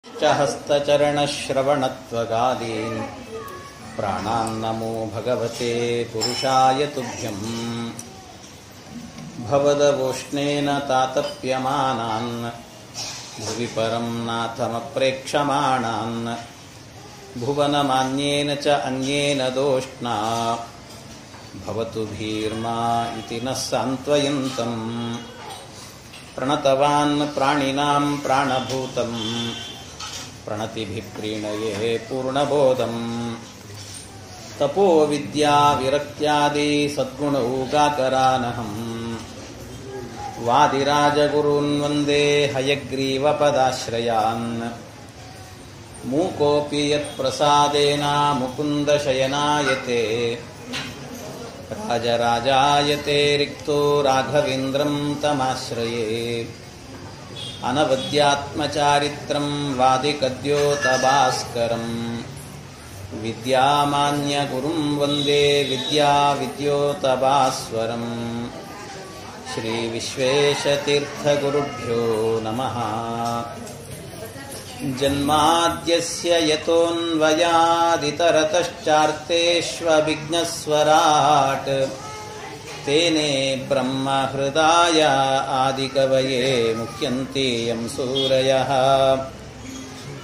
हस्तचरणश्रवणत्वगादीन् प्राणान्नमो भगवते पुरुषाय तुभ्यं भवदवोष्णेन तातप्यमानान् भुवि परं नाथमप्रेक्षमाणान् भुवनमान्येन च अन्येन दोष्णा भवतु भीर्मा इति नः सान्त्वयन्तम् प्रणतवान् प्राणिनां प्राणभूतं प्रणतिभिः प्रीणये पूर्णबोधम् तपो विद्या विरक्त्यादि सद्गुणौगाकरानहम् वादिराजगुरून् वन्दे हयग्रीवपदाश्रयान् मूकोऽपि यत्प्रसादेन मुकुन्दशयनायते राजराजायते रिक्तो राघवेन्द्रं तमाश्रये अनवद्यात्मचारित्रं वादिकद्योतभास्करं विद्यामान्यगुरुं वन्दे विद्याविद्योतभास्वरं श्रीविश्वेशतीर्थगुरुभ्यो नमः। जन्माद्यस्य यतोऽन्वयादितरतश्चार्तेष्वभिघ्नस्वराट् तेने ब्रह्महृदाय आदिकवये मुह्यन्ति यं सूरयः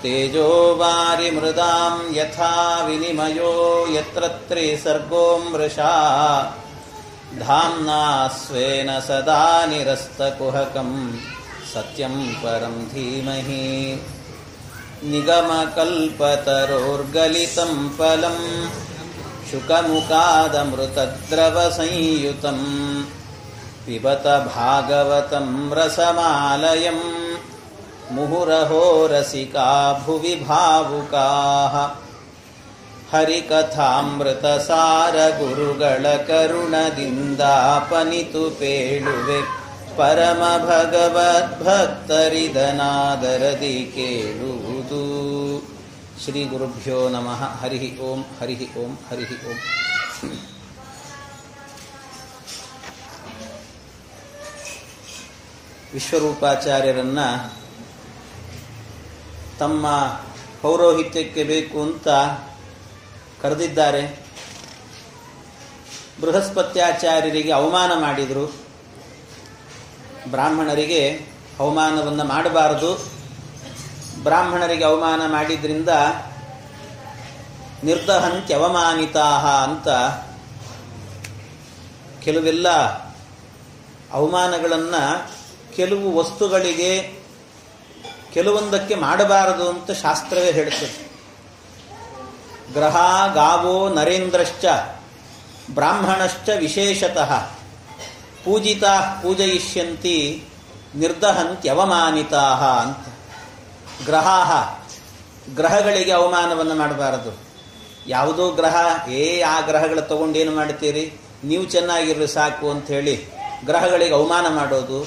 तेजो वारिमृदां यथा विनिमयो यत्र त्रिसर्गो मृषा धाम्ना स्वेन सदा निरस्तकुहकं सत्यं परं धीमहि निगमकल्पतरोर्गलितं फलं शुकमुखादमृतद्रवसंयुतं पिबत भागवतं रसमालयं मुहुरहो रसिका भुवि भावुकाः हरिकथामृतसार गुरुಗಳ ಕರುಣದಿಂದಾಪನಿತು ಪೇಳುವೆ ಪರಮ ಭಗವದ್ಭಕ್ತರಿದನಾದರದಿ ಕೇಳುವುದು. ಶ್ರೀ ಗುರುಭ್ಯೋ ನಮಃ. ಹರಿ ಓಂ ಹರಿ ಓಂ ಹರಿ ಓಂ. ವಿಶ್ವರೂಪಾಚಾರ್ಯರನ್ನ ತಮ್ಮ ಪೌರೋಹಿತ್ಯಕ್ಕೆ ಬೇಕು ಅಂತ ಕರೆದಿದ್ದಾರೆ. ಬೃಹಸ್ಪತ್ಯಾಚಾರ್ಯರಿಗೆ ಅವಮಾನ ಮಾಡಿದರು. ಬ್ರಾಹ್ಮಣರಿಗೆ ಅವಮಾನವನ್ನು ಮಾಡಬಾರದು. ಬ್ರಾಹ್ಮಣರಿಗೆ ಅವಮಾನ ಮಾಡಿದ್ರಿಂದ ನಿರ್ದಹಂತ್ಯವಮಾನಿತಾಹ ಅಂತ ಕೆಲವೆಲ್ಲ ಅವಮಾನಗಳನ್ನು ಕೆಲವು ವಸ್ತುಗಳಿಗೆ ಕೆಲವೊಂದಕ್ಕೆ ಮಾಡಬಾರದು ಅಂತ ಶಾಸ್ತ್ರವೇ ಹೇಳುತ್ತದೆ. ಗ್ರಹ ಗಾವೋ ನರೇಂದ್ರಶ್ಚ ಬ್ರಾಹ್ಮಣಶ್ಚ ವಿಶೇಷತಃ ಪೂಜಿತಾ ಪೂಜಯಿಷ್ಯಂತಿ ನಿರ್ದಹಂತ್ಯವಮಾನಿತಾಹ ಅಂತ. ಗ್ರಹಗಳಿಗೆ ಅವಮಾನವನ್ನು ಮಾಡಬಾರದು. ಯಾವುದೋ ಗ್ರಹ ಆ ಗ್ರಹಗಳ ತಗೊಂಡೇನು ಮಾಡ್ತೀರಿ, ನೀವು ಚೆನ್ನಾಗಿರ್ರಿ ಸಾಕು ಅಂಥೇಳಿ ಗ್ರಹಗಳಿಗೆ ಅವಮಾನ ಮಾಡೋದು,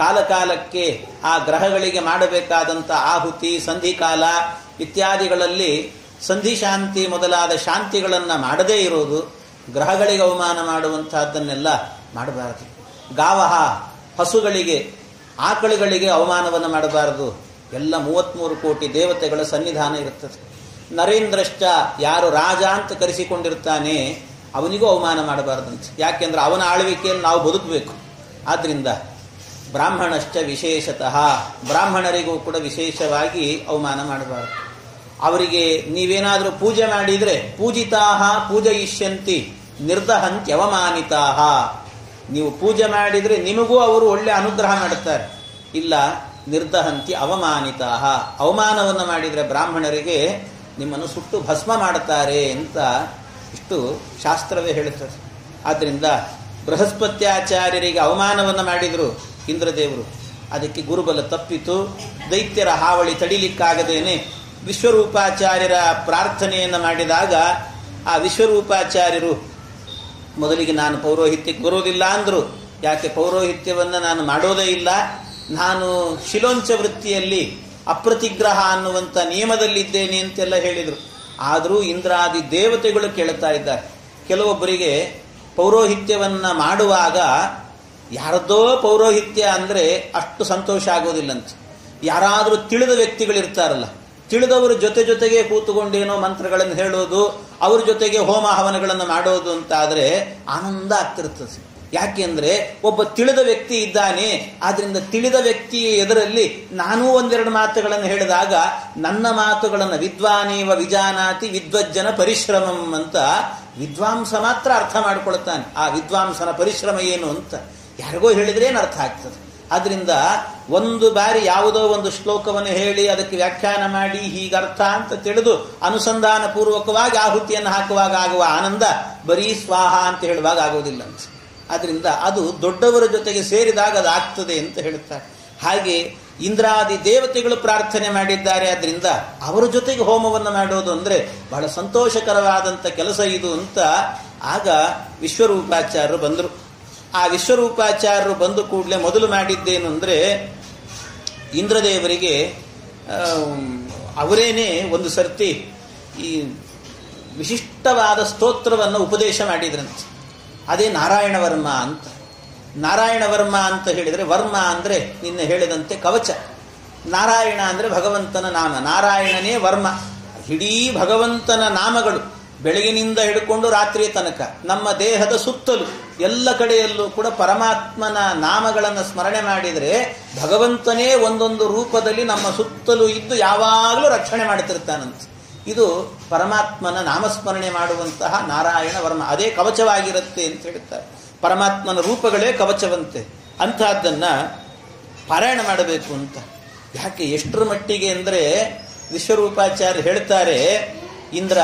ಕಾಲಕಾಲಕ್ಕೆ ಆ ಗ್ರಹಗಳಿಗೆ ಮಾಡಬೇಕಾದಂಥ ಆಹುತಿ ಸಂಧಿಕಾಲ ಇತ್ಯಾದಿಗಳಲ್ಲಿ ಸಂಧಿಶಾಂತಿ ಮೊದಲಾದ ಶಾಂತಿಗಳನ್ನು ಮಾಡದೇ ಇರೋದು, ಗ್ರಹಗಳಿಗೆ ಅವಮಾನ ಮಾಡುವಂತಹದ್ದನ್ನೆಲ್ಲ ಮಾಡಬಾರದು. ಗಾವಹ ಹಸುಗಳಿಗೆ ಆಕಳುಗಳಿಗೆ ಅವಮಾನವನ್ನು ಮಾಡಬಾರದು. ಎಲ್ಲ 33 ಕೋಟಿ ದೇವತೆಗಳ ಸನ್ನಿಧಾನ ಇರುತ್ತದೆ. ನರೇಂದ್ರಶ್ಚ ಯಾರು ರಾಜ ಅಂತ ಕರೆಸಿಕೊಂಡಿರ್ತಾನೆ ಅವನಿಗೂ ಅವಮಾನ ಮಾಡಬಾರದಂತೆ. ಯಾಕೆಂದ್ರೆ ಅವನ ಆಳ್ವಿಕೆಯಲ್ಲಿ ನಾವು ಬದುಕಬೇಕು. ಆದ್ದರಿಂದ ಬ್ರಾಹ್ಮಣಶ್ಚ ವಿಶೇಷತಃ ಬ್ರಾಹ್ಮಣರಿಗೂ ಕೂಡ ವಿಶೇಷವಾಗಿ ಅವಮಾನ ಮಾಡಬಾರದು. ಅವರಿಗೆ ನೀವೇನಾದರೂ ಪೂಜೆ ಮಾಡಿದರೆ ಪೂಜಿತಾಹ ಪೂಜಯಿಷ್ಯಂತಿ ನಿರ್ದಹಂತ್ಯವಮಾನಿತಾಹ. ನೀವು ಪೂಜೆ ಮಾಡಿದರೆ ನಿಮಗೂ ಅವರು ಒಳ್ಳೆ ಅನುಗ್ರಹ ಮಾಡುತ್ತಾರೆ. ಇಲ್ಲ ನಿರ್ದಹಂತಿ ಅವಮಾನಿತಾಹ, ಅವಮಾನವನ್ನು ಮಾಡಿದರೆ ಬ್ರಾಹ್ಮಣರಿಗೆ ನಿಮ್ಮನ್ನು ಸುಟ್ಟು ಭಸ್ಮ ಮಾಡುತ್ತಾರೆ ಅಂತ ಇಷ್ಟು ಶಾಸ್ತ್ರವೇ ಹೇಳುತ್ತದೆ. ಆದ್ದರಿಂದ ಬೃಹಸ್ಪತ್ಯಾಚಾರ್ಯರಿಗೆ ಅವಮಾನವನ್ನು ಮಾಡಿದರು ಇಂದ್ರದೇವರು. ಅದಕ್ಕೆ ಗುರುಬಲ ತಪ್ಪಿತು. ದೈತ್ಯರ ಹಾವಳಿ ತಡಿಲಿಕ್ಕಾಗದೇನೆ ವಿಶ್ವರೂಪಾಚಾರ್ಯರ ಪ್ರಾರ್ಥನೆಯನ್ನು ಮಾಡಿದಾಗ ಆ ವಿಶ್ವರೂಪಾಚಾರ್ಯರು ಮೊದಲಿಗೆ ನಾನು ಪೌರೋಹಿತ್ಯಕ್ಕೆ ಬರೋದಿಲ್ಲ ಅಂದರು. ಯಾಕೆ? ಪೌರೋಹಿತ್ಯವನ್ನು ನಾನು ಮಾಡೋದೇ ಇಲ್ಲ, ನಾನು ಶಿಲೋಂಚ ವೃತ್ತಿಯಲ್ಲಿ ಅಪ್ರತಿಗ್ರಹ ಅನ್ನುವಂಥ ನಿಯಮದಲ್ಲಿದ್ದೇನೆ ಅಂತೆಲ್ಲ ಹೇಳಿದರು. ಆದರೂ ಇಂದ್ರಾದಿ ದೇವತೆಗಳು ಕೇಳ್ತಾ ಇದ್ದಾರೆ. ಕೆಲವೊಬ್ಬರಿಗೆ ಪೌರೋಹಿತ್ಯವನ್ನು ಮಾಡುವಾಗ ಯಾರದ್ದೋ ಪೌರೋಹಿತ್ಯ ಅಂದರೆ ಅಷ್ಟು ಸಂತೋಷ ಆಗೋದಿಲ್ಲಂತೆ. ಯಾರಾದರೂ ತಿಳಿದ ವ್ಯಕ್ತಿಗಳಿರ್ತಾರಲ್ಲ, ತಿಳಿದವರು ಜೊತೆಗೆ ಕೂತುಕೊಂಡೇನೋ ಮಂತ್ರಗಳನ್ನು ಹೇಳೋದು, ಅವ್ರ ಜೊತೆಗೆ ಹೋಮ ಹವನಗಳನ್ನು ಮಾಡೋದು ಅಂತ ಆದರೆ ಆನಂದ ಆಗ್ತಿರ್ತದೆ. ಯಾಕೆಂದ್ರೆ ಒಬ್ಬ ತಿಳಿದ ವ್ಯಕ್ತಿ ಇದ್ದಾನೆ, ಆದ್ರಿಂದ ತಿಳಿದ ವ್ಯಕ್ತಿಯ ಎದುರಲ್ಲಿ ನಾನೂ ಒಂದೆರಡು ಮಾತುಗಳನ್ನು ಹೇಳಿದಾಗ ನನ್ನ ಮಾತುಗಳನ್ನು ವಿದ್ವಾನೇವ ವಿಜಾನಾತಿ ವಿದ್ವಜ್ಜನ ಪರಿಶ್ರಮಂ ಅಂತ ವಿದ್ವಾಂಸ ಮಾತ್ರ ಅರ್ಥ ಮಾಡಿಕೊಳ್ತಾನೆ. ಆ ವಿದ್ವಾಂಸನ ಪರಿಶ್ರಮ ಏನು ಅಂತ ಯಾರಿಗೋ ಹೇಳಿದ್ರೆ ಏನು ಅರ್ಥ ಆಗ್ತದೆ. ಆದ್ರಿಂದ ಒಂದು ಬಾರಿ ಯಾವುದೋ ಒಂದು ಶ್ಲೋಕವನ್ನು ಹೇಳಿ ಅದಕ್ಕೆ ವ್ಯಾಖ್ಯಾನ ಮಾಡಿ ಹೀಗರ್ಥ ಅಂತ ತಿಳಿದು ಅನುಸಂಧಾನ ಪೂರ್ವಕವಾಗಿ ಆಹುತಿಯನ್ನು ಹಾಕುವಾಗ ಆಗುವ ಆನಂದ ಬರೀ ಸ್ವಾಹ ಅಂತ ಹೇಳುವಾಗ ಆಗೋದಿಲ್ಲ ಅಂತ. ಆದ್ರಿಂದ ಅದು ದೊಡ್ಡವರ ಜೊತೆಗೆ ಸೇರಿದಾಗ ಅದು ಆಗ್ತದೆ ಅಂತ ಹೇಳುತ್ತಾರೆ. ಹಾಗೆ ಇಂದ್ರಾದಿ ದೇವತೆಗಳು ಪ್ರಾರ್ಥನೆ ಮಾಡಿದ್ದಾರೆ, ಆದ್ರಿಂದ ಅವರ ಜೊತೆಗೆ ಹೋಮವನ್ನು ಮಾಡೋದು ಅಂದರೆ ಬಹಳ ಸಂತೋಷಕರವಾದಂಥ ಕೆಲಸ ಇದು ಅಂತ. ಆಗ ವಿಶ್ವರೂಪಾಚಾರ್ಯರು ಬಂದರು. ಆ ವಿಶ್ವರೂಪಾಚಾರ್ಯರು ಬಂದು ಕೂಡಲೇ ಮೊದಲು ಮಾಡಿದ್ದೇನು ಅಂದರೆ, ಇಂದ್ರದೇವರಿಗೆ ಅವರೇನೇ ಒಂದು ಸರ್ತಿ ಈ ವಿಶಿಷ್ಟವಾದ ಸ್ತೋತ್ರವನ್ನು ಉಪದೇಶ ಮಾಡಿದ್ರಂತೆ. ಅದೇ ನಾರಾಯಣ ವರ್ಮ ಅಂತ. ನಾರಾಯಣ ವರ್ಮ ಅಂತ ಹೇಳಿದರೆ, ವರ್ಮ ಅಂದರೆ ನಿನ್ನೆ ಹೇಳಿದಂತೆ ಕವಚ, ನಾರಾಯಣ ಅಂದರೆ ಭಗವಂತನ ನಾಮ, ನಾರಾಯಣನೇ ವರ್ಮ. ಇಡೀ ಭಗವಂತನ ನಾಮಗಳು ಬೆಳಗಿನಿಂದ ಹಿಡ್ಕೊಂಡು ರಾತ್ರಿಯ ತನಕ ನಮ್ಮ ದೇಹದ ಸುತ್ತಲೂ ಎಲ್ಲ ಕಡೆಯಲ್ಲೂ ಕೂಡ ಪರಮಾತ್ಮನ ನಾಮಗಳನ್ನು ಸ್ಮರಣೆ ಮಾಡಿದರೆ ಭಗವಂತನೇ ಒಂದೊಂದು ರೂಪದಲ್ಲಿ ನಮ್ಮ ಸುತ್ತಲೂ ಇದ್ದು ಯಾವಾಗಲೂ ರಕ್ಷಣೆ ಮಾಡ್ತಿರ್ತಾನಂತೆ. ಇದು ಪರಮಾತ್ಮನ ನಾಮಸ್ಮರಣೆ ಮಾಡುವಂತಹ ನಾರಾಯಣ ವರ್ಮ, ಅದೇ ಕವಚವಾಗಿರುತ್ತೆ ಅಂತ ಹೇಳ್ತಾರೆ. ಪರಮಾತ್ಮನ ರೂಪಗಳೇ ಕವಚವಂತೆ. ಅಂತಹದ್ದನ್ನು ಪಾರಾಯಣ ಮಾಡಬೇಕು ಅಂತ. ಯಾಕೆ, ಎಷ್ಟರ ಮಟ್ಟಿಗೆ ಅಂದರೆ ವಿಶ್ವರೂಪಾಚಾರ್ಯ ಹೇಳ್ತಾರೆ, ಇಂದ್ರ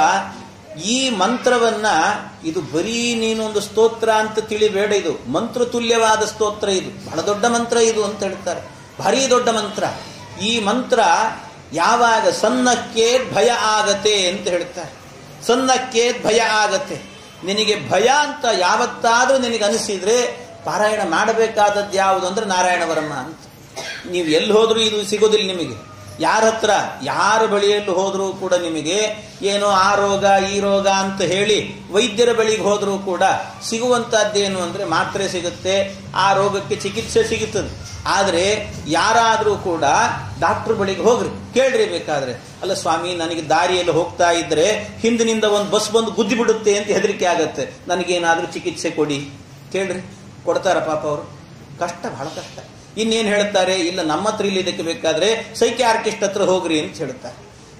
ಈ ಮಂತ್ರವನ್ನ, ಇದು ಬರೀ ನೀನೊಂದು ಸ್ತೋತ್ರ ಅಂತ ತಿಳಿಬೇಡ, ಇದು ಮಂತ್ರ ತುಲ್ಯವಾದ ಸ್ತೋತ್ರ, ಇದು ಬಹಳ ದೊಡ್ಡ ಮಂತ್ರ ಇದು ಅಂತ ಹೇಳ್ತಾರೆ. ಭಾರೀ ದೊಡ್ಡ ಮಂತ್ರ. ಈ ಮಂತ್ರ ಯಾವಾಗ ಸನ್ನಕ್ಕೆ ಭಯ ಆಗತ್ತೆ ಅಂತ ಹೇಳ್ತಾರೆ. ಸನ್ನಕ್ಕೆ ಭಯ ಆಗತ್ತೆ. ನಿನಗೆ ಭಯ ಅಂತ ಯಾವತ್ತಾದ್ರೂ ನಿನಗೆ ಅನಿಸಿದ್ರೆ ಪಾರಾಯಣ ಮಾಡಬೇಕಾದದ್ದು ಯಾವುದು ಅಂದ್ರೆ ನಾರಾಯಣ ವರ್ಮ ಅಂತ. ನೀವು ಎಲ್ಲಿ ಹೋದ್ರೂ ಇದು ಸಿಗೋದಿಲ್ಲ ನಿಮಗೆ. ಯಾರ ಹತ್ರ, ಯಾರ ಬಳಿಯಲ್ಲಿ ಹೋದರೂ ಕೂಡ ನಿಮಗೆ ಏನೋ ಆ ರೋಗ ಈ ರೋಗ ಅಂತ ಹೇಳಿ ವೈದ್ಯರ ಬಳಿಗೆ ಹೋದರೂ ಕೂಡ ಸಿಗುವಂತಹದ್ದೇನು ಅಂದ್ರೆ ಮಾತ್ರೆ ಸಿಗುತ್ತೆ, ಆ ರೋಗಕ್ಕೆ ಚಿಕಿತ್ಸೆ ಸಿಗುತ್ತದೆ. ಆದರೆ ಯಾರಾದರೂ ಕೂಡ ಡಾಕ್ಟರ್ ಬಳಿಗೆ ಹೋಗ್ರಿ, ಕೇಳ್ರಿ ಬೇಕಾದ್ರೆ, ಅಲ್ಲ ಸ್ವಾಮಿ ನನಗೆ ದಾರಿಯಲ್ಲಿ ಹೋಗ್ತಾ ಇದ್ರೆ ಹಿಂದಿನಿಂದ ಒಂದು ಬಸ್ ಬಂದು ಗುದ್ದಿ ಬಿಡುತ್ತೆ ಅಂತ ಹೆದರಿಕೆ ಆಗತ್ತೆ, ನನಗೇನಾದ್ರೂ ಚಿಕಿತ್ಸೆ ಕೊಡಿ, ಕೇಳ್ರಿ, ಕೊಡ್ತಾರ ಪಾಪ ಅವರು? ಕಷ್ಟ, ಬಹಳ ಕಷ್ಟ. ಇನ್ನೇನು ಹೇಳ್ತಾರೆ, ಇಲ್ಲ ನಮ್ಮ ಹತ್ರ ಇಲ್ಲಿ ಇದಕ್ಕೆ ಬೇಕಾದ್ರೆ ಸೈಕ್ಯಾರ್ಟಿಸ್ಟ್ ಹತ್ರ ಹೋಗ್ರಿ ಅಂತ ಹೇಳ್ತಾರೆ.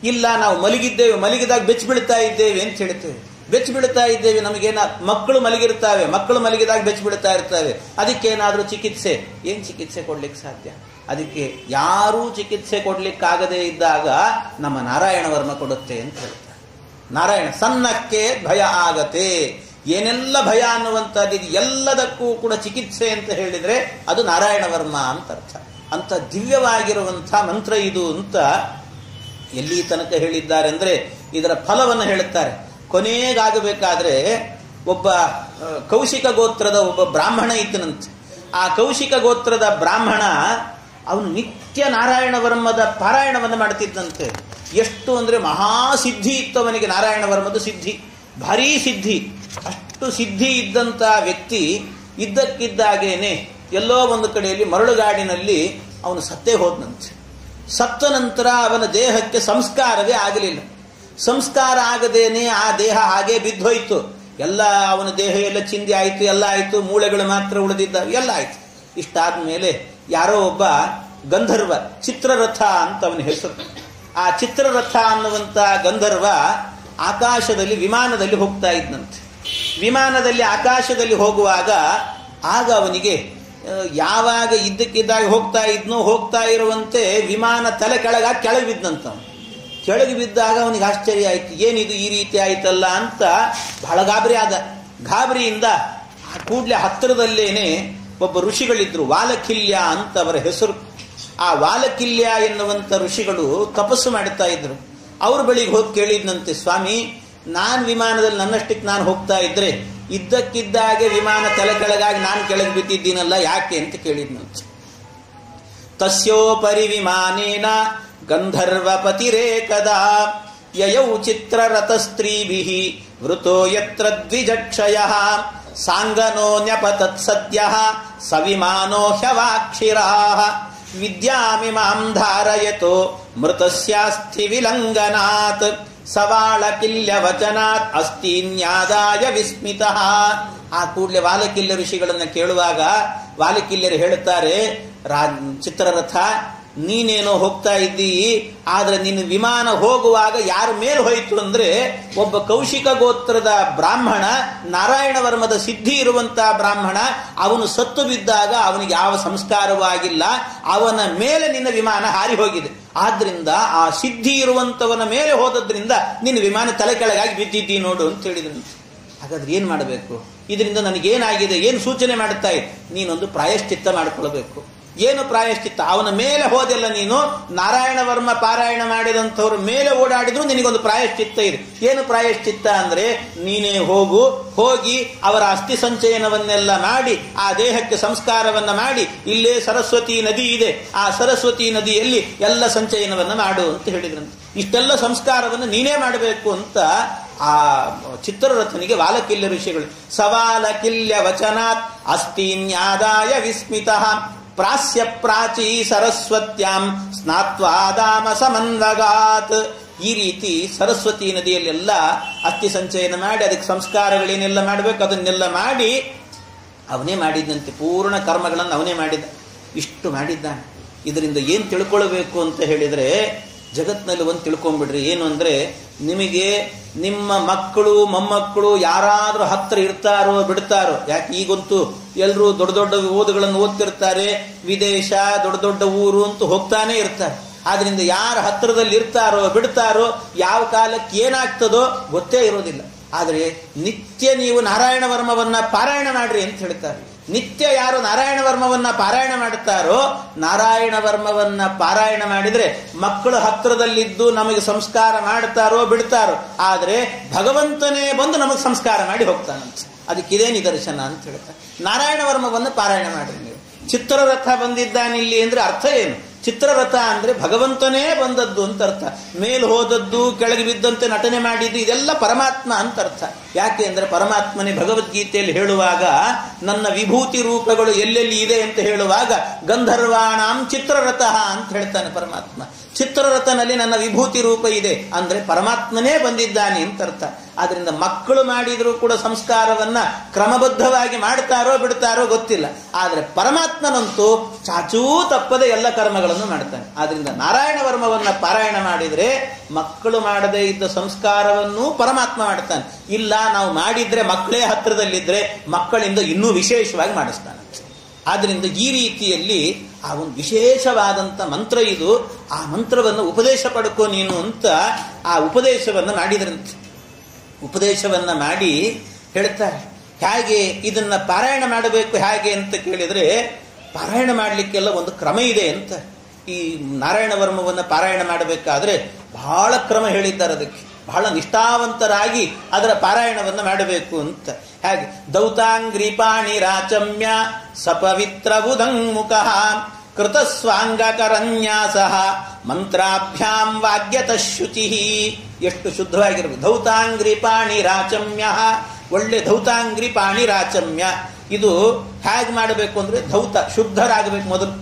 ಇಲ್ಲ ನಾವು ಮಲಗಿದ್ದೇವೆ, ಮಲಗಿದಾಗ ಬೆಚ್ಚ ಬೀಳ್ತಾ ಇದ್ದೇವೆ ಅಂತ ಹೇಳ್ತೇವೆ. ಬೆಚ್ಚ ಬೀಳ್ತಾ ಇದ್ದೇವೆ, ನಮಗೇನ ಮಕ್ಕಳು ಮಲಗಿರ್ತಾವೆ, ಮಕ್ಕಳು ಮಲಗಿದಾಗ ಬೆಚ್ಚ ಬೀಳ್ತಾ ಇರ್ತವೆ, ಅದಕ್ಕೇನಾದ್ರೂ ಚಿಕಿತ್ಸೆ? ಏನ್ ಚಿಕಿತ್ಸೆ ಕೊಡ್ಲಿಕ್ಕೆ ಸಾಧ್ಯ? ಅದಕ್ಕೆ ಯಾರೂ ಚಿಕಿತ್ಸೆ ಕೊಡ್ಲಿಕ್ಕಾಗದೇ ಇದ್ದಾಗ ನಮ್ಮ ನಾರಾಯಣ ವರ್ಮ ಕೊಡುತ್ತೆ ಅಂತ ಹೇಳ್ತಾರೆ. ನಾರಾಯಣ ಸನ್ನಕ್ಕೆ ಭಯ ಆಗತ್ತೆ. ಏನೆಲ್ಲ ಭಯ ಅನ್ನುವಂಥದ್ದು ಎಲ್ಲದಕ್ಕೂ ಕೂಡ ಚಿಕಿತ್ಸೆ ಅಂತ ಹೇಳಿದ್ರೆ ಅದು ನಾರಾಯಣ ವರ್ಮ ಅಂತ ಅರ್ಥ. ಅಂತ ದಿವ್ಯವಾಗಿರುವಂಥ ಮಂತ್ರ ಇದು ಅಂತ ಎಲ್ಲಿ ತನಕ ಹೇಳಿದ್ದಾರೆ ಅಂದ್ರೆ ಇದರ ಫಲವನ್ನು ಹೇಳುತ್ತಾರೆ. ಕೊನೆಗಾಗಬೇಕಾದ್ರೆ ಒಬ್ಬ ಕೌಶಿಕ ಗೋತ್ರದ ಒಬ್ಬ ಬ್ರಾಹ್ಮಣ ಇದ್ದನಂತೆ. ಆ ಕೌಶಿಕ ಗೋತ್ರದ ಬ್ರಾಹ್ಮಣ ಅವನು ನಿತ್ಯ ನಾರಾಯಣ ವರ್ಮದ ಪಾರಾಯಣವನ್ನು ಮಾಡ್ತಿದ್ದಂತೆ. ಎಷ್ಟು ಅಂದ್ರೆ ಮಹಾಸಿದ್ಧಿ ಇತ್ತು ಅವನಿಗೆ, ನಾರಾಯಣ ವರ್ಮದ ಸಿದ್ಧಿ, ಭಾರೀ ಸಿದ್ಧಿ. ಅಷ್ಟು ಸಿದ್ಧಿ ಇದ್ದಂಥ ವ್ಯಕ್ತಿ ಇದ್ದಕ್ಕಿದ್ದಾಗೇನೆ ಎಲ್ಲೋ ಒಂದು ಕಡೆಯಲ್ಲಿ ಮರಳುಗಾಡಿನಲ್ಲಿ ಅವನು ಸತ್ತೇ ಹೋದನಂತೆ. ಸತ್ತ ನಂತರ ಅವನ ದೇಹಕ್ಕೆ ಸಂಸ್ಕಾರವೇ ಆಗಲಿಲ್ಲ. ಸಂಸ್ಕಾರ ಆಗದೇನೆ ಆ ದೇಹ ಹಾಗೆ ಬಿದ್ದೋಯ್ತು. ಎಲ್ಲ ಅವನ ದೇಹ ಎಲ್ಲ ಚಿಂದಿ ಆಯಿತು, ಎಲ್ಲ ಆಯಿತು, ಮೂಳೆಗಳು ಮಾತ್ರ ಉಳಿದಿದ್ದಾವೆ, ಎಲ್ಲ ಆಯಿತು. ಇಷ್ಟಾದ್ಮೇಲೆ ಯಾರೋ ಒಬ್ಬ ಗಂಧರ್ವ, ಚಿತ್ರರಥ ಅಂತ ಅವನ ಹೆಸರು. ಆ ಚಿತ್ರರಥ ಅನ್ನುವಂಥ ಗಂಧರ್ವ ಆಕಾಶದಲ್ಲಿ ವಿಮಾನದಲ್ಲಿ ಹೋಗ್ತಾ ಇದ್ದಂತೆ. ವಿಮಾನದಲ್ಲಿ ಆಕಾಶದಲ್ಲಿ ಹೋಗುವಾಗ ಆಗ ಅವನಿಗೆ ಯಾವಾಗ ಇದ್ದಕ್ಕಿದ್ದಾಗ ಹೋಗ್ತಾ ಇರುವಂತೆ ವಿಮಾನ ತಲೆ ಕೆಳಗೆ ಬಿದ್ದಂತ. ಕೆಳಗೆ ಬಿದ್ದಾಗ ಅವನಿಗೆ ಆಶ್ಚರ್ಯ ಆಯ್ತು, ಏನಿದು ಈ ರೀತಿ ಆಯ್ತಲ್ಲ ಅಂತ ಬಹಳ ಗಾಬರಿ ಆದ. ಗಾಬರಿಯಿಂದ ಕೂಡಲೇ ಹತ್ತಿರದಲ್ಲೇನೆ ಒಬ್ಬ ಋಷಿಗಳಿದ್ರು, ವಾಲಕಿಲ್ಯ ಅಂತ ಅವರ ಹೆಸರು. ಆ ವಾಲಕಿಲ್ಯ ಎನ್ನುವಂಥ ಋಷಿಗಳು ತಪಸ್ಸು ಮಾಡ್ತಾ ಇದ್ರು. ಅವ್ರ ಬಳಿಗೆ ಹೋಗಿ ಕೇಳಿದ್ನಂತೆ, ಸ್ವಾಮಿ ನಾನು ವಿಮಾನದಲ್ಲಿ ನನ್ನಷ್ಟಕ್ಕೆ ನಾನು ಹೋಗ್ತಾ ಇದ್ರೆ ಇದ್ದಕ್ಕಿದ್ದಾಗೆ ವಿಮಾನ ತಲೆ ಕೆಳಗಾಗಿ ನಾನು ಕೆಳಗೆ ಬಿದ್ದಿದ್ದೀನಲ್ಲ, ಯಾಕೆ ಅಂತ ಕೇಳಿದ್ನಂತೆ. ತಸ್ಯೋಪರಿ ವಿಮಾನೇನ ಗಂಧರ್ವಪತಿರೇಕದಾ ಯಯೌ ಚಿತ್ರರಥಸ್ತ್ರೀಭಿಃ ವೃತೋ ಯತ್ರ ದ್ವಿಜಕ್ಷಯಃ ಸಾಂಗನೋ ನ್ಯಪತತ್ ಸದ್ಯಃ ಸವಿಮಾನೋ ಹ್ಯವಾಕ್ಷಿರಾಃ ವಿದ್ಯಾಮಿಮಾಂ ಧಾರಯತೋ ಮೃತಸ್ಯಾಸ್ಥಿ ವಿಲಂಗನಾತ್ ಸವಾಳಕಿಲ್ಯ ವಚನಾತ್ ಅಸ್ತೀನ್ಯಾದಾಯ ವಿಸ್ಮಿತಃ. ಆ ಕೂಡಲೇ ವಾಲಕಿಲ್ಯ ಋಷಿಗಳನ್ನ ಕೇಳುವಾಗ ವಾಲಕಿಲ್ಯರು ಹೇಳುತ್ತಾರೆ, ಚಿತ್ರರಥ ನೀನೇನೋ ಹೋಗ್ತಾ ಇದ್ದೀ, ಆದ್ರೆ ನಿನ್ನ ವಿಮಾನ ಹೋಗುವಾಗ ಯಾರ ಮೇಲೆ ಹೋಯಿತು ಅಂದ್ರೆ ಒಬ್ಬ ಕೌಶಿಕ ಗೋತ್ರದ ಬ್ರಾಹ್ಮಣ, ನಾರಾಯಣ ವರ್ಮದ ಸಿದ್ಧಿ ಇರುವಂತಹ ಬ್ರಾಹ್ಮಣ, ಅವನು ಸತ್ತು ಬಿದ್ದಾಗ ಅವನಿಗೆ ಯಾವ ಸಂಸ್ಕಾರವೂ ಆಗಿಲ್ಲ, ಅವನ ಮೇಲೆ ನಿನ್ನ ವಿಮಾನ ಹಾರಿ ಹೋಗಿದೆ. ಆದ್ರಿಂದ ಆ ಸಿದ್ಧಿ ಇರುವಂತವನ ಮೇಲೆ ಹೋದದ್ರಿಂದ ನಿನ್ನ ವಿಮಾನ ತಲೆ ಕೆಳಗಾಗಿ ಬಿದ್ದಿದ್ದಿ ನೋಡು ಅಂತ ಹೇಳಿದ್ರು. ಹಾಗಾದ್ರೆ ಏನ್ ಮಾಡಬೇಕು? ಇದರಿಂದ ನನಗೇನಾಗಿದೆ, ಏನು ಸೂಚನೆ ಮಾಡುತ್ತಾ ಇದೆ? ನೀನೊಂದು ಪ್ರಾಯಶ್ಚಿತ್ತ ಮಾಡಿಕೊಳ್ಬೇಕು. ಏನು ಪ್ರಾಯಶ್ಚಿತ್ತ? ಅವನ ಮೇಲೆ ಹೋದೆಲ್ಲ ನೀನು ನಾರಾಯಣ ವರ್ಮ ಪಾರಾಯಣ ಮಾಡಿದಂಥವ್ರ ಮೇಲೆ ಓಡಾಡಿದ್ರು ನಿನಗೊಂದು ಪ್ರಾಯಶ್ಚಿತ್ತ ಇದೆ. ಏನು ಪ್ರಾಯಶ್ಚಿತ್ತ ಅಂದ್ರೆ, ನೀನೇ ಹೋಗಿ ಅವರ ಅಸ್ಥಿ ಸಂಚಯನವನ್ನೆಲ್ಲ ಮಾಡಿ ಆ ದೇಹಕ್ಕೆ ಸಂಸ್ಕಾರವನ್ನ ಮಾಡಿ, ಇಲ್ಲೇ ಸರಸ್ವತಿ ನದಿ ಇದೆ, ಆ ಸರಸ್ವತಿ ನದಿಯಲ್ಲಿ ಎಲ್ಲ ಸಂಚಯನವನ್ನ ಮಾಡು ಅಂತ ಹೇಳಿದ್ರಂತೆ. ಇಷ್ಟೆಲ್ಲ ಸಂಸ್ಕಾರವನ್ನು ನೀನೇ ಮಾಡಬೇಕು ಅಂತ ಆ ಚಿತ್ರರಥನಿಗೆ ವಾಲಕಿಲ್ಯ ಋಷಿಗಳು ಸವಾಲಕಿಲ್ಯ ವಚನಾತ್ ಅಸ್ತೀನ್ಯಾದಾಯ ವಿಸ್ಮಿತಃ ಪ್ರಾಸ್ಯ ಪ್ರಾಚೀ ಸರಸ್ವತ್ಯಾಂ ಸ್ನಾತ್ವಾದಾಮ ಸಮನ್ವಗಾತ್. ಈ ರೀತಿ ಸರಸ್ವತಿ ನದಿಯಲ್ಲೆಲ್ಲ ಅಸ್ಥಿ ಸಂಚಯನ ಮಾಡಿ ಅದಕ್ಕೆ ಸಂಸ್ಕಾರಗಳೇನೆಲ್ಲ ಮಾಡಬೇಕು ಅದನ್ನೆಲ್ಲ ಮಾಡಿ ಅವನೇ ಮಾಡಿದ್ದಂತೆ. ಪೂರ್ಣ ಕರ್ಮಗಳನ್ನು ಅವನೇ ಮಾಡಿದ್ದ. ಇಷ್ಟು ಮಾಡಿದ್ದಾನೆ. ಇದರಿಂದ ಏನು ತಿಳ್ಕೊಳ್ಬೇಕು ಅಂತ ಹೇಳಿದರೆ, ಜಗತ್ನಲ್ಲಿ ಒಂದು ತಿಳ್ಕೊಂಡ್ಬಿಡ್ರಿ. ಏನು ಅಂದರೆ, ನಿಮಗೆ ನಿಮ್ಮ ಮಕ್ಕಳು ಮೊಮ್ಮಕ್ಕಳು ಯಾರಾದರೂ ಹತ್ರ ಇರ್ತಾರೋ ಬಿಡ್ತಾರೋ, ಯಾಕೆ ಈಗಂತೂ ಎಲ್ಲರೂ ದೊಡ್ಡ ದೊಡ್ಡ ಓದುಗಳನ್ನು ಓದ್ತಿರ್ತಾರೆ, ವಿದೇಶ ದೊಡ್ಡ ದೊಡ್ಡ ಊರು ಅಂತ ಹೋಗ್ತಾನೆ ಇರ್ತಾರೆ. ಆದ್ರಿಂದ ಯಾರ ಹತ್ರದಲ್ಲಿ ಇರ್ತಾರೋ ಬಿಡ್ತಾರೋ, ಯಾವ ಕಾಲಕ್ಕೆ ಏನಾಗ್ತದೋ ಗೊತ್ತೇ ಇರೋದಿಲ್ಲ. ಆದರೆ ನಿತ್ಯ ನೀವು ನಾರಾಯಣ ವರ್ಮವನ್ನ ಪಾರಾಯಣ ಮಾಡ್ರಿ ಅಂತ ಹೇಳ್ತಾರೆ. ನಿತ್ಯ ಯಾರು ನಾರಾಯಣ ವರ್ಮವನ್ನ ಪಾರಾಯಣ ಮಾಡುತ್ತಾರೋ, ನಾರಾಯಣ ವರ್ಮವನ್ನ ಪಾರಾಯಣ ಮಾಡಿದ್ರೆ ಮಕ್ಕಳು ಹತ್ರದಲ್ಲಿದ್ದು ನಮಗೆ ಸಂಸ್ಕಾರ ಮಾಡ್ತಾರೋ ಬಿಡ್ತಾರೋ, ಆದರೆ ಭಗವಂತನೇ ಬಂದು ನಮಗೆ ಸಂಸ್ಕಾರ ಮಾಡಿ ಹೋಗ್ತಾನಂತ. ಅದಕ್ಕಿದೇ ನಿದರ್ಶನ ಅಂತ ಹೇಳ್ತಾರೆ. ನಾರಾಯಣ ವರ್ಮವನ್ನು ಪಾರಾಯಣ ಮಾಡಿ ನೀವು. ಚಿತ್ರರಥ ಬಂದಿದ್ದಾನಿಲ್ಲಿ ಅಂದ್ರೆ ಅರ್ಥ ಏನು? ಚಿತ್ರರಥ ಅಂದ್ರೆ ಭಗವಂತನೇ ಬಂದದ್ದು ಅಂತ ಅರ್ಥ. ಮೇಲ್ ಹೋದದ್ದು, ಕೆಳಗೆ ಬಿದ್ದಂತೆ ನಟನೆ ಮಾಡಿದ್ದು, ಇದೆಲ್ಲ ಪರಮಾತ್ಮ ಅಂತ ಅರ್ಥ. ಯಾಕೆ ಅಂದ್ರೆ ಪರಮಾತ್ಮನೇ ಭಗವದ್ಗೀತೆಯಲ್ಲಿ ಹೇಳುವಾಗ ನನ್ನ ವಿಭೂತಿ ರೂಪಗಳು ಎಲ್ಲೆಲ್ಲಿ ಇದೆ ಅಂತ ಹೇಳುವಾಗ ಗಂಧರ್ವಾಣಾಂ ಚಿತ್ರರಥ ಅಂತ ಹೇಳ್ತಾನೆ ಪರಮಾತ್ಮ. ಚಿತ್ರರಥನಲ್ಲಿ ನನ್ನ ವಿಭೂತಿ ರೂಪ ಇದೆ ಅಂದ್ರೆ ಪರಮಾತ್ಮನೇ ಬಂದಿದ್ದಾನೆ ಅಂತ ಅರ್ಥ. ಆದ್ರಿಂದ ಮಕ್ಕಳು ಮಾಡಿದರೂ ಕೂಡ ಸಂಸ್ಕಾರವನ್ನ ಕ್ರಮಬದ್ಧವಾಗಿ ಮಾಡ್ತಾರೋ ಬಿಡ್ತಾರೋ ಗೊತ್ತಿಲ್ಲ, ಆದ್ರೆ ಪರಮಾತ್ಮನಂತೂ ಚಾಚೂ ತಪ್ಪದೆ ಎಲ್ಲ ಕರ್ಮಗಳನ್ನು ಮಾಡ್ತಾನೆ. ಆದ್ರಿಂದ ನಾರಾಯಣ ವರ್ಮವನ್ನ ಪಾರಾಯಣ ಮಾಡಿದ್ರೆ ಮಕ್ಕಳು ಮಾಡದೇ ಇದ್ದ ಸಂಸ್ಕಾರವನ್ನು ಪರಮಾತ್ಮ ಮಾಡ್ತಾನೆ. ಇಲ್ಲ ನಾವು ಮಾಡಿದ್ರೆ ಮಕ್ಕಳೇ ಹತ್ರದಲ್ಲಿದ್ರೆ ಮಕ್ಕಳಿಂದ ಇನ್ನೂ ವಿಶೇಷವಾಗಿ ಮಾಡಿಸ್ತಾನೆ. ಆದ್ರಿಂದ ಈ ರೀತಿಯಲ್ಲಿ ಆ ಒಂದು ವಿಶೇಷವಾದಂಥ ಮಂತ್ರ ಇದು. ಆ ಮಂತ್ರವನ್ನು ಉಪದೇಶ ಪಡ್ಕೋ ನೀನು ಅಂತ ಆ ಉಪದೇಶವನ್ನು ಮಾಡಿದ್ರಂತೆ. ಉಪದೇಶವನ್ನ ಮಾಡಿ ಹೇಳ್ತಾರೆ, ಹೇಗೆ ಇದನ್ನ ಪಾರಾಯಣ ಮಾಡಬೇಕು ಹೇಗೆ ಅಂತ ಕೇಳಿದ್ರೆ, ಪಾರಾಯಣ ಮಾಡಲಿಕ್ಕೆಲ್ಲ ಒಂದು ಕ್ರಮ ಇದೆ ಅಂತ. ಈ ನಾರಾಯಣ ವರ್ಮವನ್ನು ಪಾರಾಯಣ ಮಾಡಬೇಕಾದ್ರೆ ಬಹಳ ಕ್ರಮ ಹೇಳಿದ್ದಾರೆ. ಅದಕ್ಕೆ ಬಹಳ ನಿಷ್ಠಾವಂತರಾಗಿ ಅದರ ಪಾರಾಯಣವನ್ನು ಮಾಡಬೇಕು ಅಂತ. ಹಾಗೆ ದೌತಾಂಗ್ರಿಪಾಣಿ ರಾಚಮ್ಯ ಸಪವಿತ್ರ ಉದಂಗುಖ ಕೃತಸ್ವಾಂಗಕರನ್ಯಾಸ ಮಂತ್ರಾಭ್ಯಾಂ ವಾಗ್ಯತ ಶುಚಿ. ಎಷ್ಟು ಶುದ್ಧವಾಗಿರ್ಬೇಕು. ಧೌತಾಂಗ್ರಿ ಪಾಣಿ ರಾಚಮ್ಯ, ಒಳ್ಳೆ ಧೌತಾಂಗ್ರಿ ಪಾಣಿ ರಾಚಮ್ಯ. ಇದು ಹೇಗೆ ಮಾಡಬೇಕು ಅಂದ್ರೆ, ಧೌತ ಶುದ್ಧರಾಗಬೇಕು. ಮೊದಲು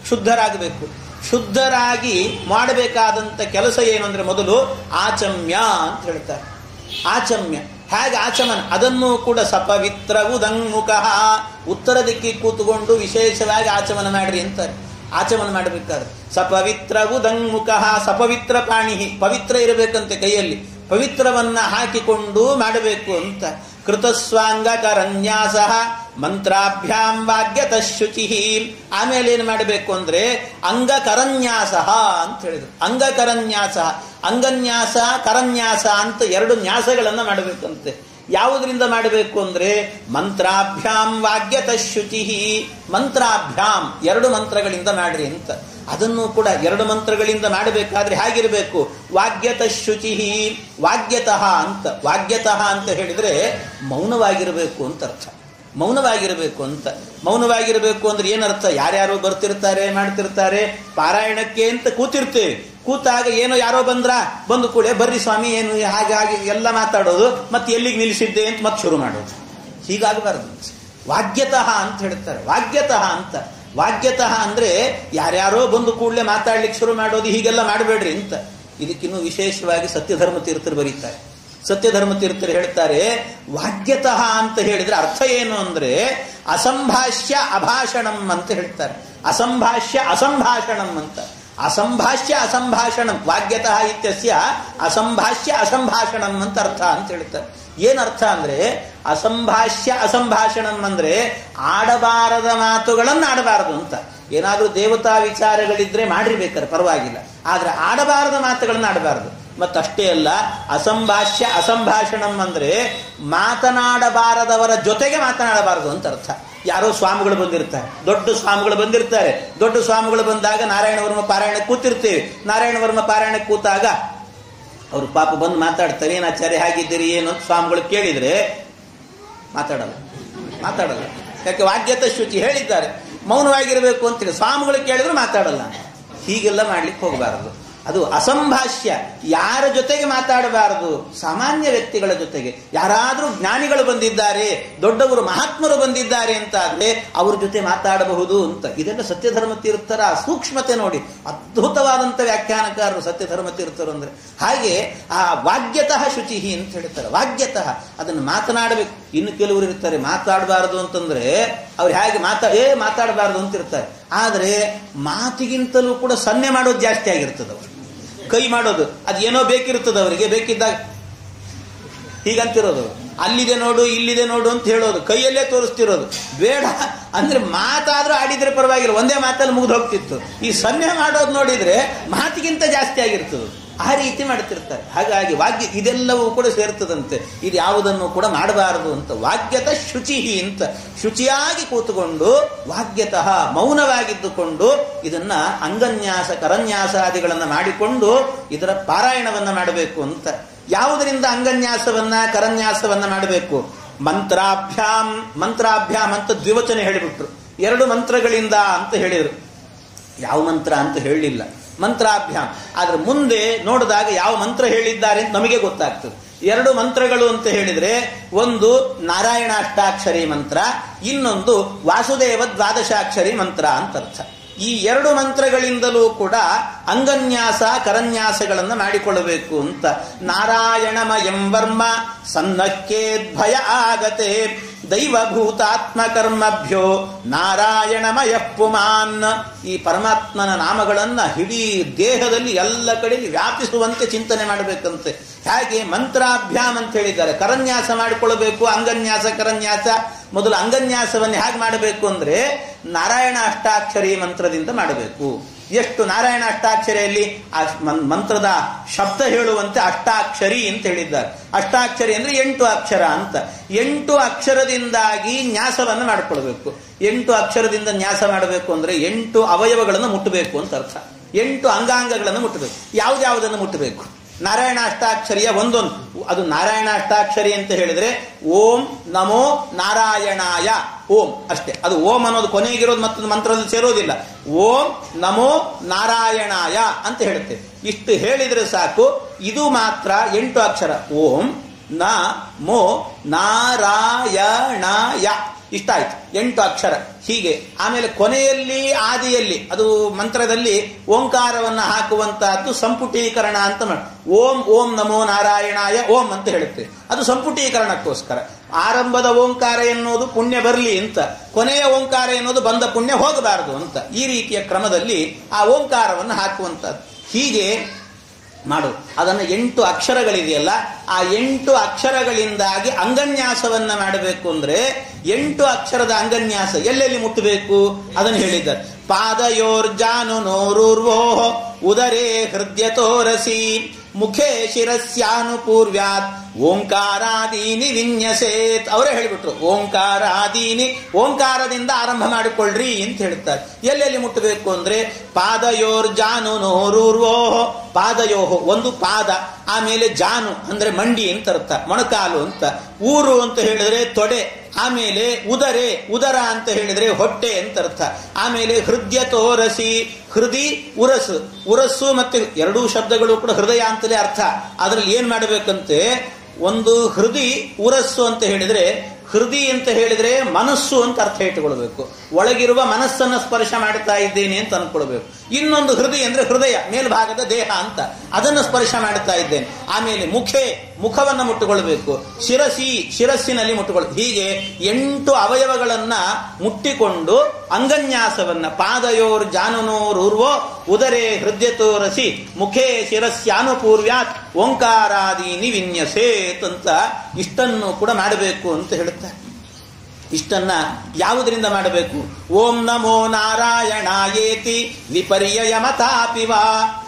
ಶುದ್ಧರಾಗಬೇಕು. ಶುದ್ಧರಾಗಿ ಮಾಡಬೇಕಾದಂಥ ಕೆಲಸ ಏನು ಅಂದ್ರೆ, ಮೊದಲು ಆಚಮ್ಯ ಅಂತ ಹೇಳ್ತಾರೆ. ಆಚಮ್ಯ ಹೇಗೆ ಆಚಮನ, ಅದನ್ನು ಕೂಡ ಸಪವಿತ್ರ ಉದಂಗುಖ, ಉತ್ತರ ದಿಕ್ಕಿಗೆ ಕೂತುಕೊಂಡು ವಿಶೇಷವಾಗಿ ಆಚಮನ ಮಾಡ್ರಿ ಅಂತಾರೆ. ಆಚಮನ ಮಾಡಬೇಕಾದ್ರೆ ಸಪವಿತ್ರ ಉದಂಗುಖ ಸಪವಿತ್ರ ಪಾಣಿ, ಪವಿತ್ರ ಇರಬೇಕಂತೆ ಕೈಯಲ್ಲಿ, ಪವಿತ್ರವನ್ನ ಹಾಕಿಕೊಂಡು ಮಾಡಬೇಕು ಅಂತ. ಕೃತಸ್ವಾಂಗಕರನ್ಯಾಸ ಮಂತ್ರಾಭ್ಯಾಂ ವಾಗ್ಯತ ಶುಚಿ. ಆಮೇಲೆ ಏನು ಮಾಡಬೇಕು ಅಂದ್ರೆ ಅಂಗಕರನ್ಯಾಸ ಅಂತ ಹೇಳಿದ್ರು. ಅಂಗಕರನ್ಯಾಸ, ಅಂಗನ್ಯಾಸ ಕರನ್ಯಾಸ ಅಂತ ಎರಡು ನ್ಯಾಸಗಳನ್ನ ಮಾಡಬೇಕಂತೆ. ಯಾವುದರಿಂದ ಮಾಡಬೇಕು ಅಂದ್ರೆ ಮಂತ್ರಾಭ್ಯಾಂ ವಾಗ್ಯತ ಶುಚಿ. ಮಂತ್ರಾಭ್ಯಾಂ ಎರಡು ಮಂತ್ರಗಳಿಂದ ಮಾಡ್ರಿ ಅಂತ. ಅದನ್ನು ಕೂಡ ಎರಡು ಮಂತ್ರಗಳಿಂದ ಮಾಡಬೇಕಾದ್ರೆ ಹೇಗಿರಬೇಕು? ವಾಗ್ಯತ ಶುಚಿ, ವಾಗ್ಯತಃ ಅಂತ. ವಾಗ್ಯತಃ ಅಂತ ಹೇಳಿದ್ರೆ ಮೌನವಾಗಿರಬೇಕು ಅಂತ ಅರ್ಥ. ಮೌನವಾಗಿರಬೇಕು ಅಂತ. ಮೌನವಾಗಿರಬೇಕು ಅಂದ್ರೆ ಏನರ್ಥ? ಯಾರ್ಯಾರೋ ಬರ್ತಿರ್ತಾರೆ, ಮಾಡ್ತಿರ್ತಾರೆ, ಪಾರಾಯಣಕ್ಕೆ ಅಂತ ಕೂತಿರ್ತೇವೆ. ಕೂತಾಗ ಏನೋ ಯಾರೋ ಬಂದು ಕೂಡ ಬರ್ರಿ ಸ್ವಾಮಿ ಏನು ಹಾಗೆ ಎಲ್ಲ ಮಾತಾಡೋದು, ಮತ್ತೆ ಎಲ್ಲಿಗೆ ನಿಲ್ಲಿಸಿದ್ದೆ ಅಂತ ಮತ್ತೆ ಶುರು ಮಾಡೋದು. ಹೀಗಾಗಬಾರದು. ವಾಗ್ಯತಃ ಅಂತ ಹೇಳ್ತಾರೆ. ವಾಗ್ಯತಃ ಅಂತ ವಾಗ್ಯತಃ ಅಂದರೆ ಯಾರ್ಯಾರೋ ಬಂದು ಕೂಡಲೇ ಮಾತಾಡ್ಲಿಕ್ಕೆ ಶುರು ಮಾಡೋದು, ಹೀಗೆಲ್ಲ ಮಾಡಬೇಡ್ರಿ ಅಂತ. ಇದಕ್ಕಿನ್ನೂ ವಿಶೇಷವಾಗಿ ಸತ್ಯಧರ್ಮ ತೀರ್ಥರು ಬರೀತಾರೆ. ಸತ್ಯಧರ್ಮ ತೀರ್ಥರು ಹೇಳ್ತಾರೆ, ವಾಗ್ಯತಃ ಅಂತ ಹೇಳಿದ್ರೆ ಅರ್ಥ ಏನು ಅಂದ್ರೆ ಅಸಂಭಾಷ್ಯ ಅಭಾಷಣಂ ಅಂತ ಹೇಳ್ತಾರೆ. ಅಸಂಭಾಷ್ಯ ಅಸಂಭಾಷಣಂ ಅಂತ. ಅಸಂಭಾಷ್ಯ ಅಸಂಭಾಷಣಂ ವಾಗ್ಯತಃ ಇತ್ಯಸ್ಯ ಅಸಂಭಾಷ್ಯ ಅಸಂಭಾಷಣಂ ಅಂತ ಅರ್ಥ ಅಂತ ಹೇಳ್ತಾರೆ. ಏನರ್ಥ ಅಂದ್ರೆ ಅಸಂಭಾಷ್ಯ ಅಸಂಭಾಷಣಂ ಅಂದ್ರೆ ಆಡಬಾರದ ಮಾತುಗಳನ್ನು ಆಡಬಾರದು ಅಂತ. ಏನಾದ್ರೂ ದೇವತಾ ವಿಚಾರಗಳಿದ್ರೆ ಮಾಡಿರ್ಬೇಕಾರೆ ಪರವಾಗಿಲ್ಲ, ಆದ್ರೆ ಆಡಬಾರದ ಮಾತುಗಳನ್ನು ಆಡಬಾರದು. ಮತ್ತಷ್ಟೇ ಅಲ್ಲ, ಅಸಂಭಾಷ್ಯ ಅಸಂಭಾಷಣಂ ಅಂದ್ರೆ ಮಾತನಾಡಬಾರದವರ ಜೊತೆಗೆ ಮಾತನಾಡಬಾರದು ಅಂತ ಅರ್ಥ. ಯಾರೋ ಸ್ವಾಮಿಗಳು ಬಂದಿರ್ತಾರೆ, ದೊಡ್ಡ ಸ್ವಾಮಿಗಳು ಬಂದಿರ್ತಾರೆ. ದೊಡ್ಡ ಸ್ವಾಮಿಗಳು ಬಂದಾಗ ನಾರಾಯಣ ವರ್ಮ ಪಾರಾಯಣಕ್ಕೆ ಕೂತಿರ್ತೇವೆ. ನಾರಾಯಣ ವರ್ಮ ಪಾರಾಯಣಕ್ಕೆ ಕೂತಾಗ ಅವರು ಪಾಪ ಬಂದು ಮಾತಾಡ್ತಾರೆ, ಏನು ಆಚಾರ್ಯ ಹಾಗಿದ್ದೀರಿ ಏನು ಅಂತ ಸ್ವಾಮಿಗಳು ಕೇಳಿದ್ರೆ ಮಾತಾಡಲ್ಲ. ಯಾಕೆ? ವಾಗ್ಯತ ಶುಚಿ ಹೇಳಿದ್ದಾರೆ, ಮೌನವಾಗಿರಬೇಕು ಅಂತೇಳಿ. ಸ್ವಾಮಿಗಳು ಕೇಳಿದ್ರು ಮಾತಾಡಲ್ಲ. ಹೀಗೆಲ್ಲ ಮಾಡ್ಲಿಕ್ಕೆ ಹೋಗಬಾರದು. ಅದು ಅಸಂಭಾಷ್ಯ. ಯಾರ ಜೊತೆಗೆ ಮಾತಾಡಬಾರದು? ಸಾಮಾನ್ಯ ವ್ಯಕ್ತಿಗಳ ಜೊತೆಗೆ. ಯಾರಾದರೂ ಜ್ಞಾನಿಗಳು ಬಂದಿದ್ದಾರೆ, ದೊಡ್ಡವರು ಮಹಾತ್ಮರು ಬಂದಿದ್ದಾರೆ ಅಂತ ಆದ್ರೆ ಅವ್ರ ಜೊತೆ ಮಾತಾಡಬಹುದು ಅಂತ. ಇದೆಲ್ಲ ಸತ್ಯಧರ್ಮ ತೀರ್ಥರ ಸೂಕ್ಷ್ಮತೆ ನೋಡಿ. ಅದ್ಭುತವಾದಂಥ ವ್ಯಾಖ್ಯಾನಕಾರರು ಸತ್ಯಧರ್ಮ ತೀರ್ಥರು ಅಂದ್ರೆ. ಹಾಗೆ ಆ ವಾಗ್ಯತಃ ಶುಚಿ ಅಂತ ಹೇಳ್ತಾರೆ. ವಾಗ್ಯತಃ ಅದನ್ನು ಮಾತನಾಡಬೇಕು. ಇನ್ನು ಕೆಲವರು ಇರ್ತಾರೆ ಮಾತಾಡಬಾರದು ಅಂತಂದ್ರೆ ಅವ್ರು ಹೇಗೆ ಮಾತಾಡಬಾರದು ಅಂತ ಇರ್ತಾರೆ. ಆದರೆ ಮಾತಿಗಿಂತಲೂ ಕೂಡ ಸನ್ನೆ ಮಾಡೋದು ಜಾಸ್ತಿ ಆಗಿರ್ತದೆ. ಅವರು ಕೈ ಮಾಡೋದು ಅದೇನೋ ಬೇಕಿರ್ತದೆ ಅವರಿಗೆ, ಬೇಕಿದ್ದಾಗ ಹೀಗಂತಿರೋದು, ಅಲ್ಲಿದೆ ನೋಡು ಇಲ್ಲಿದೆ ನೋಡು ಅಂತ ಹೇಳೋದು, ಕೈಯಲ್ಲೇ ತೋರಿಸ್ತಿರೋದು. ಬೇಡ ಅಂದ್ರೆ ಮಾತಾದ್ರೂ ಆಡಿದ್ರೆ ಪರವಾಗಿಲ್ಲ, ಒಂದೇ ಮಾತಲ್ಲಿ ಮುಗಿದು ಹೋಗ್ತಿತ್ತು. ಈ ಸನ್ನೆ ಮಾಡೋದು ನೋಡಿದ್ರೆ ಮಾತಿಗಿಂತ ಜಾಸ್ತಿ ಆಗಿರ್ತದೆ. ಆ ರೀತಿ ಮಾಡ್ತಿರ್ತಾರೆ. ಹಾಗಾಗಿ ವಾಗ್ಯ ಇದೆಲ್ಲವೂ ಕೂಡ ಸೇರ್ತದಂತೆ. ಇದು ಯಾವುದನ್ನು ಕೂಡ ಮಾಡಬಾರದು ಅಂತ. ವಾಗ್ಯತ ಶುಚಿ ಅಂತ, ಶುಚಿಯಾಗಿ ಕೂತುಕೊಂಡು ವಾಗ್ಯತಃ ಮೌನವಾಗಿದ್ದುಕೊಂಡು ಇದನ್ನ ಅಂಗನ್ಯಾಸ ಕರನ್ಯಾಸಾದಿಗಳನ್ನು ಮಾಡಿಕೊಂಡು ಇದರ ಪಾರಾಯಣವನ್ನ ಮಾಡಬೇಕು ಅಂತ. ಯಾವುದರಿಂದ ಅಂಗನ್ಯಾಸವನ್ನ ಕರನ್ಯಾಸವನ್ನ ಮಾಡಬೇಕು? ಮಂತ್ರಾಭ್ಯಾಂ ಅಂತ ದ್ವಿವಚನ ಹೇಳಿಬಿಟ್ರು. 2 ಮಂತ್ರಗಳಿಂದ ಅಂತ ಹೇಳಿದರು. ಯಾವ ಮಂತ್ರ ಅಂತ ಹೇಳಲಿಲ್ಲ, ಮಂತ್ರಾಭ್ಯಾಮ್. ಆದ್ರೆ ಮುಂದೆ ನೋಡಿದಾಗ ಯಾವ ಮಂತ್ರ ಹೇಳಿದ್ದಾರೆ ಅಂತ ನಮಗೆ ಗೊತ್ತಾಗ್ತದೆ. 2 ಮಂತ್ರಗಳು ಅಂತ ಹೇಳಿದ್ರೆ, ಒಂದು ನಾರಾಯಣ ಅಷ್ಟಾಕ್ಷರಿ ಮಂತ್ರ, ಇನ್ನೊಂದು ವಾಸುದೇವ ದ್ವಾದಶಾಕ್ಷರಿ ಮಂತ್ರ ಅಂತ ಅರ್ಥ. ಈ 2 ಮಂತ್ರಗಳಿಂದಲೂ ಕೂಡ ಅಂಗನ್ಯಾಸ ಕರನ್ಯಾಸಗಳನ್ನು ಮಾಡಿಕೊಳ್ಳಬೇಕು ಅಂತ. ನಾರಾಯಣಮಯಂ ವರ್ಮ ಸನ್ನಕ್ಕೇದ್ಭಯ ಆಗತೆ ದೈವಭೂತಾತ್ಮಕರ್ಮಭ್ಯೋ ನಾರಾಯಣಮಯ ಪುಮಾನ್. ಈ ಪರಮಾತ್ಮನ ನಾಮಗಳನ್ನ ಇಡೀ ದೇಹದಲ್ಲಿ ಎಲ್ಲ ಕಡೆಯಲ್ಲಿ ವ್ಯಾಪಿಸುವಂತೆ ಚಿಂತನೆ ಮಾಡಬೇಕಂತೆ. ಹಾಗೆ ಮಂತ್ರಾಭ್ಯಾಮ್ ಅಂತ ಹೇಳಿದ್ದಾರೆ. ಕರನ್ಯಾಸ ಮಾಡಿಕೊಳ್ಳಬೇಕು, ಅಂಗನ್ಯಾಸ ಕರನ್ಯಾಸ. ಮೊದಲು ಅಂಗನ್ಯಾಸವನ್ನು ಹೇಗೆ ಮಾಡಬೇಕು ಅಂದ್ರೆ ನಾರಾಯಣ ಅಷ್ಟಾಕ್ಷರಿ ಮಂತ್ರದಿಂದ ಮಾಡಬೇಕು. ಎಷ್ಟು ನಾರಾಯಣ ಅಷ್ಟಾಕ್ಷರಿಯಲ್ಲಿ ಆ ಮಂತ್ರದ ಶಬ್ದ ಹೇಳುವಂತೆ ಅಷ್ಟಾಕ್ಷರಿ ಅಂತ ಹೇಳಿದ್ದಾರೆ. ಅಷ್ಟಾಕ್ಷರಿ ಅಂದ್ರೆ 8 ಅಕ್ಷರ ಅಂತ. 8 ಅಕ್ಷರದಿಂದಾಗಿ ನ್ಯಾಸವನ್ನು ಮಾಡಿಕೊಳ್ಬೇಕು. 8 ಅಕ್ಷರದಿಂದ ನ್ಯಾಸ ಮಾಡಬೇಕು ಅಂದ್ರೆ 8 ಅವಯವಗಳನ್ನು ಮುಟ್ಟಬೇಕು ಅಂತ ಅರ್ಥ. 8 ಅಂಗಾಂಗಗಳನ್ನು ಮುಟ್ಟಬೇಕು. ಯಾವುದ್ಯಾವುದನ್ನು ಮುಟ್ಟಬೇಕು? ನಾರಾಯಣ ಅಷ್ಟಾಕ್ಷರಿಯ ಒಂದೊಂದು. ಅದು ನಾರಾಯಣ ಅಷ್ಟಾಕ್ಷರಿ ಅಂತ ಹೇಳಿದ್ರೆ ಓಂ ನಮೋ ನಾರಾಯಣಾಯ, ಓಂ ಅಷ್ಟೇ. ಅದು ಓಂ ಅನ್ನೋದು ಕೊನೆಗಿರೋದು ಮತ್ತೊಂದು ಮಂತ್ರದಲ್ಲಿ ಸೇರೋದಿಲ್ಲ. ಓಂ ನಮೋ ನಾರಾಯಣಾಯ ಅಂತ ಹೇಳುತ್ತೆ. ಇಷ್ಟು ಹೇಳಿದ್ರೆ ಸಾಕು. ಇದು ಮಾತ್ರ 8 ಅಕ್ಷರ. ಓಂ ನಮೋ ನಾರಾಯಣಾಯ ಇಷ್ಟಾಯ್ತು, 8 ಅಕ್ಷರ. ಹೀಗೆ ಆಮೇಲೆ ಕೊನೆಯಲ್ಲಿ ಆದಿಯಲ್ಲಿ ಅದು ಮಂತ್ರದಲ್ಲಿ ಓಂಕಾರವನ್ನು ಹಾಕುವಂತಹದ್ದು ಸಂಪುಟೀಕರಣ ಅಂತ ಮಾಡಿ. ಓಂ ಓಂ ನಮೋ ನಾರಾಯಣಾಯ ಓಂ ಅಂತ ಹೇಳುತ್ತೆ. ಅದು ಸಂಪುಟೀಕರಣಕ್ಕೋಸ್ಕರ. ಆರಂಭದ ಓಂಕಾರ ಎನ್ನುವುದು ಪುಣ್ಯ ಬರಲಿ ಅಂತ, ಕೊನೆಯ ಓಂಕಾರ ಎನ್ನುವುದು ಬಂದ ಪುಣ್ಯ ಹೋಗಬಾರದು ಅಂತ. ಈ ರೀತಿಯ ಕ್ರಮದಲ್ಲಿ ಆ ಓಂಕಾರವನ್ನು ಹಾಕುವಂತಹದ್ದು. ಹೀಗೆ ಮಾಡು. ಅದನ್ನು 8 ಅಕ್ಷರಗಳಿದೆಯಲ್ಲ, ಆ 8 ಅಕ್ಷರಗಳಿಂದಾಗಿ ಅಂಗನ್ಯಾಸವನ್ನ ಮಾಡಬೇಕು ಅಂದ್ರೆ 8 ಅಕ್ಷರದ ಅಂಗನ್ಯಾಸ ಎಲ್ಲೆಲ್ಲಿ ಮುಟ್ಟಬೇಕು ಅದನ್ನು ಹೇಳಿದ್ದಾರೆ. ಪಾದಯೋರ್ಜಾನು ನೋರೂರ್ವೋ ಉದರೇ ಹೃದಯತೋರಸಿ ಮುಖೇ ಶಿರಸ್ಯಾನುಪೂರ್ವ್ಯಾತ್ ಓಂಕಾರಾದೀನಿ ವಿನ್ಯಸೇತ್. ಅವರೇ ಹೇಳಿಬಿಟ್ರು ಓಂಕಾರಾದೀನಿ, ಓಂಕಾರದಿಂದ ಆರಂಭ ಮಾಡಿಕೊಳ್ಳ್ರಿ ಅಂತ ಹೇಳ್ತಾರೆ. ಎಲ್ಲೆಲ್ಲಿ ಮುಟ್ಟಬೇಕು ಅಂದ್ರೆ ಪಾದಯೋರ್ಜಾನು ನೋರೂರ್ವೋ, ಪಾದಯೋಹೋ ಒಂದು ಪಾದ, ಆಮೇಲೆ ಜಾನು ಅಂದ್ರೆ ಮಂಡಿ ಅಂತ ಅರ್ಥ, ಮೊಣಕಾಲು ಅಂತ. ಊರು ಅಂತ ಹೇಳಿದ್ರೆ ತೊಡೆ, ಆಮೇಲೆ ಉದರೇ ಉದರ ಅಂತ ಹೇಳಿದ್ರೆ ಹೊಟ್ಟೆ ಅಂತ ಅರ್ಥ. ಆಮೇಲೆ ಹೃದಯ ತೋರಸಿ, ಹೃದಯ ಉರಸು, ಉರಸ್ಸು ಮತ್ತೆ 2 ಶಬ್ದಗಳು ಕೂಡ ಹೃದಯ ಅಂತಲೇ ಅರ್ಥ. ಅದರಲ್ಲಿ ಏನ್ ಮಾಡಬೇಕಂತೆ, ಒಂದು ಹೃದಯ ಉರಸ್ಸು ಅಂತ ಹೇಳಿದ್ರೆ ಹೃದಯ ಅಂತ ಹೇಳಿದ್ರೆ ಮನಸ್ಸು ಅಂತ ಅರ್ಥ ಇಟ್ಟುಕೊಳ್ಬೇಕು. ಒಳಗಿರುವ ಮನಸ್ಸನ್ನು ಸ್ಪರ್ಶ ಮಾಡ್ತಾ ಇದ್ದೇನೆ ಅಂತ ಅನ್ಕೊಳ್ಬೇಕು. ಇನ್ನೊಂದು ಹೃದಯ ಅಂದ್ರೆ ಹೃದಯ ಮೇಲ್ಭಾಗದ ದೇಹ ಅಂತ, ಅದನ್ನು ಸ್ಪರ್ಶ ಮಾಡ್ತಾ ಇದ್ದೇನೆ. ಆಮೇಲೆ ಮುಖವನ್ನು ಮುಟ್ಟುಕೊಳ್ಬೇಕು. ಶಿರಸ್ಸಿನಲ್ಲಿ ಮುಟ್ಟುಕೊಳ್ಬೇಕು. ಹೀಗೆ 8 ಅವಯವಗಳನ್ನ ಮುಟ್ಟಿಕೊಂಡು ಅಂಗನ್ಯಾಸವನ್ನ ಪಾದಯೋರ್ ಜಾನುನೋರೂರ್ವೋ ಉದರೇ ಹೃದಯತೋರಸಿ ಮುಖೇ ಶಿರಸ್ಯಾನುಪೂರ್ವ್ಯಾತ್ ಓಂಕಾರಾದೀನಿ ವಿನ್ಯಸೇತ್ ಅಂತ ಇಷ್ಟನ್ನು ಕೂಡ ಮಾಡಬೇಕು ಅಂತ ಹೇಳುತ್ತಾರೆ. ಇಷ್ಟನ್ನ ಯಾವುದರಿಂದ ಮಾಡಬೇಕು? ಓಂ ನಮೋ ನಾರಾಯಣಾಯೇತಿ ವಿಪರ್ಯಯ ಮತಾಪಿವ.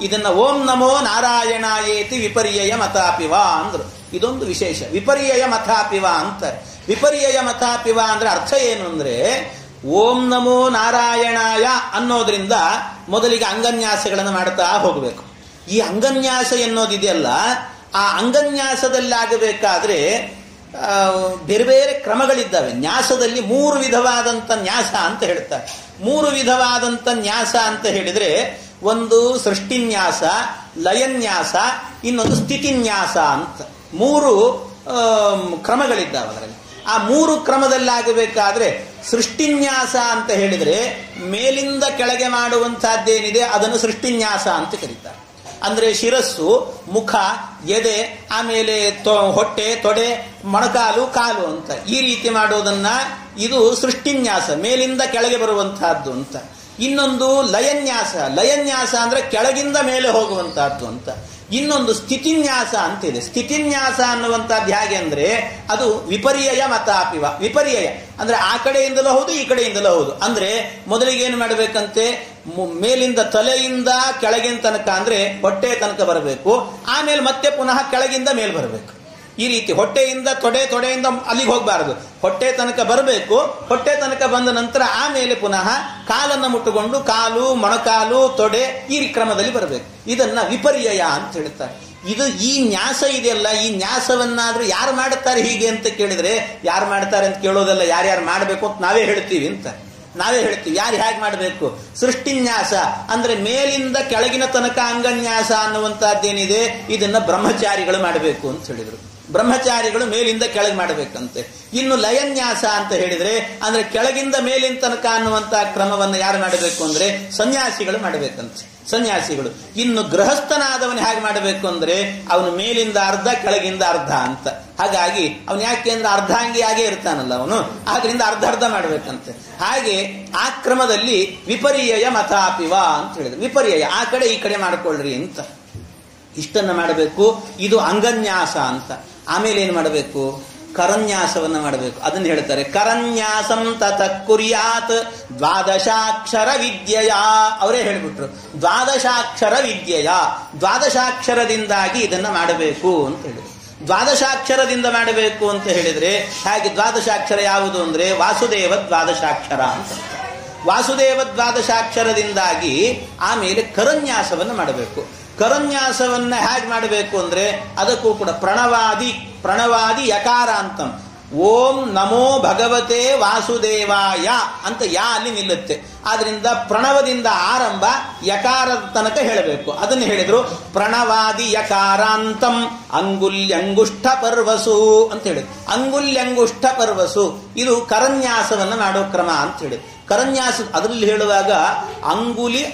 ಇದನ್ನ ಓಂ ನಮೋ ನಾರಾಯಣಾಯೇತಿ ವಿಪರ್ಯಯ ಮತಾಪಿವ ಅಂದ್ರು. ಇದೊಂದು ವಿಶೇಷ. ವಿಪರ್ಯಯ ಮತಾಪಿವ ಅಂತಾರೆ. ವಿಪರ್ಯಯ ಮತಾಪಿವ ಅಂದ್ರೆ ಅರ್ಥ ಏನು ಅಂದ್ರೆ, ಓಂ ನಮೋ ನಾರಾಯಣಾಯ ಅನ್ನೋದ್ರಿಂದ ಮೊದಲಿಗೆ ಅಂಗನ್ಯಾಸಗಳನ್ನು ಮಾಡ್ತಾ ಹೋಗಬೇಕು. ಈ ಅಂಗನ್ಯಾಸ ಎನ್ನೋದಿದೆಯಲ್ಲ, ಆ ಅಂಗನ್ಯಾಸದಲ್ಲಾಗಬೇಕಾದ್ರೆ ಬೇರೆ ಬೇರೆ ಕ್ರಮಗಳಿದ್ದಾವೆ. ನ್ಯಾಸದಲ್ಲಿ 3 ವಿಧವಾದಂಥ ನ್ಯಾಸ ಅಂತ ಹೇಳ್ತಾರೆ. 3 ವಿಧವಾದಂಥ ನ್ಯಾಸ ಅಂತ ಹೇಳಿದ್ರೆ, ಒಂದು ಸೃಷ್ಟಿನ್ಯಾಸ, ಲಯನ್ಯಾಸ, ಇನ್ನೊಂದು ಸ್ಥಿತಿನ್ಯಾಸ ಅಂತ 3 ಕ್ರಮಗಳಿದ್ದಾವೆ ಅದರಲ್ಲಿ. ಆ 3 ಕ್ರಮದಲ್ಲಾಗಬೇಕಾದ್ರೆ ಸೃಷ್ಟಿನ್ಯಾಸ ಅಂತ ಹೇಳಿದ್ರೆ ಮೇಲಿಂದ ಕೆಳಗೆ ಮಾಡುವಂತಹದ್ದೇನಿದೆ ಅದನ್ನು ಸೃಷ್ಟಿನ್ಯಾಸ ಅಂತ ಕರೀತಾರೆ. ಅಂದ್ರೆ ಶಿರಸ್ಸು, ಮುಖ, ಎದೆ, ಆಮೇಲೆ ಹೊಟ್ಟೆ, ತೊಡೆ, ಮೊಣಕಾಲು, ಕಾಲು ಅಂತ ಈ ರೀತಿ ಮಾಡೋದನ್ನ ಇದು ಸೃಷ್ಟಿನ್ಯಾಸ, ಮೇಲಿಂದ ಕೆಳಗೆ ಬರುವಂತಹದ್ದು ಅಂತ. ಇನ್ನೊಂದು ಲಯನ್ಯಾಸ ಅಂದ್ರೆ ಕೆಳಗಿಂದ ಮೇಲೆ ಹೋಗುವಂತಹದ್ದು ಅಂತ. ಇನ್ನೊಂದು ಸ್ಥಿತಿನ್ಯಾಸ ಅಂತಿದೆ. ಸ್ಥಿತಿನ್ಯಾಸ ಅನ್ನುವಂಥದ್ದು ಹೇಗೆ ಅಂದ್ರೆ ಅದು ವಿಪರ್ಯಯ ಮತಾಪಿವ. ವಿಪರ್ಯಯ ಅಂದ್ರೆ ಆ ಕಡೆಯಿಂದಲೂ ಹೌದು, ಈ ಕಡೆಯಿಂದಲೂ ಹೌದು. ಅಂದ್ರೆ ಮೊದಲಿಗೆ ಏನು ಮಾಡಬೇಕಂತೆ, ಮೇಲಿಂದ ತಲೆಯಿಂದ ಕೆಳಗಿನ ತನಕ ಅಂದ್ರೆ ಹೊಟ್ಟೆ ತನಕ ಬರಬೇಕು. ಆಮೇಲೆ ಮತ್ತೆ ಪುನಃ ಕೆಳಗಿಂದ ಮೇಲೆ ಬರಬೇಕು. ಈ ರೀತಿ ಹೊಟ್ಟೆಯಿಂದ ತೊಡೆಯಿಂದ ಅಲ್ಲಿಗೆ ಹೋಗಬಾರದು, ಹೊಟ್ಟೆ ತನಕ ಬರಬೇಕು. ಹೊಟ್ಟೆ ತನಕ ಬಂದ ನಂತರ ಆಮೇಲೆ ಪುನಃ ಕಾಲನ್ನು ಮುಟ್ಟುಕೊಂಡು ಕಾಲು, ಮೊಣಕಾಲು, ತೊಡೆ ಈ ಕ್ರಮದಲ್ಲಿ ಬರಬೇಕು. ಇದನ್ನ ವಿಪರ್ಯಯ ಅಂತ ಹೇಳ್ತಾರೆ. ಇದು ಈ ನ್ಯಾಸ ಇದೆಯಲ್ಲ, ಈ ನ್ಯಾಸವನ್ನಾದ್ರೂ ಯಾರು ಮಾಡುತ್ತಾರೆ ಹೀಗೆ ಅಂತ ಕೇಳಿದ್ರೆ, ಯಾರು ಮಾಡ್ತಾರೆ ಅಂತ ಕೇಳೋದಲ್ಲ, ಯಾರ್ಯಾರು ಮಾಡಬೇಕು ಅಂತ ನಾವೇ ಹೇಳ್ತೀವಿ ಅಂತ. ನಾವೇ ಹೇಳ್ತೀವಿ ಯಾರು ಹೇಗೆ ಮಾಡಬೇಕು. ಸೃಷ್ಟಿನ್ಯಾಸ ಅಂದ್ರೆ ಮೇಲಿಂದ ಕೆಳಗಿನ ತನಕ ಅಂಗನ್ಯಾಸ ಅನ್ನುವಂತಹದ್ದೇನಿದೆ ಇದನ್ನ ಬ್ರಹ್ಮಚಾರಿಗಳು ಮಾಡಬೇಕು ಅಂತ ಹೇಳಿದ್ರು. ಬ್ರಹ್ಮಚಾರಿಗಳು ಮೇಲಿಂದ ಕೆಳಗೆ ಮಾಡಬೇಕಂತೆ. ಇನ್ನು ಲಯನ್ಯಾಸ ಅಂತ ಹೇಳಿದ್ರೆ ಅಂದ್ರೆ ಕೆಳಗಿಂದ ಮೇಲಿನ ತನಕ ಅನ್ನುವಂತಹ ಕ್ರಮವನ್ನು ಯಾರು ಮಾಡಬೇಕು ಅಂದ್ರೆ ಸನ್ಯಾಸಿಗಳು ಮಾಡಬೇಕಂತೆ, ಸನ್ಯಾಸಿಗಳು. ಇನ್ನು ಗೃಹಸ್ಥನಾದವನು ಹೇಗೆ ಮಾಡಬೇಕು ಅಂದ್ರೆ ಅವನು ಮೇಲಿಂದ ಅರ್ಧ, ಕೆಳಗಿಂದ ಅರ್ಧ ಅಂತ. ಹಾಗಾಗಿ ಅವನು ಯಾಕೆ ಅಂದ್ರೆ ಅರ್ಧಾಂಗಿಯಾಗೇ ಇರ್ತಾನಲ್ಲ ಅವನು, ಆದ್ರಿಂದ ಅರ್ಧ ಮಾಡಬೇಕಂತೆ. ಹಾಗೆ ಆ ಕ್ರಮದಲ್ಲಿ ವಿಪರ್ಯಯ ಮತಾಪಿವ ಅಂತ ಹೇಳಿದ್ರು. ವಿಪರ್ಯಯ ಆ ಕಡೆ ಈ ಕಡೆ ಮಾಡಿಕೊಳ್ಳ್ರಿ ಅಂತ ಇಷ್ಟನ್ನ ಮಾಡಬೇಕು. ಇದು ಅಂಗನ್ಯಾಸ ಅಂತ. ಆಮೇಲೆ ಏನು ಮಾಡಬೇಕು, ಕರನ್ಯಾಸವನ್ನ ಮಾಡಬೇಕು. ಅದನ್ನು ಹೇಳ್ತಾರೆ, ಕರನ್ಯಾಸಂ ತತ ಕುರ್ಯಾತ್ ದ್ವಾದಶಾಕ್ಷರ ವಿದ್ಯೆಯ. ಅವರೇ ಹೇಳ್ಬಿಟ್ರು, ದ್ವಾದಶಾಕ್ಷರ ವಿದ್ಯೆಯ, ದ್ವಾದಶಾಕ್ಷರದಿಂದಾಗಿ ಇದನ್ನ ಮಾಡಬೇಕು ಅಂತ ಹೇಳಿದ್ರು. ದ್ವಾದಶಾಕ್ಷರದಿಂದ ಮಾಡಬೇಕು ಅಂತ ಹೇಳಿದ್ರೆ ಹಾಗೆ ದ್ವಾದಶಾಕ್ಷರ ಯಾವುದು ಅಂದ್ರೆ ವಾಸುದೇವ ದ್ವಾದಶಾಕ್ಷರ ಅಂತ. ವಾಸುದೇವ ದ್ವಾದಶಾಕ್ಷರದಿಂದಾಗಿ ಆಮೇಲೆ ಕರನ್ಯಾಸವನ್ನು ಮಾಡಬೇಕು. ಕರನ್ಯಾಸವನ್ನ ಹೇಗೆ ಮಾಡಬೇಕು ಅಂದ್ರೆ ಅದಕ್ಕೂ ಕೂಡ ಪ್ರಣವಾದಿ ಯಕಾರ ಅಂತ. ಓಂ ನಮೋ ಭಗವತೆ ವಾಸುದೇವಾಯ ಅಂತ ಅಲ್ಲಿ ನಿಲ್ಲುತ್ತೆ. ಆದ್ರಿಂದ ಪ್ರಣವದಿಂದ ಆರಂಭ ಯಕಾರದ ತನಕ ಹೇಳಬೇಕು. ಅದನ್ನು ಹೇಳಿದ್ರು ಪ್ರಣವಾದಿ ಯಕಾರಾಂತಂ ಅಂಗುಲ್ಯಂಗುಷ್ಠ ಪರ್ವಸು ಅಂತ ಹೇಳಿದ್ರು. ಅಂಗುಲ್ಯಂಗುಷ್ಠ ಪರ್ವಸು ಇದು ಕರನ್ಯಾಸವನ್ನ ಮಾಡೋ ಕ್ರಮ ಅಂತ ಹೇಳಿದ್ರು. ಕರನ್ಯಾಸ ಅದರಲ್ಲಿ ಹೇಳುವಾಗ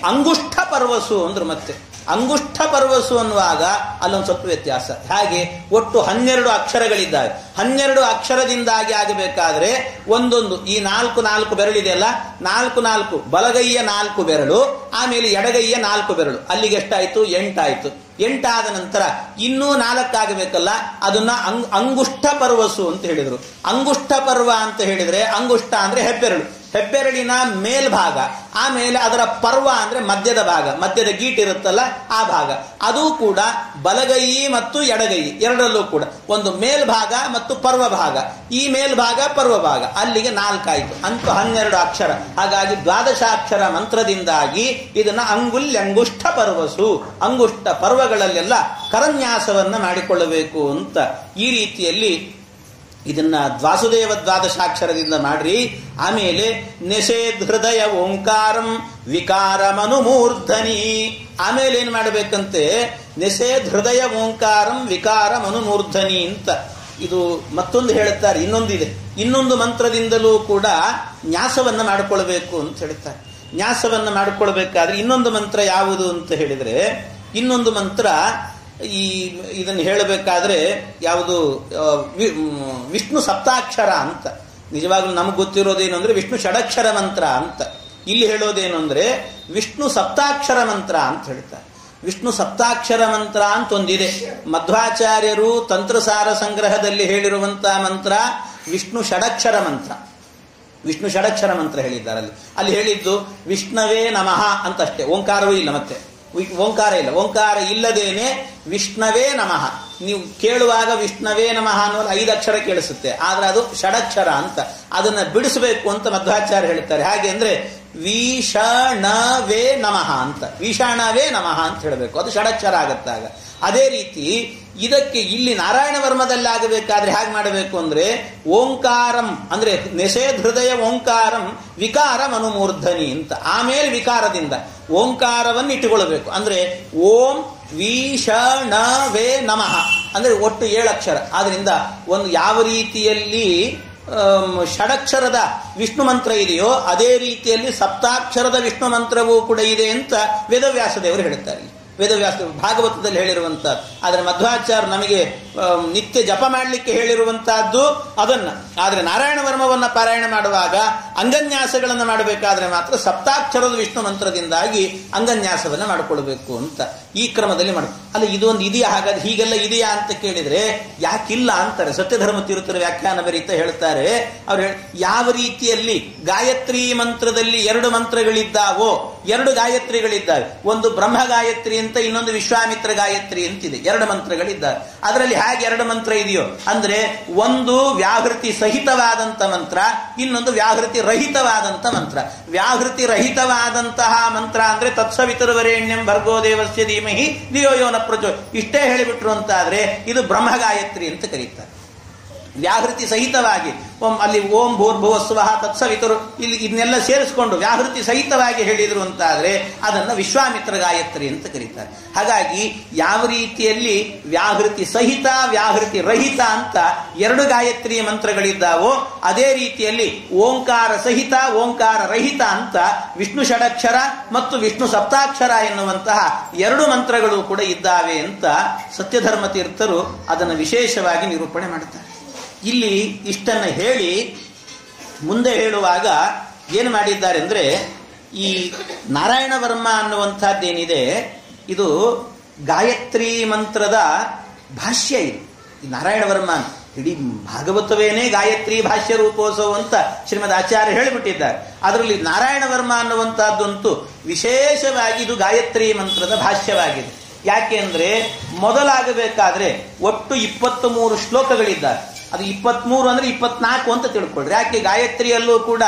ಅಂಗುಷ್ಠ ಪರ್ವಸು ಅಂದ್ರು. ಮತ್ತೆ ಅಂಗುಷ್ಠ ಪರ್ವಸು ಅನ್ನುವಾಗ ಅಲ್ಲೊಂದು ಸ್ವಲ್ಪ ವ್ಯತ್ಯಾಸ. ಹಾಗೆ ಒಟ್ಟು 12 ಅಕ್ಷರಗಳಿದ್ದಾವೆ. 12 ಅಕ್ಷರದಿಂದಾಗಿ ಆಗಬೇಕಾದ್ರೆ ಒಂದೊಂದು ಈ 4 ಬೆರಳಿದೆಯಲ್ಲ, 4 ಬಲಗೈಯ 4 ಬೆರಳು, ಆಮೇಲೆ ಎಡಗೈಯ 4 ಬೆರಳು, ಅಲ್ಲಿಗೆ ಎಷ್ಟಾಯ್ತು, 8 ಆಯ್ತು. 8 ಆದ ನಂತರ ಇನ್ನೂ 4 ಆಗಬೇಕಲ್ಲ, ಅದನ್ನ ಅಂಗುಷ್ಠ ಪರ್ವಸು ಅಂತ ಹೇಳಿದ್ರು. ಅಂಗುಷ್ಠ ಪರ್ವ ಅಂತ ಹೇಳಿದ್ರೆ ಅಂಗುಷ್ಠ ಅಂದ್ರೆ ಹೆಬ್ಬೆರಳಿನ ಮೇಲ್ಭಾಗ, ಆಮೇಲೆ ಅದರ ಪರ್ವ ಅಂದ್ರೆ ಮಧ್ಯದ ಭಾಗ, ಮಧ್ಯದ ಗೀಟ್ ಇರುತ್ತಲ್ಲ ಆ ಭಾಗ. ಅದು ಕೂಡ ಬಲಗೈ ಮತ್ತು ಎಡಗೈ ಎರಡರಲ್ಲೂ ಕೂಡ ಒಂದು ಮೇಲ್ಭಾಗ ಮತ್ತು ಪರ್ವ ಭಾಗ. ಈ ಮೇಲ್ಭಾಗ ಪರ್ವ ಭಾಗ, ಅಲ್ಲಿಗೆ 4 ಆಯ್ತು. ಅಂತ 12 ಅಕ್ಷರ. ಹಾಗಾಗಿ ದ್ವಾದಶಾಕ್ಷರ ಮಂತ್ರದಿಂದಾಗಿ ಇದನ್ನ ಅಂಗುಲ್ಯಂಗುಷ್ಠ ಪರ್ವಸು, ಅಂಗುಷ್ಠ ಪರ್ವಗಳಲ್ಲೆಲ್ಲ ಕರನ್ಯಾಸವನ್ನ ಮಾಡಿಕೊಳ್ಳಬೇಕು ಅಂತ ಈ ರೀತಿಯಲ್ಲಿ ಇದನ್ನ ವಾಸುದೇವ ದ್ವಾದಶಾಕ್ಷರದಿಂದ ಮಾಡ್ರಿ. ಆಮೇಲೆ ನಿಷೇಧ ಹೃದಯ ಓಂಕಾರಂ ವಿಕಾರಮನುಮೂರ್ಧನಿ. ಆಮೇಲೆ ಏನ್ ಮಾಡಬೇಕಂತೆ, ನಿಷೇಧ ಹೃದಯ ಓಂಕಾರಂ ವಿಕಾರಮನುಮೂರ್ಧನಿ ಅಂತ ಇದು ಮತ್ತೊಂದು ಹೇಳುತ್ತಾರೆ, ಇನ್ನೊಂದಿದೆ. ಇನ್ನೊಂದು ಮಂತ್ರದಿಂದಲೂ ಕೂಡ ನ್ಯಾಸವನ್ನು ಮಾಡಿಕೊಳ್ಬೇಕು ಅಂತ ಹೇಳ್ತಾರೆ. ನ್ಯಾಸವನ್ನು ಮಾಡಿಕೊಳ್ಬೇಕಾದ್ರೆ ಇನ್ನೊಂದು ಮಂತ್ರ ಯಾವುದು ಅಂತ ಹೇಳಿದರೆ, ಇನ್ನೊಂದು ಮಂತ್ರ ಇದನ್ನು ಹೇಳಬೇಕಾದ್ರೆ ಯಾವುದು, ವಿಷ್ಣು ಸಪ್ತಾಕ್ಷರ ಅಂತ. ನಿಜವಾಗ್ಲೂ ನಮಗೆ ಗೊತ್ತಿರೋದೇನು ಅಂದರೆ ವಿಷ್ಣು ಷಡಕ್ಷರ ಮಂತ್ರ ಅಂತ. ಇಲ್ಲಿ ಹೇಳೋದೇನು ಅಂದರೆ ವಿಷ್ಣು ಸಪ್ತಾಕ್ಷರ ಮಂತ್ರ ಅಂತ ಹೇಳ್ತಾರೆ. ವಿಷ್ಣು ಸಪ್ತಾಕ್ಷರ ಮಂತ್ರ ಅಂತ ಒಂದಿದೆ. ಮಧ್ವಾಚಾರ್ಯರು ತಂತ್ರಸಾರ ಸಂಗ್ರಹದಲ್ಲಿ ಹೇಳಿರುವಂತಹ ಮಂತ್ರ ವಿಷ್ಣು ಷಡಕ್ಷರ ಮಂತ್ರ. ವಿಷ್ಣು ಷಡಕ್ಷರ ಮಂತ್ರ ಹೇಳಿದ್ದಾರೆ. ಅಲ್ಲಿ ಹೇಳಿದ್ದು ವಿಷ್ಣವೇ ನಮಃ ಅಂತಷ್ಟೇ, ಓಂಕಾರವೂ ಇಲ್ಲ. ಮತ್ತೆ ಓಂಕಾರ ಇಲ್ಲ, ಓಂಕಾರ ಇಲ್ಲದೇನೆ ವಿಷ್ಣವೇ ನಮಃ. ನೀವು ಕೇಳುವಾಗ ವಿಷ್ಣವೇ ನಮಃ ಅನ್ನೋ 5 ಅಕ್ಷರ ಕೇಳಿಸುತ್ತೆ, ಆದ್ರೆ ಅದು ಷಡಕ್ಷರ ಅಂತ. ಅದನ್ನ ಬಿಡಿಸಬೇಕು ಅಂತ ಮಧ್ವಾಚಾರ್ಯ ಹೇಳ್ತಾರೆ. ಹಾಗೆ ಅಂದ್ರೆ ವಿಷಣವೇ ನಮಃ ಅಂತ, ವಿಷಣವೇ ನಮಃ ಅಂತ ಹೇಳಬೇಕು, ಅದು ಷಡಕ್ಷರ ಆಗತ್ತಾಗ. ಅದೇ ರೀತಿ ಇದಕ್ಕೆ ಇಲ್ಲಿ ನಾರಾಯಣ ವರ್ಮದಲ್ಲಿ ಆಗಬೇಕಾದ್ರೆ ಹೇಗೆ ಮಾಡಬೇಕು ಅಂದ್ರೆ, ಓಂಕಾರಂ ಅಂದ್ರೆ ನಿಷೇಧ ಹೃದಯ ಓಂಕಾರಂ ವಿಕಾರಂ ಅನುಮೂರ್ಧನಿ ಅಂತ. ಆಮೇಲೆ ವಿಕಾರದಿಂದ ಓಂಕಾರವನ್ನು ಇಟ್ಟುಕೊಳ್ಳಬೇಕು. ಅಂದ್ರೆ ಓಂ ವಿಷಣವೇ ನಮಃ ಅಂದ್ರೆ ಒಟ್ಟು 7 ಅಕ್ಷರ. ಆದ್ರಿಂದ ಒಂದು ಯಾವ ರೀತಿಯಲ್ಲಿ ಷಡಕ್ಷರದ ವಿಷ್ಣು ಮಂತ್ರ ಇದೆಯೋ ಅದೇ ರೀತಿಯಲ್ಲಿ ಸಪ್ತಾಕ್ಷರದ ವಿಷ್ಣು ಮಂತ್ರವೂ ಕೂಡ ಇದೆ ಅಂತ ವೇದವ್ಯಾಸ ದೇವರು ಹೇಳುತ್ತಾರೆ. ವೇದವ್ಯಾಸ ಭಾಗವತದಲ್ಲಿ ಹೇಳಿರುವಂತಹದ್ದು. ಆದರೆ ಮಧ್ವಾಚಾರ್ಯ ನಮಗೆ ನಿತ್ಯ ಜಪ ಮಾಡಲಿಕ್ಕೆ ಹೇಳಿರುವಂತಹದ್ದು ಅದನ್ನ. ಆದರೆ ನಾರಾಯಣ ವರ್ಮವನ್ನು ಪಾರಾಯಣ ಮಾಡುವಾಗ ಅಂಗನ್ಯಾಸಗಳನ್ನು ಮಾಡಬೇಕಾದ್ರೆ ಮಾತ್ರ ಸಪ್ತಾಕ್ಷರದ ವಿಷ್ಣು ಮಂತ್ರದಿಂದಾಗಿ ಅಂಗನ್ಯಾಸವನ್ನು ಮಾಡಿಕೊಳ್ಬೇಕು ಅಂತ ಈ ಕ್ರಮದಲ್ಲಿ ಮಾಡ. ಅಲ್ಲ, ಇದೊಂದು ಇದೆಯಾ, ಹಾಗಾದ್ರೆ ಹೀಗೆಲ್ಲ ಇದೆಯಾ ಅಂತ ಕೇಳಿದ್ರೆ ಯಾಕಿಲ್ಲ ಅಂತಾರೆ. ಸತ್ಯಧರ್ಮ ತೀರ್ಥರ ವ್ಯಾಖ್ಯಾನ ಬರೀತ ಹೇಳ್ತಾರೆ. ಅವ್ರು ಯಾವ ರೀತಿಯಲ್ಲಿ ಗಾಯತ್ರಿ ಮಂತ್ರದಲ್ಲಿ 2 ಮಂತ್ರಗಳಿದ್ದಾವೋ, 2 ಗಾಯತ್ರಿಗಳಿದ್ದಾವೆ. ಒಂದು ಬ್ರಹ್ಮ ಗಾಯತ್ರಿ ಅಂತ, ಇನ್ನೊಂದು ವಿಶ್ವಾಮಿತ್ರ ಗಾಯತ್ರಿ ಅಂತಿದೆ. 2 ಮಂತ್ರಗಳಿದ್ದಾವೆ. ಅದರಲ್ಲಿ ಹೇಗೆ 2 ಮಂತ್ರ ಇದೆಯೋ ಅಂದ್ರೆ, ಒಂದು ವ್ಯಾಹೃತಿ ಸಹಿತವಾದಂತ ಮಂತ್ರ, ಇನ್ನೊಂದು ವ್ಯಾಹೃತಿ ರಹಿತವಾದಂತ ಮಂತ್ರ. ವ್ಯಾಹೃತಿ ರಹಿತವಾದಂತಹ ಮಂತ್ರ ಅಂದ್ರೆ ತತ್ಸವಿತುರ್ವರೆಣ್ಯಂ ಭರ್ಗೋ ದೇವಸ್ಯ ಧೀಮಹಿ ಧಿಯೋ ಯೋ ನ ಪ್ರಚೋ, ಇಷ್ಟೇ ಹೇಳಿಬಿಟ್ರು ಅಂತಾದ್ರೆ ಇದು ಬ್ರಹ್ಮ ಗಾಯತ್ರಿ ಅಂತ ಕರೀತಾರೆ. ವ್ಯಾಹೃತಿ ಸಹಿತವಾಗಿ ಅಲ್ಲಿ ಓಂ ಭೂರ್ಭುವ ಸ್ವಃ ತತ್ಸವಿತರು ಇಲ್ಲಿ ಇದನ್ನೆಲ್ಲ ಸೇರಿಸಿಕೊಂಡು ವ್ಯಾಹೃತಿ ಸಹಿತವಾಗಿ ಹೇಳಿದ್ರು ಅಂತಾದ್ರೆ ಅದನ್ನ ವಿಶ್ವಾಮಿತ್ರ ಗಾಯತ್ರಿ ಅಂತ ಕರೀತಾರೆ. ಹಾಗಾಗಿ ಯಾವ ರೀತಿಯಲ್ಲಿ ವ್ಯಾಹೃತಿ ಸಹಿತ ವ್ಯಾಹೃತಿ ರಹಿತ ಅಂತ 2 ಗಾಯತ್ರಿ ಮಂತ್ರಗಳಿದ್ದಾವೋ, ಅದೇ ರೀತಿಯಲ್ಲಿ ಓಂಕಾರ ಸಹಿತ ಓಂಕಾರ ರಹಿತ ಅಂತ ವಿಷ್ಣು ಷಡಕ್ಷರ ಮತ್ತು ವಿಷ್ಣು ಸಪ್ತಾಕ್ಷರ ಎನ್ನುವಂತಹ 2 ಮಂತ್ರಗಳು ಕೂಡ ಇದ್ದಾವೆ ಅಂತ ಸತ್ಯಧರ್ಮ ತೀರ್ಥರು ಅದನ್ನು ವಿಶೇಷವಾಗಿ ನಿರೂಪಣೆ ಮಾಡುತ್ತಾರೆ. ಇಲ್ಲಿ ಇಷ್ಟನ್ನು ಹೇಳಿ ಮುಂದೆ ಹೇಳುವಾಗ ಏನು ಮಾಡಿದ್ದಾರೆ ಅಂದರೆ, ಈ ನಾರಾಯಣ ವರ್ಮ ಅನ್ನುವಂಥದ್ದೇನಿದೆ ಇದು ಗಾಯತ್ರಿ ಮಂತ್ರದ ಭಾಷ್ಯ. ಇದು ನಾರಾಯಣ ವರ್ಮ ಇಡೀ ಭಾಗವತವೇನೇ ಗಾಯತ್ರಿ ಭಾಷ್ಯ ರೂಪೋತ್ಸವ ಅಂತ ಶ್ರೀಮದ್ ಆಚಾರ್ಯ ಹೇಳಿಬಿಟ್ಟಿದ್ದಾರೆ. ಅದರಲ್ಲಿ ನಾರಾಯಣ ವರ್ಮ ಅನ್ನುವಂಥದ್ದಂತೂ ವಿಶೇಷವಾಗಿ ಇದು ಗಾಯತ್ರಿ ಮಂತ್ರದ ಭಾಷ್ಯವಾಗಿದೆ. ಯಾಕೆ ಅಂದರೆ ಮೊದಲಾಗಬೇಕಾದ್ರೆ ಒಟ್ಟು 23 ಶ್ಲೋಕಗಳಿದ್ದಾರೆ. ಅದು 23 ಅಂದ್ರೆ 24 ಅಂತ ತಿಳ್ಕೊಳ್ರಿ. ಯಾಕೆ ಗಾಯತ್ರಿಯಲ್ಲೂ ಕೂಡ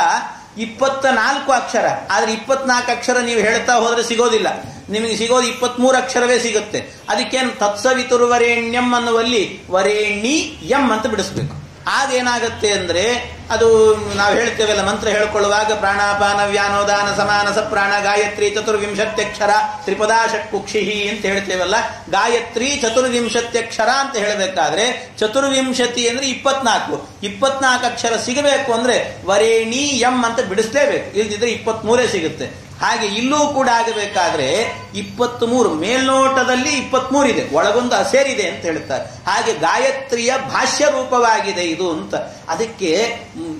24 ಅಕ್ಷರ, ಆದ್ರೆ 24 ಅಕ್ಷರ ನೀವು ಹೇಳ್ತಾ ಹೋದ್ರೆ ಸಿಗೋದಿಲ್ಲ. ನಿಮಗೆ ಸಿಗೋದು 23 ಅಕ್ಷರವೇ ಸಿಗುತ್ತೆ. ಅದಕ್ಕೇನು ತತ್ಸವಿತುರ್ವರೆಣ್ಯಂ ಅನ್ನುವಲ್ಲಿ ವರೇಣಿ ಎಂ ಅಂತ ಬಿಡಿಸ್ಬೇಕು. ಆಗೇನಾಗತ್ತೆ ಅಂದ್ರೆ ಅದು ನಾವು ಹೇಳ್ತೇವಲ್ಲ, ಮಂತ್ರ ಹೇಳ್ಕೊಳ್ಳುವಾಗ ಪ್ರಾಣಾಪಾನ ವ್ಯಾನೋದಾನ ಸಮಾನಸ ಪ್ರಾಣ ಗಾಯತ್ರಿ 24 ಅಕ್ಷರ ತ್ರಿಪದಾ ಷಟ್ಕುಕ್ಷಿಹಿ ಅಂತ ಹೇಳ್ತೇವಲ್ಲ. ಗಾಯತ್ರಿ 24 ಅಕ್ಷರ ಅಂತ ಹೇಳಬೇಕಾದ್ರೆ 24 ಅಂದ್ರೆ 24 ಅಕ್ಷರ ಸಿಗಬೇಕು ಅಂದ್ರೆ ವರೇಣಿ ಎಂ ಅಂತ ಬಿಡಿಸ್ಲೇಬೇಕು, ಇಲ್ದಿದ್ರೆ 23 ಸಿಗುತ್ತೆ. ಹಾಗೆ ಇಲ್ಲೂ ಕೂಡ ಆಗಬೇಕಾದ್ರೆ 23 ಮೇಲ್ನೋಟದಲ್ಲಿ 23 ಇದೆ, ಒಳಗೊಂದು ಅಸೇರಿದೆ ಅಂತ ಹೇಳ್ತಾರೆ. ಹಾಗೆ ಗಾಯತ್ರಿಯ ಭಾಷ್ಯ ರೂಪವಾಗಿದೆ ಇದು ಅಂತ. ಅದಕ್ಕೆ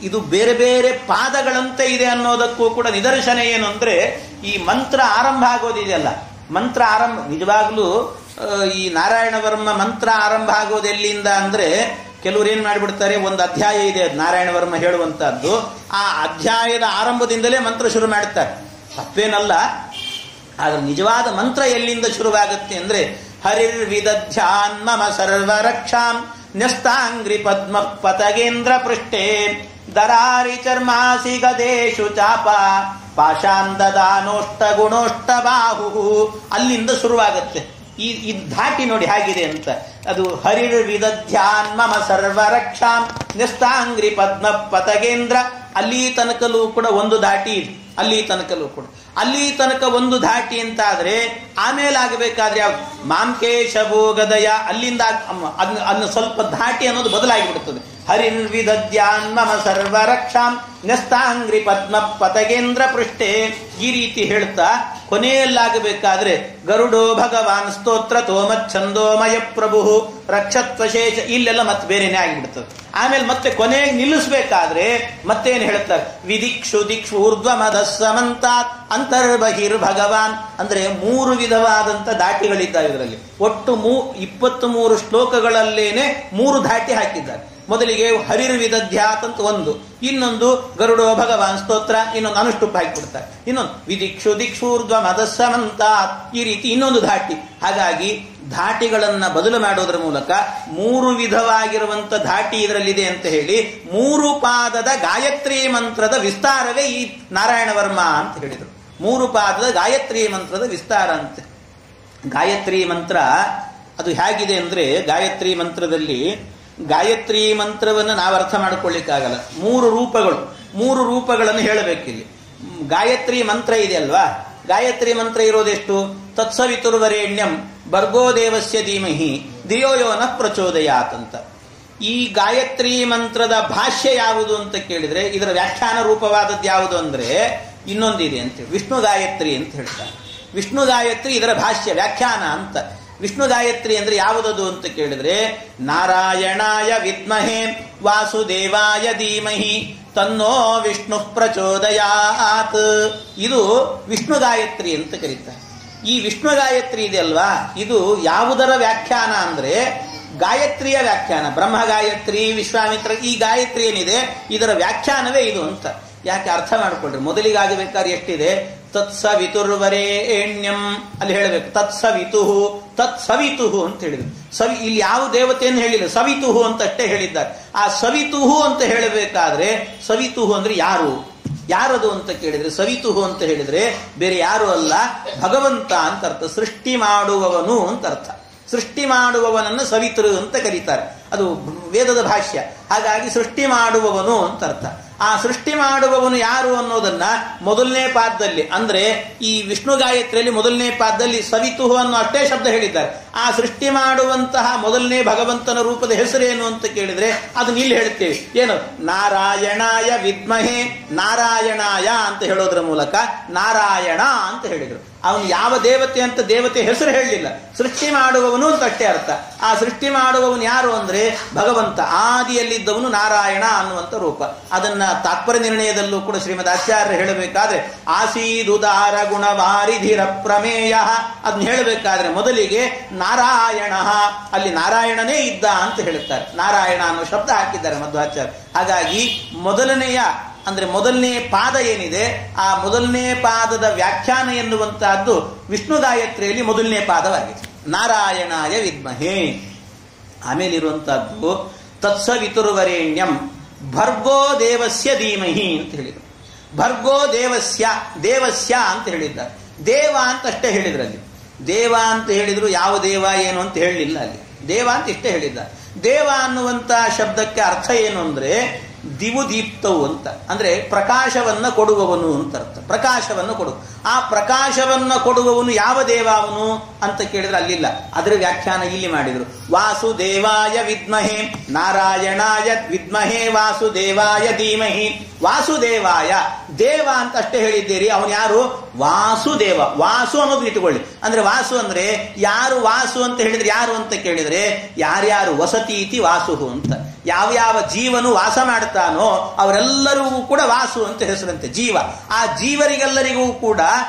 ಇದು ಬೇರೆ ಬೇರೆ ಪಾದಗಳಂತೆ ಇದೆ ಅನ್ನೋದಕ್ಕೂ ಕೂಡ ನಿದರ್ಶನ ಏನು ಅಂದ್ರೆ, ಈ ಮಂತ್ರ ಆರಂಭ ಆಗೋದಿದೆಯಲ್ಲ, ಮಂತ್ರ ಆರಂಭ ನಿಜವಾಗ್ಲೂ ಈ ನಾರಾಯಣ ವರ್ಮ ಮಂತ್ರ ಆರಂಭ ಆಗೋದು ಎಲ್ಲಿಂದ ಅಂದ್ರೆ, ಕೆಲವರು ಏನ್ ಮಾಡಿಬಿಡ್ತಾರೆ, ಒಂದು ಅಧ್ಯಾಯ ಇದೆ ನಾರಾಯಣ ವರ್ಮ ಹೇಳುವಂತಹದ್ದು, ಆ ಅಧ್ಯಾಯದ ಆರಂಭದಿಂದಲೇ ಮಂತ್ರ ಶುರು ಮಾಡುತ್ತಾರೆ. ತಪ್ಪೇನಲ್ಲ, ಆದ್ರೆ ನಿಜವಾದ ಮಂತ್ರ ಎಲ್ಲಿಂದ ಶುರುವಾಗುತ್ತೆ ಅಂದ್ರೆ, ಹರಿರ್ವಿದಧ್ಯಾನ್ ಮಮ ಸರ್ವರಕ್ಷಾಂ ನ್ಯಸ್ತಾಂಗ್ರಿ ಪದ್ಮ ಪತಗೇಂದ್ರ ಪೃಷ್ಠೆ ದರಾರಿ ಚರ್ಮಾಸಿ ಗದೇಶು ಚಾಪ ಪಾಷಾಂದದಾನೋಷ್ಟ ಗುಣೋಷ್ಟ ಬಾಹು, ಅಲ್ಲಿಂದ ಶುರುವಾಗುತ್ತೆ. ಈ ಧಾಟಿ ನೋಡಿ ಹೇಗಿದೆ ಅಂತ. ಅದು ಹರಿರ್ವಿದಧ್ಯಾನ್ ಮಮ ಸರ್ವರಕ್ಷಾಂ ನ್ಯಸ್ತಾಂಗ್ರಿ ಪದ್ಮ ಪತಗೇಂದ್ರ, ಅಲ್ಲಿ ತನಕಲೂ ಕೂಡ ಒಂದು ಧಾಟಿ ಇದೆ, ಅಲ್ಲಿ ತನಕಲೂ ಕೂಡ. ಅಲ್ಲಿ ತನಕ ಒಂದು ಧಾಟಿ ಅಂತಾದ್ರೆ ಆಮೇಲೆ ಆಗಬೇಕಾದ್ರೆ ಯಾವ್ದು ಮಾಂಕೇಶಭೋಗದಯ ಅಲ್ಲಿಂದ ಅದನ್ನ ಸ್ವಲ್ಪ ಧಾಟಿ ಅನ್ನೋದು ಬದಲಾಗಿಬಿಡುತ್ತದೆ. ಹರಿರ್ವಿದದ್ಯಾನ್ ಮಮ ಸರ್ವರಕ್ಷಾಂ ನ್ಯಸ್ತಾಂಗ್ರಿ ಪದ್ಮ ಪತಗೇಂದ್ರ ಪೃಷ್ಠೆ ಈ ರೀತಿ ಹೇಳ್ತಾ ಕೊನೆಯಲ್ಲಾಗಬೇಕಾದ್ರೆ ಗರುಡೋ ಭಗವಾನ್ ಸ್ತೋತ್ರ ತೋಮಚ್ಛಂದೋಮಯ ಪ್ರಭು ರಕ್ಷತ್ವಶೇಷ ಇಲ್ಲೆಲ್ಲ ಮತ್ತೆ ಬೇರೆನೇ ಆಗಿಬಿಡ್ತದೆ. ಆಮೇಲೆ ಮತ್ತೆ ಕೊನೆಗೆ ನಿಲ್ಲಿಸಬೇಕಾದ್ರೆ ಮತ್ತೇನು ಹೇಳ್ತಾರೆ ವಿದಿಕ್ಷು ದಿಕ್ಷು ಊರ್ಧ್ವ ಮದ ಸಮಂತಾತ್ ಅಂತರ್ಬಹಿರ್ ಭಗವಾನ್ ಅಂದ್ರೆ 3 ವಿಧವಾದಂತ ದಾಟಿಗಳಿದ್ದಾವೆ ಇದರಲ್ಲಿ. ಒಟ್ಟು 23 ಶ್ಲೋಕಗಳಲ್ಲೇನೆ 3 ಧಾಟಿ ಹಾಕಿದ್ದಾರೆ. ಮೊದಲಿಗೆ ಹರಿರ್ವಿದಧ್ಯಾತ್ ಅಂತ ಒಂದು, ಇನ್ನೊಂದು ಗರುಡೋ ಭಗವಾನ್ ಸ್ತೋತ್ರ, ಇನ್ನೊಂದು ಅನುಷ್ಠುಪ್ ಹಾಕಿಬಿಡ್ತಾರೆ, ಇನ್ನೊಂದು ವಿದಿಕ್ಷು ದಿಕ್ಷೂರ್ಧ್ವ ಮದಸ್ಸಮಂತಾತ್ ಈ ರೀತಿ ಇನ್ನೊಂದು ಧಾಟಿ. ಹಾಗಾಗಿ ಧಾಟಿಗಳನ್ನ ಬದಲು ಮಾಡೋದ್ರ ಮೂಲಕ 3 ವಿಧವಾಗಿರುವಂತ ಧಾಟಿ ಇದರಲ್ಲಿದೆ ಅಂತ ಹೇಳಿ 3 ಪಾದದ ಗಾಯತ್ರಿ ಮಂತ್ರದ ವಿಸ್ತಾರವೇ ಈ ನಾರಾಯಣ ವರ್ಮ ಅಂತ ಹೇಳಿದರು. 3 ಪಾದದ ಗಾಯತ್ರಿ ಮಂತ್ರದ ವಿಸ್ತಾರ ಅಂತೆ. ಗಾಯತ್ರಿ ಮಂತ್ರ ಅದು ಹೇಗಿದೆ ಅಂದ್ರೆ, ಗಾಯತ್ರಿ ಮಂತ್ರದಲ್ಲಿ ಗಾಯತ್ರಿ ಮಂತ್ರವನ್ನು ನಾವು ಅರ್ಥ ಮಾಡಿಕೊಳ್ಳಿಕ್ಕಾಗಲ್ಲ. 3 ರೂಪಗಳನ್ನು ಹೇಳಬೇಕಿಲ್ಲಿ. ಗಾಯತ್ರಿ ಮಂತ್ರ ಇದೆ ಅಲ್ವಾ, ಗಾಯತ್ರಿ ಮಂತ್ರ ಇರೋದೆಷ್ಟು? ತತ್ಸವಿತುರ್ವರೇಣ್ಯಂ ಭರ್ಗೋ ದೇವಸ್ಯ ಧೀಮಹಿ ಧಿಯೋ ಯೋ ನಃ ಪ್ರಚೋದಯಾತ್ ಅಂತ. ಈ ಗಾಯತ್ರಿ ಮಂತ್ರದ ಭಾಷ್ಯ ಯಾವುದು ಅಂತ ಕೇಳಿದ್ರೆ, ಇದರ ವ್ಯಾಖ್ಯಾನ ರೂಪವಾದದ್ದು ಯಾವುದು ಅಂದ್ರೆ ಇನ್ನೊಂದಿದೆ ಅಂತ, ವಿಷ್ಣು ಗಾಯತ್ರಿ ಅಂತ ಹೇಳ್ತಾರೆ. ವಿಷ್ಣು ಗಾಯತ್ರಿ ಇದರ ಭಾಷ್ಯ ವ್ಯಾಖ್ಯಾನ ಅಂತ. ವಿಷ್ಣು ಗಾಯತ್ರಿ ಅಂದ್ರೆ ಯಾವುದದು ಅಂತ ಕೇಳಿದ್ರೆ, ನಾರಾಯಣಾಯ ವಿದ್ಮಹೇ ವಾಸುದೇವಾಯ ಧೀಮಹಿ ತನ್ನೋ ವಿಷ್ಣು ಪ್ರಚೋದಯಾತ್, ಇದು ವಿಷ್ಣು ಗಾಯತ್ರಿ ಅಂತ ಕರೀತಾರೆ. ಈ ವಿಷ್ಣು ಗಾಯತ್ರಿ ಇದೆ ಅಲ್ವಾ, ಇದು ಯಾವುದರ ವ್ಯಾಖ್ಯಾನ ಅಂದ್ರೆ ಗಾಯತ್ರಿಯ ವ್ಯಾಖ್ಯಾನ. ಬ್ರಹ್ಮ ಗಾಯತ್ರಿ, ವಿಶ್ವಾಮಿತ್ರ, ಈ ಗಾಯತ್ರಿ ಏನಿದೆ ಇದರ ವ್ಯಾಖ್ಯಾನವೇ ಇದು ಅಂತ. ಯಾಕೆ ಅರ್ಥ ಮಾಡಿಕೊಳ್ರಿ. ಮೊದಲಿಗಾಗಬೇಕಾದ್ರೆ ಎಷ್ಟಿದೆ? ತತ್ಸವಿತುರ್ವರೇಣ್ಯಂ ಅಲ್ಲಿ ಹೇಳಬೇಕು, ತತ್ಸವಿತುಹು ಅಂತ ಹೇಳಿದ್ರು. ಇಲ್ಲಿ ಯಾವ ದೇವತೆಯನ್ನು ಹೇಳಿಲ್ಲ, ಸವಿತುಹು ಅಂತ ಅಷ್ಟೇ ಹೇಳಿದ್ದಾರೆ. ಆ ಸವಿತುಹು ಅಂತ ಹೇಳಬೇಕಾದ್ರೆ ಸವಿತುಹು ಅಂದ್ರೆ ಯಾರದು ಅಂತ ಕೇಳಿದ್ರೆ, ಸವಿತುಹು ಅಂತ ಹೇಳಿದ್ರೆ ಬೇರೆ ಯಾರು ಅಲ್ಲ, ಭಗವಂತ ಅಂತ ಅರ್ಥ. ಸೃಷ್ಟಿ ಮಾಡುವವನು ಅಂತ ಅರ್ಥ. ಸೃಷ್ಟಿ ಮಾಡುವವನನ್ನು ಸವಿತೃ ಅಂತ ಕರೀತಾರೆ, ಅದು ವೇದದ ಭಾಷ್ಯ. ಹಾಗಾಗಿ ಸೃಷ್ಟಿ ಮಾಡುವವನು ಅಂತ ಅರ್ಥ. ಆ ಸೃಷ್ಟಿ ಮಾಡುವವನು ಯಾರು ಅನ್ನೋದನ್ನ ಮೊದಲನೇ ಪಾದದಲ್ಲಿ ಅಂದ್ರೆ ಈ ವಿಷ್ಣು ಗಾಯತ್ರಿಯಲ್ಲಿ ಮೊದಲನೇ ಪಾದದಲ್ಲಿ ಸವಿತುಹು ಅನ್ನೋ ಅಷ್ಟೇ ಶಬ್ದ ಹೇಳಿದ್ದಾರೆ. ಆ ಸೃಷ್ಟಿ ಮಾಡುವಂತಹ ಮೊದಲನೇ ಭಗವಂತನ ರೂಪದ ಹೆಸರೇನು ಅಂತ ಕೇಳಿದ್ರೆ ಅದನ್ನ ಇಲ್ಲಿ ಹೇಳ್ತೇವೆ. ಏನು? ನಾರಾಯಣಾಯ ವಿದ್ಮಹೇ, ನಾರಾಯಣಾಯ ಅಂತ ಹೇಳೋದ್ರ ಮೂಲಕ ನಾರಾಯಣ ಅಂತ ಹೇಳಿದ್ರು. ಅವನು ಯಾವ ದೇವತೆ ಅಂತ ದೇವತೆ ಹೆಸರು ಹೇಳಲಿಲ್ಲ, ಸೃಷ್ಟಿ ಮಾಡುವವನು ಅಂತ ಅಷ್ಟೇ ಅರ್ಥ. ಆ ಸೃಷ್ಟಿ ಮಾಡುವವನು ಯಾರು ಅಂದ್ರೆ ಭಗವಂತ, ಆದಿಯಲ್ಲಿದ್ದವನು ನಾರಾಯಣ ಅನ್ನುವಂಥ ರೂಪ. ಅದನ್ನ ತಾತ್ಪರ್ಯ ನಿರ್ಣಯದಲ್ಲೂ ಕೂಡ ಶ್ರೀಮದ್ ಆಚಾರ್ಯರು ಹೇಳಬೇಕಾದ್ರೆ ಆಸೀದುದಾರ ಗುಣವಾರಿಧಿರ ಪ್ರಮೇಯ ಅದನ್ನ ಹೇಳಬೇಕಾದ್ರೆ ಮೊದಲಿಗೆ ನಾರಾಯಣ, ಅಲ್ಲಿ ನಾರಾಯಣನೇ ಇದ್ದ ಅಂತ ಹೇಳುತ್ತಾರೆ. ನಾರಾಯಣ ಅನ್ನೋ ಶಬ್ದ ಹಾಕಿದ್ದಾರೆ ಮಧ್ವಾಚಾರ್ಯ. ಹಾಗಾಗಿ ಮೊದಲನೆಯ ಅಂದ್ರೆ ಮೊದಲನೇ ಪಾದ ಏನಿದೆ, ಆ ಮೊದಲನೇ ಪಾದದ ವ್ಯಾಖ್ಯಾನ ಎನ್ನುವಂತಹದ್ದು ವಿಷ್ಣು ಗಾಯತ್ರಿಯಲ್ಲಿ ಮೊದಲನೇ ಪಾದವಾಗಿದೆ, ನಾರಾಯಣಾಯ ವಿದ್ಮಹೇ. ಆಮೇಲಿರುವಂತಹದ್ದು ತತ್ಸವಿತುರ್ವರೇಣ್ಯಂ ಭರ್ಗೋ ದೇವಸ್ಯ ಧೀಮಹಿ ಅಂತ ಹೇಳಿದರು. ಭರ್ಗೋ ದೇವಸ್ಯ ಅಂತ ಹೇಳಿದ್ದಾರೆ. ದೇವ ಅಂತ ಅಷ್ಟೇ ಹೇಳಿದ್ರಲ್ಲಿ. ದೇವ ಅಂತ ಹೇಳಿದ್ರು, ಯಾವ ದೇವ ಏನು ಅಂತ ಹೇಳಲಿಲ್ಲ ಅಲ್ಲಿ. ದೇವ ಅಂತ ಇಷ್ಟೇ ಹೇಳಿದ್ದಾರೆ. ದೇವ ಅನ್ನುವಂತ ಶಬ್ದಕ್ಕೆ ಅರ್ಥ ಏನು ಅಂದ್ರೆ ದಿವು ದೀಪ್ತವು ಅಂತ, ಅಂದ್ರೆ ಪ್ರಕಾಶವನ್ನ ಕೊಡುವವನು ಅಂತ ಅರ್ಥ. ಪ್ರಕಾಶವನ್ನು ಕೊಡು. ಆ ಪ್ರಕಾಶವನ್ನ ಕೊಡುವವನು ಯಾವ ದೇವ ಅವನು ಅಂತ ಕೇಳಿದ್ರೆ ಅಲ್ಲಿಲ್ಲ. ಅದರ ವ್ಯಾಖ್ಯಾನ ಇಲ್ಲಿ ಮಾಡಿದ್ರು. ವಾಸುದೇವಾಯ ವಿದ್ಮಹೇ ನಾರಾಯಣಾಯ ವಿದ್ಮಹೇ ವಾಸುದೇವಾಯ ಧೀಮಹಿ. ವಾಸುದೇವಾಯ ದೇವ ಅಂತ ಅಷ್ಟೇ ಹೇಳಿದ್ದೀರಿ. ಅವನು ಯಾರು? ವಾಸುದೇವ. ವಾಸು ಅನ್ನೋದು ಇಟ್ಟುಕೊಳ್ಳಿ. ಅಂದ್ರೆ ವಾಸು ಅಂದ್ರೆ ಯಾರು? ವಾಸು ಅಂತ ಹೇಳಿದ್ರೆ ಯಾರು ಅಂತ ಕೇಳಿದ್ರೆ ಯಾರ್ಯಾರು ವಸತಿ ಇತಿ ವಾಸುಹು ಅಂತ. ಯಾವ್ಯಾವ ಜೀವನು ವಾಸ ಮಾಡ್ತಾನೋ ಅವರೆಲ್ಲರಿಗೂ ಕೂಡ ವಾಸು ಅಂತ ಹೆಸರಂತೆ. ಜೀವ, ಆ ಜೀವರಿಗೆಲ್ಲರಿಗೂ ಕೂಡ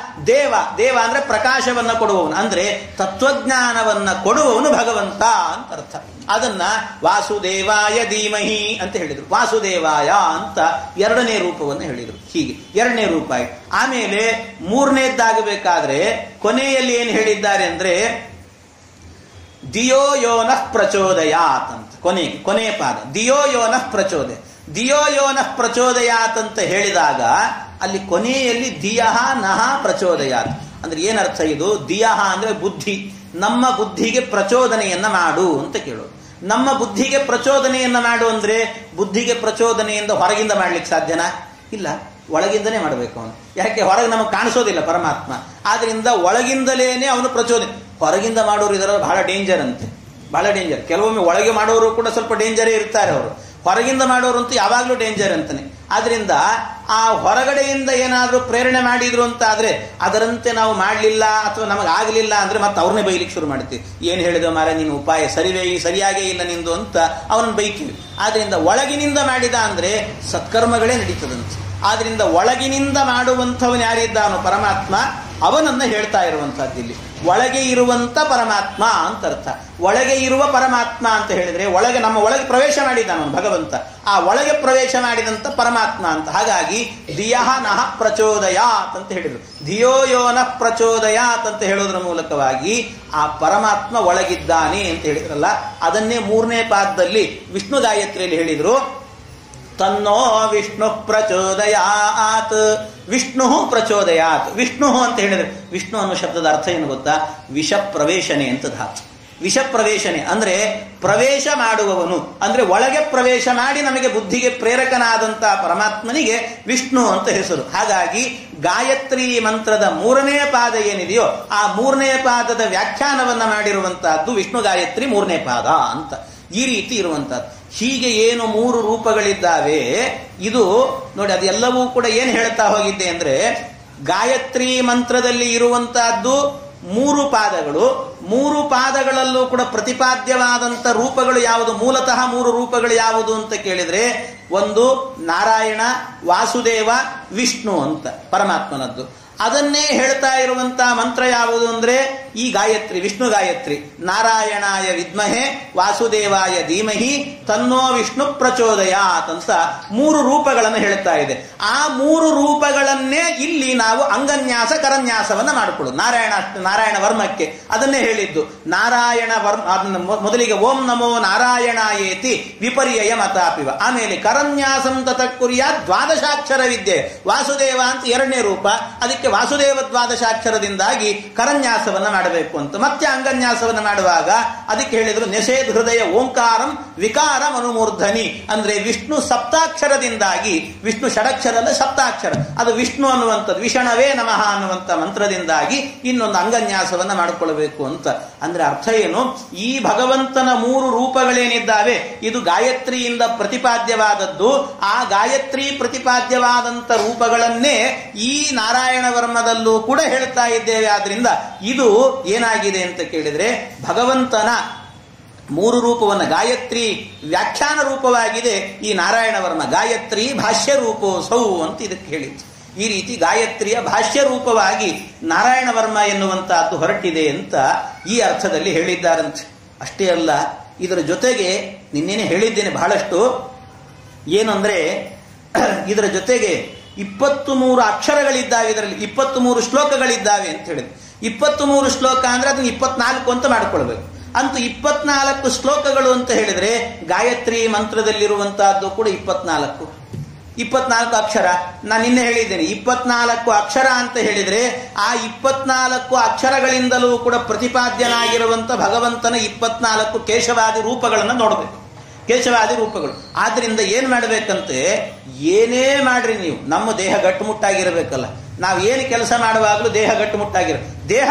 ದೇವ ಅಂದ್ರೆ ಪ್ರಕಾಶವನ್ನ ಕೊಡುವವನು, ಅಂದ್ರೆ ತತ್ವಜ್ಞಾನವನ್ನ ಕೊಡುವವನು ಭಗವಂತ ಅಂತ ಅರ್ಥ. ಅದನ್ನ ವಾಸುದೇವಾಯ ಧೀಮಹಿ ಅಂತ ಹೇಳಿದ್ರು. ವಾಸುದೇವಾಯ ಅಂತ ಎರಡನೇ ರೂಪವನ್ನು ಹೇಳಿದರು. ಹೀಗೆ ಎರಡನೇ ರೂಪ ಆಯ್ತು. ಆಮೇಲೆ ಮೂರನೇದ್ದಾಗಬೇಕಾದ್ರೆ ಕೊನೆಯಲ್ಲಿ ಏನು ಹೇಳಿದ್ದಾರೆ ಅಂದ್ರೆ ದಿಯೋ ಯೋನಃ ಪ್ರಚೋದಯಾತ್ ಅಂತ. ಕೊನೆಯ ಪಾದ ದಿಯೋ ಯೋನಃ ಪ್ರಚೋದಯ. ದಿಯೋ ಯೋನಃ ಪ್ರಚೋದಯಾತ್ ಅಂತ ಹೇಳಿದಾಗ ಅಲ್ಲಿ ಕೊನೆಯಲ್ಲಿ ದಿಯಃ ನಃ ಪ್ರಚೋದಯಾತ್ ಅಂದ್ರೆ ಏನರ್ಥ ಇದು? ದಿಯಃ ಅಂದ್ರೆ ಬುದ್ಧಿ. ನಮ್ಮ ಬುದ್ಧಿಗೆ ಪ್ರಚೋದನೆಯನ್ನ ಮಾಡು ಅಂತ ಕೇಳೋದು. ನಮ್ಮ ಬುದ್ಧಿಗೆ ಪ್ರಚೋದನೆಯನ್ನ ಮಾಡು ಅಂದ್ರೆ ಬುದ್ಧಿಗೆ ಪ್ರಚೋದನೆಯಿಂದ ಹೊರಗಿಂದ ಮಾಡ್ಲಿಕ್ಕೆ ಸಾಧ್ಯನಾ? ಇಲ್ಲ. ಒಳಗಿಂದನೇ ಮಾಡಬೇಕು ಅವನು. ಯಾಕೆ ಹೊರಗೆ ನಮಗೆ ಕಾಣಿಸೋದಿಲ್ಲ ಪರಮಾತ್ಮ, ಆದ್ರಿಂದ ಒಳಗಿಂದಲೇನೆ ಅವನು ಪ್ರಚೋದನೆ. ಹೊರಗಿಂದ ಮಾಡೋರು ಇದರಲ್ಲಿ ಬಹಳ ಡೇಂಜರ್ ಅಂತೆ, ಬಹಳ ಡೇಂಜರ್. ಕೆಲವೊಮ್ಮೆ ಒಳಗೆ ಮಾಡೋರು ಕೂಡ ಸ್ವಲ್ಪ ಡೇಂಜರೇ ಇರ್ತಾರೆ, ಅವರು ಹೊರಗಿಂದ ಮಾಡೋರು ಯಾವಾಗಲೂ ಡೇಂಜರ್ ಅಂತಾನೆ. ಆದ್ರಿಂದ ಆ ಹೊರಗಡೆಯಿಂದ ಏನಾದರೂ ಪ್ರೇರಣೆ ಮಾಡಿದ್ರು ಅಂತ ಆದ್ರೆ ಅದರಂತೆ ನಾವು ಮಾಡಲಿಲ್ಲ ಅಥವಾ ನಮಗೆ ಆಗಲಿಲ್ಲ ಅಂದ್ರೆ ಮತ್ತೆ ಅವ್ರನ್ನೇ ಬೈಲಿಕ್ಕೆ ಶುರು ಮಾಡ್ತೀವಿ. ಏನು ಹೇಳಿದೋ ಮಾರ ನಿನ್ನ ಉಪಾಯ ಸರಿಯಾಗೇ ಇಲ್ಲ ನಿಂದು ಅಂತ ಅವನನ್ನು ಬೈತೀವಿ. ಆದ್ರಿಂದ ಒಳಗಿನಿಂದ ಮಾಡಿದ ಅಂದ್ರೆ ಸತ್ಕರ್ಮಗಳೇ ನಡೀತದಂತೆ. ಆದ್ರಿಂದ ಒಳಗಿನಿಂದ ಮಾಡುವಂಥವನು ಯಾರಿದ್ದಾನೋ ಪರಮಾತ್ಮ, ಅವನನ್ನ ಹೇಳ್ತಾ ಇರುವಂತಹದ್ದು ಇಲ್ಲಿ. ಒಳಗೆ ಇರುವಂತ ಪರಮಾತ್ಮ ಅಂತ ಅರ್ಥ. ಒಳಗೆ ಇರುವ ಪರಮಾತ್ಮ ಅಂತ ಹೇಳಿದ್ರೆ ಒಳಗೆ ನಮ್ಮ ಒಳಗೆ ಪ್ರವೇಶ ಮಾಡಿದ್ದಾನವನು ಭಗವಂತ, ಆ ಒಳಗೆ ಪ್ರವೇಶ ಮಾಡಿದಂತ ಪರಮಾತ್ಮ ಅಂತ. ಹಾಗಾಗಿ ಧಿಯಃ ನಃ ಪ್ರಚೋದಯಾತ್ ಅಂತ ಹೇಳಿದ್ರು. ಧಿಯೋ ಯೋ ನಃ ಪ್ರಚೋದಯಾತ್ ಅಂತ ಹೇಳೋದ್ರ ಮೂಲಕವಾಗಿ ಆ ಪರಮಾತ್ಮ ಒಳಗಿದ್ದಾನೆ ಅಂತ ಹೇಳಿದ್ರಲ್ಲ, ಅದನ್ನೇ 3ನೇ ಪಾದದಲ್ಲಿ ವಿಷ್ಣು ಗಾಯತ್ರಿಯಲ್ಲಿ ಹೇಳಿದ್ರು. ತನ್ನೋ ವಿಷ್ಣು ಪ್ರಚೋದಯಾತ್, ವಿಷ್ಣು ಪ್ರಚೋದಯಾತ್. ವಿಷ್ಣು ಅಂತ ಹೇಳಿದ್ರೆ ವಿಷ್ಣು ಅನ್ನೋ ಶಬ್ದದ ಅರ್ಥ ಏನು ಗೊತ್ತಾ? ವಿಷ ಪ್ರವೇಶನೆ ಅಂತ ಧಾತು. ವಿಷ ಪ್ರವೇಶನೆ ಅಂದ್ರೆ ಪ್ರವೇಶ ಮಾಡುವವನು, ಅಂದ್ರೆ ಒಳಗೆ ಪ್ರವೇಶ ಮಾಡಿ ನಮಗೆ ಬುದ್ಧಿಗೆ ಪ್ರೇರಕನಾದಂತಹ ಪರಮಾತ್ಮನಿಗೆ ವಿಷ್ಣು ಅಂತ ಹೆಸರು. ಹಾಗಾಗಿ ಗಾಯತ್ರಿ ಮಂತ್ರದ 3ನೇ ಪಾದ ಏನಿದೆಯೋ ಆ 3ನೇ ಪಾದದ ವ್ಯಾಖ್ಯಾನವನ್ನ ಮಾಡಿರುವಂತಹದ್ದು ವಿಷ್ಣು ಗಾಯತ್ರಿ 3ನೇ ಪಾದ ಅಂತ. ಈ ರೀತಿ ಇರುವಂತಹದ್ದು. ಹೀಗೆ ಏನು 3 ರೂಪಗಳಿದ್ದಾವೆ, ಇದು ನೋಡಿ ಅದೆಲ್ಲವೂ ಕೂಡ ಏನು ಹೇಳ್ತಾ ಹೋಗಿದ್ದೆ ಅಂದ್ರೆ ಗಾಯತ್ರಿ ಮಂತ್ರದಲ್ಲಿ ಇರುವಂತಹದ್ದು 3 ಪಾದಗಳು. 3 ಪಾದಗಳಲ್ಲೂ ಕೂಡ ಪ್ರತಿಪಾದ್ಯವಾದಂಥ ರೂಪಗಳು ಯಾವುದು? ಮೂಲತಃ 3 ರೂಪಗಳು ಯಾವುದು ಅಂತ ಕೇಳಿದ್ರೆ ಒಂದು ನಾರಾಯಣ, ವಾಸುದೇವ, ವಿಷ್ಣು ಅಂತ ಪರಮಾತ್ಮನದ್ದು. ಅದನ್ನೇ ಹೇಳ್ತಾ ಇರುವಂತಹ ಮಂತ್ರ ಯಾವುದು ಅಂದ್ರೆ ಈ ಗಾಯತ್ರಿ, ವಿಷ್ಣು ಗಾಯತ್ರಿ. ನಾರಾಯಣಾಯ ವಿದ್ಮಹೆ ವಾಸುದೇವಾಯ ಧೀಮಹಿ ತನ್ನೋ ವಿಷ್ಣು ಪ್ರಚೋದಯಾತ್ ಅಂತ 3 ರೂಪಗಳನ್ನು ಹೇಳ್ತಾ ಇದೆ. ಆ 3 ರೂಪಗಳನ್ನೇ ಇಲ್ಲಿ ನಾವು ಅಂಗನ್ಯಾಸ ಕರನ್ಯಾಸವನ್ನ ಮಾಡಿಕೊಳ್ಳೋದು. ನಾರಾಯಣ ವರ್ಮಕ್ಕೆ ಅದನ್ನೇ ಹೇಳಿದ್ದು. ನಾರಾಯಣ ವರ್ಮ ಮೊದಲಿಗೆ ಓಂ ನಮೋ ನಾರಾಯಣಾಯೇತಿ ವಿಪರ್ಯಯ ಮತಾಪಿವ, ಆಮೇಲೆ ಕರನ್ಯಾಸಂ ತತಃಕುರ್ಯ ದ್ವಾದಶಾಕ್ಷರ ವಿದ್ಯೆ ವಾಸುದೇವ ಅಂತ 2ನೇ ರೂಪ. ಅದಕ್ಕೆ ವಾಸುದೇವ ದ್ವಾದಶಾಕ್ಷರದಿಂದಾಗಿ ಕರನ್ಯಾಸವನ್ನ ಮಾಡಬೇಕು ಅಂತ. ಮತ್ತೆ ಅಂಗನ್ಯಾಸವನ್ನ ಮಾಡುವಾಗ ಅದಕ್ಕೆ ಹೇಳಿದ್ರು ನೆಷೇದ್ ಹೃದಯ ಓಂಕಾರಂ ವಿಕಾರಂ ಅನುಮೂರ್ಧನಿ, ಅಂದ್ರೆ ವಿಷ್ಣು ಸಪ್ತಾಕ್ಷರದಿಂದಾಗಿ, ವಿಷ್ಣು ಷಡಕ್ಷರದ ಸಪ್ತಾಕ್ಷರ, ಅದು ವಿಷ್ಣು ಅನ್ನುವಂಥದ್ದು ವಿಷಣವೇ ನಮಃ ಅನ್ನುವಂಥ ಮಂತ್ರದಿಂದಾಗಿ ಇನ್ನೊಂದು ಅಂಗನ್ಯಾಸವನ್ನ ಮಾಡಿಕೊಳ್ಳಬೇಕು ಅಂತ. ಅಂದ್ರೆ ಅರ್ಥ ಏನು? ಈ ಭಗವಂತನ 3 ರೂಪಗಳೇನಿದ್ದಾವೆ ಇದು ಗಾಯತ್ರಿಯಿಂದ ಪ್ರತಿಪಾದ್ಯವಾದದ್ದು. ಆ ಗಾಯತ್ರಿ ಪ್ರತಿಪಾದ್ಯವಾದಂಥ ರೂಪಗಳನ್ನೇ ಈ ನಾರಾಯಣ ವರ್ಮದಲ್ಲೂ ಕೂಡ ಹೇಳ್ತಾ ಇದ್ದೇವೆ. ಆದ್ರಿಂದ ಇದು ಏನಾಗಿದೆ ಅಂತ ಕೇಳಿದ್ರೆ ಭಗವಂತನ 3 ರೂಪವನ್ನು ಗಾಯತ್ರಿ ವ್ಯಾಖ್ಯಾನ ರೂಪವಾಗಿದೆ ಈ ನಾರಾಯಣ ವರ್ಮ. ಗಾಯತ್ರಿ ಭಾಷ್ಯ ರೂಪೋಸೌ ಅಂತ ಇದಕ್ಕೆ ಹೇಳಿತ್ತು. ಈ ರೀತಿ ಗಾಯತ್ರಿಯ ಭಾಷ್ಯ ರೂಪವಾಗಿ ನಾರಾಯಣ ವರ್ಮ ಎನ್ನುವಂತಹದ್ದು ಹೊರಟಿದೆ ಅಂತ ಈ ಅರ್ಥದಲ್ಲಿ ಹೇಳಿದ್ದಾರಂತೆ. ಅಷ್ಟೇ ಅಲ್ಲ, ಇದರ ಜೊತೆಗೆ ನಿನ್ನೇನೆ ಹೇಳಿದ್ದೇನೆ ಬಹಳಷ್ಟು. ಏನು ಅಂದ್ರೆ ಇದರ ಜೊತೆಗೆ 23 ಅಕ್ಷರಗಳಿದ್ದಾವೆ, ಇದರಲ್ಲಿ 23 ಶ್ಲೋಕಗಳಿದ್ದಾವೆ ಅಂತ ಹೇಳಿದ್ರು. 23 ಶ್ಲೋಕ ಅಂದ್ರೆ ಅದನ್ನ 24 ಅಂತ ಮಾಡಿಕೊಳ್ಬೇಕು. ಅಂತೂ 24 ಶ್ಲೋಕಗಳು ಅಂತ ಹೇಳಿದ್ರೆ ಗಾಯತ್ರಿ ಮಂತ್ರದಲ್ಲಿರುವಂತಹದ್ದು ಕೂಡ 24 ಅಕ್ಷರ. ನಾನು ನಿನ್ನೆ ಹೇಳಿದ್ದೇನೆ 24 ಅಕ್ಷರ ಅಂತ ಹೇಳಿದ್ರೆ ಆ 24 ಅಕ್ಷರಗಳಿಂದಲೂ ಕೂಡ ಪ್ರತಿಪಾದ್ಯನಾಗಿರುವಂತ ಭಗವಂತನ 24 ಕೇಶವಾದಿ ರೂಪಗಳನ್ನು ನೋಡಬೇಕು. ಕೇಶವಾದಿ ರೂಪಗಳು. ಆದ್ರಿಂದ ಏನ್ ಮಾಡ್ಬೇಕಂತೆ, ಏನೇ ಮಾಡ್ರಿ ನೀವು, ನಮ್ಮ ದೇಹ ಗಟ್ಟುಮುಟ್ಟಾಗಿರಬೇಕಲ್ಲ. ನಾವು ಏನು ಕೆಲಸ ಮಾಡುವಾಗಲೂ ದೇಹ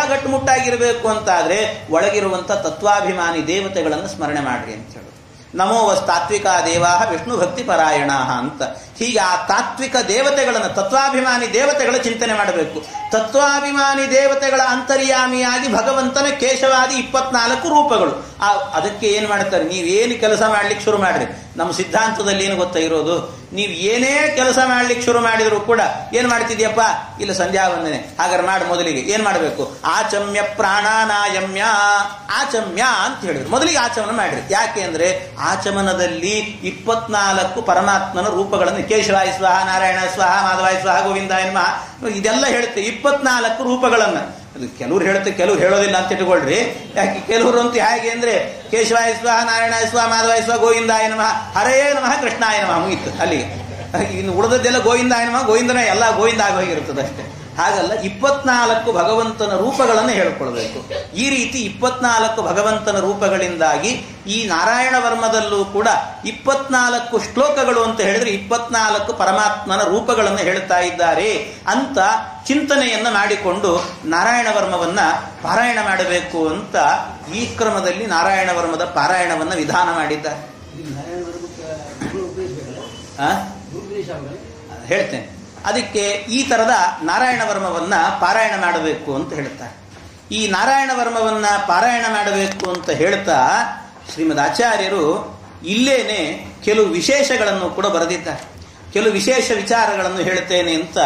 ಗಟ್ಟುಮುಟ್ಟಾಗಿರಬೇಕು ಅಂತ ಆದ್ರೆ ಒಳಗಿರುವಂತ ತತ್ವಾಭಿಮಾನಿ ದೇವತೆಗಳನ್ನು ಸ್ಮರಣೆ ಮಾಡ್ರಿ ಅಂತ ಹೇಳೋದು. ನಮೋ ವಸ್ ತಾತ್ವಿಕ ದೇವಾ ವಿಷ್ಣು ಭಕ್ತಿ ಪರಾಯಣ ಅಂತ. ಹೀಗೆ ಆ ತಾತ್ವಿಕ ದೇವತೆಗಳನ್ನು, ತತ್ವಾಭಿಮಾನಿ ದೇವತೆಗಳ ಚಿಂತನೆ ಮಾಡಬೇಕು. ತತ್ವಾಭಿಮಾನಿ ದೇವತೆಗಳ ಅಂತರ್ಯಾಮಿಯಾಗಿ ಭಗವಂತನ ಕೇಶವಾದಿ 24 ರೂಪಗಳು. ಅದಕ್ಕೆ ಏನ್ ಮಾಡ್ತಾರೆ, ನೀವೇನು ಕೆಲಸ ಮಾಡ್ಲಿಕ್ಕೆ ಶುರು ಮಾಡ್ರಿ. ನಮ್ಮ ಸಿದ್ಧಾಂತದಲ್ಲಿ ಏನು ಗೊತ್ತಾ ಇರೋದು, ನೀವು ಏನೇ ಕೆಲಸ ಮಾಡ್ಲಿಕ್ಕೆ ಶುರು ಮಾಡಿದ್ರು ಕೂಡ ಏನ್ ಮಾಡ್ತಿದ್ಯಪ್ಪ, ಇಲ್ಲ ಸಂಧ್ಯಾ ವಂದನೆ, ಹಾಗಾದ್ರೆ ಮಾಡಿ ಮೊದಲಿಗೆ ಏನ್ ಮಾಡಬೇಕು, ಆಚಮ್ಯ ಪ್ರಾಣಾನಾಯಮ್ಯ, ಆಚಮ್ಯ ಅಂತ ಹೇಳಿದ್ರು. ಮೊದಲಿಗೆ ಆಚಮನ ಮಾಡ್ರಿ. ಯಾಕೆ ಅಂದ್ರೆ ಆಚಮನದಲ್ಲಿ 24 ಪರಮಾತ್ಮನ ರೂಪಗಳನ್ನು, ಕೇಶವಾಯ ಸ್ವಾಹ, ನಾರಾಯಣ ಸ್ವಾಹ, ಮಾಧವಾಯ ಸ್ವಾಹ, ಗೋವಿಂದಾಯ ನಮಃ, ಇದೆಲ್ಲ ಹೇಳುತ್ತೆ 24 ರೂಪಗಳನ್ನ. ಅದು ಕೆಲವ್ರು ಹೇಳುತ್ತೆ, ಕೆಲವ್ರು ಹೇಳೋದಿಲ್ಲ ಅಂತ ಇಟ್ಕೊಳ್ರಿ. ಯಾಕೆ ಕೆಲವರು ಅಂತ ಹೇಗೆ ಅಂದ್ರೆ ಕೇಶವಾಯ ಸ್ವಾಹ, ನಾರಾಯಣಾಯ ಸ್ವಾಹ, ಮಾಧವಾಯ ಸ್ವಾಹ, ಗೋವಿಂದಾಯ ನಮಃ, ಹರೇ ನಮಃ, ಕೃಷ್ಣಾಯ ನಮಃ ಮುಗಿತ್ತು ಅಲ್ಲಿಗೆ. ಇನ್ನು ಉಳಿದದ್ದೆಲ್ಲ ಗೋವಿಂದಾಯ ನಮಃ, ಗೋವಿಂದನ ಎಲ್ಲ ಗೋವಿಂದ ಆಗಿ ಹೋಗಿರುತ್ತದೆ ಅಷ್ಟೇ. ಹಾಗಲ್ಲ, 24 ಭಗವಂತನ ರೂಪಗಳನ್ನು ಹೇಳ್ಕೊಳ್ಬೇಕು. ಈ ರೀತಿ 24 ಭಗವಂತನ ರೂಪಗಳಿಂದಾಗಿ ಈ ನಾರಾಯಣ ವರ್ಮದಲ್ಲೂ ಕೂಡ 24 ಶ್ಲೋಕಗಳು ಅಂತ ಹೇಳಿದ್ರೆ 24 ಪರಮಾತ್ಮನ ರೂಪಗಳನ್ನು ಹೇಳ್ತಾ ಇದ್ದಾರೆ ಅಂತ ಚಿಂತನೆಯನ್ನು ಮಾಡಿಕೊಂಡು ನಾರಾಯಣ ವರ್ಮವನ್ನ ಪಾರಾಯಣ ಮಾಡಬೇಕು ಅಂತ ಈ ಕ್ರಮದಲ್ಲಿ ನಾರಾಯಣ ವರ್ಮದ ಪಾರಾಯಣವನ್ನು ವಿಧಾನ ಮಾಡಿದ್ದಾರೆ. ಹೇಳ್ತೇನೆ. ಅದಕ್ಕೆ ಈ ತರದ ನಾರಾಯಣ ವರ್ಮವನ್ನ ಪಾರಾಯಣ ಮಾಡಬೇಕು ಅಂತ ಹೇಳ್ತಾರೆ. ಈ ನಾರಾಯಣ ವರ್ಮವನ್ನ ಪಾರಾಯಣ ಮಾಡಬೇಕು ಅಂತ ಹೇಳ್ತಾ ಶ್ರೀಮದ್ ಆಚಾರ್ಯರು ಇಲ್ಲೇನೆ ಕೆಲವು ವಿಶೇಷಗಳನ್ನು ಕೂಡ ಬರೆದಿದ್ದಾರೆ. ಕೆಲವು ವಿಶೇಷ ವಿಚಾರಗಳನ್ನು ಹೇಳ್ತೇನೆ ಅಂತ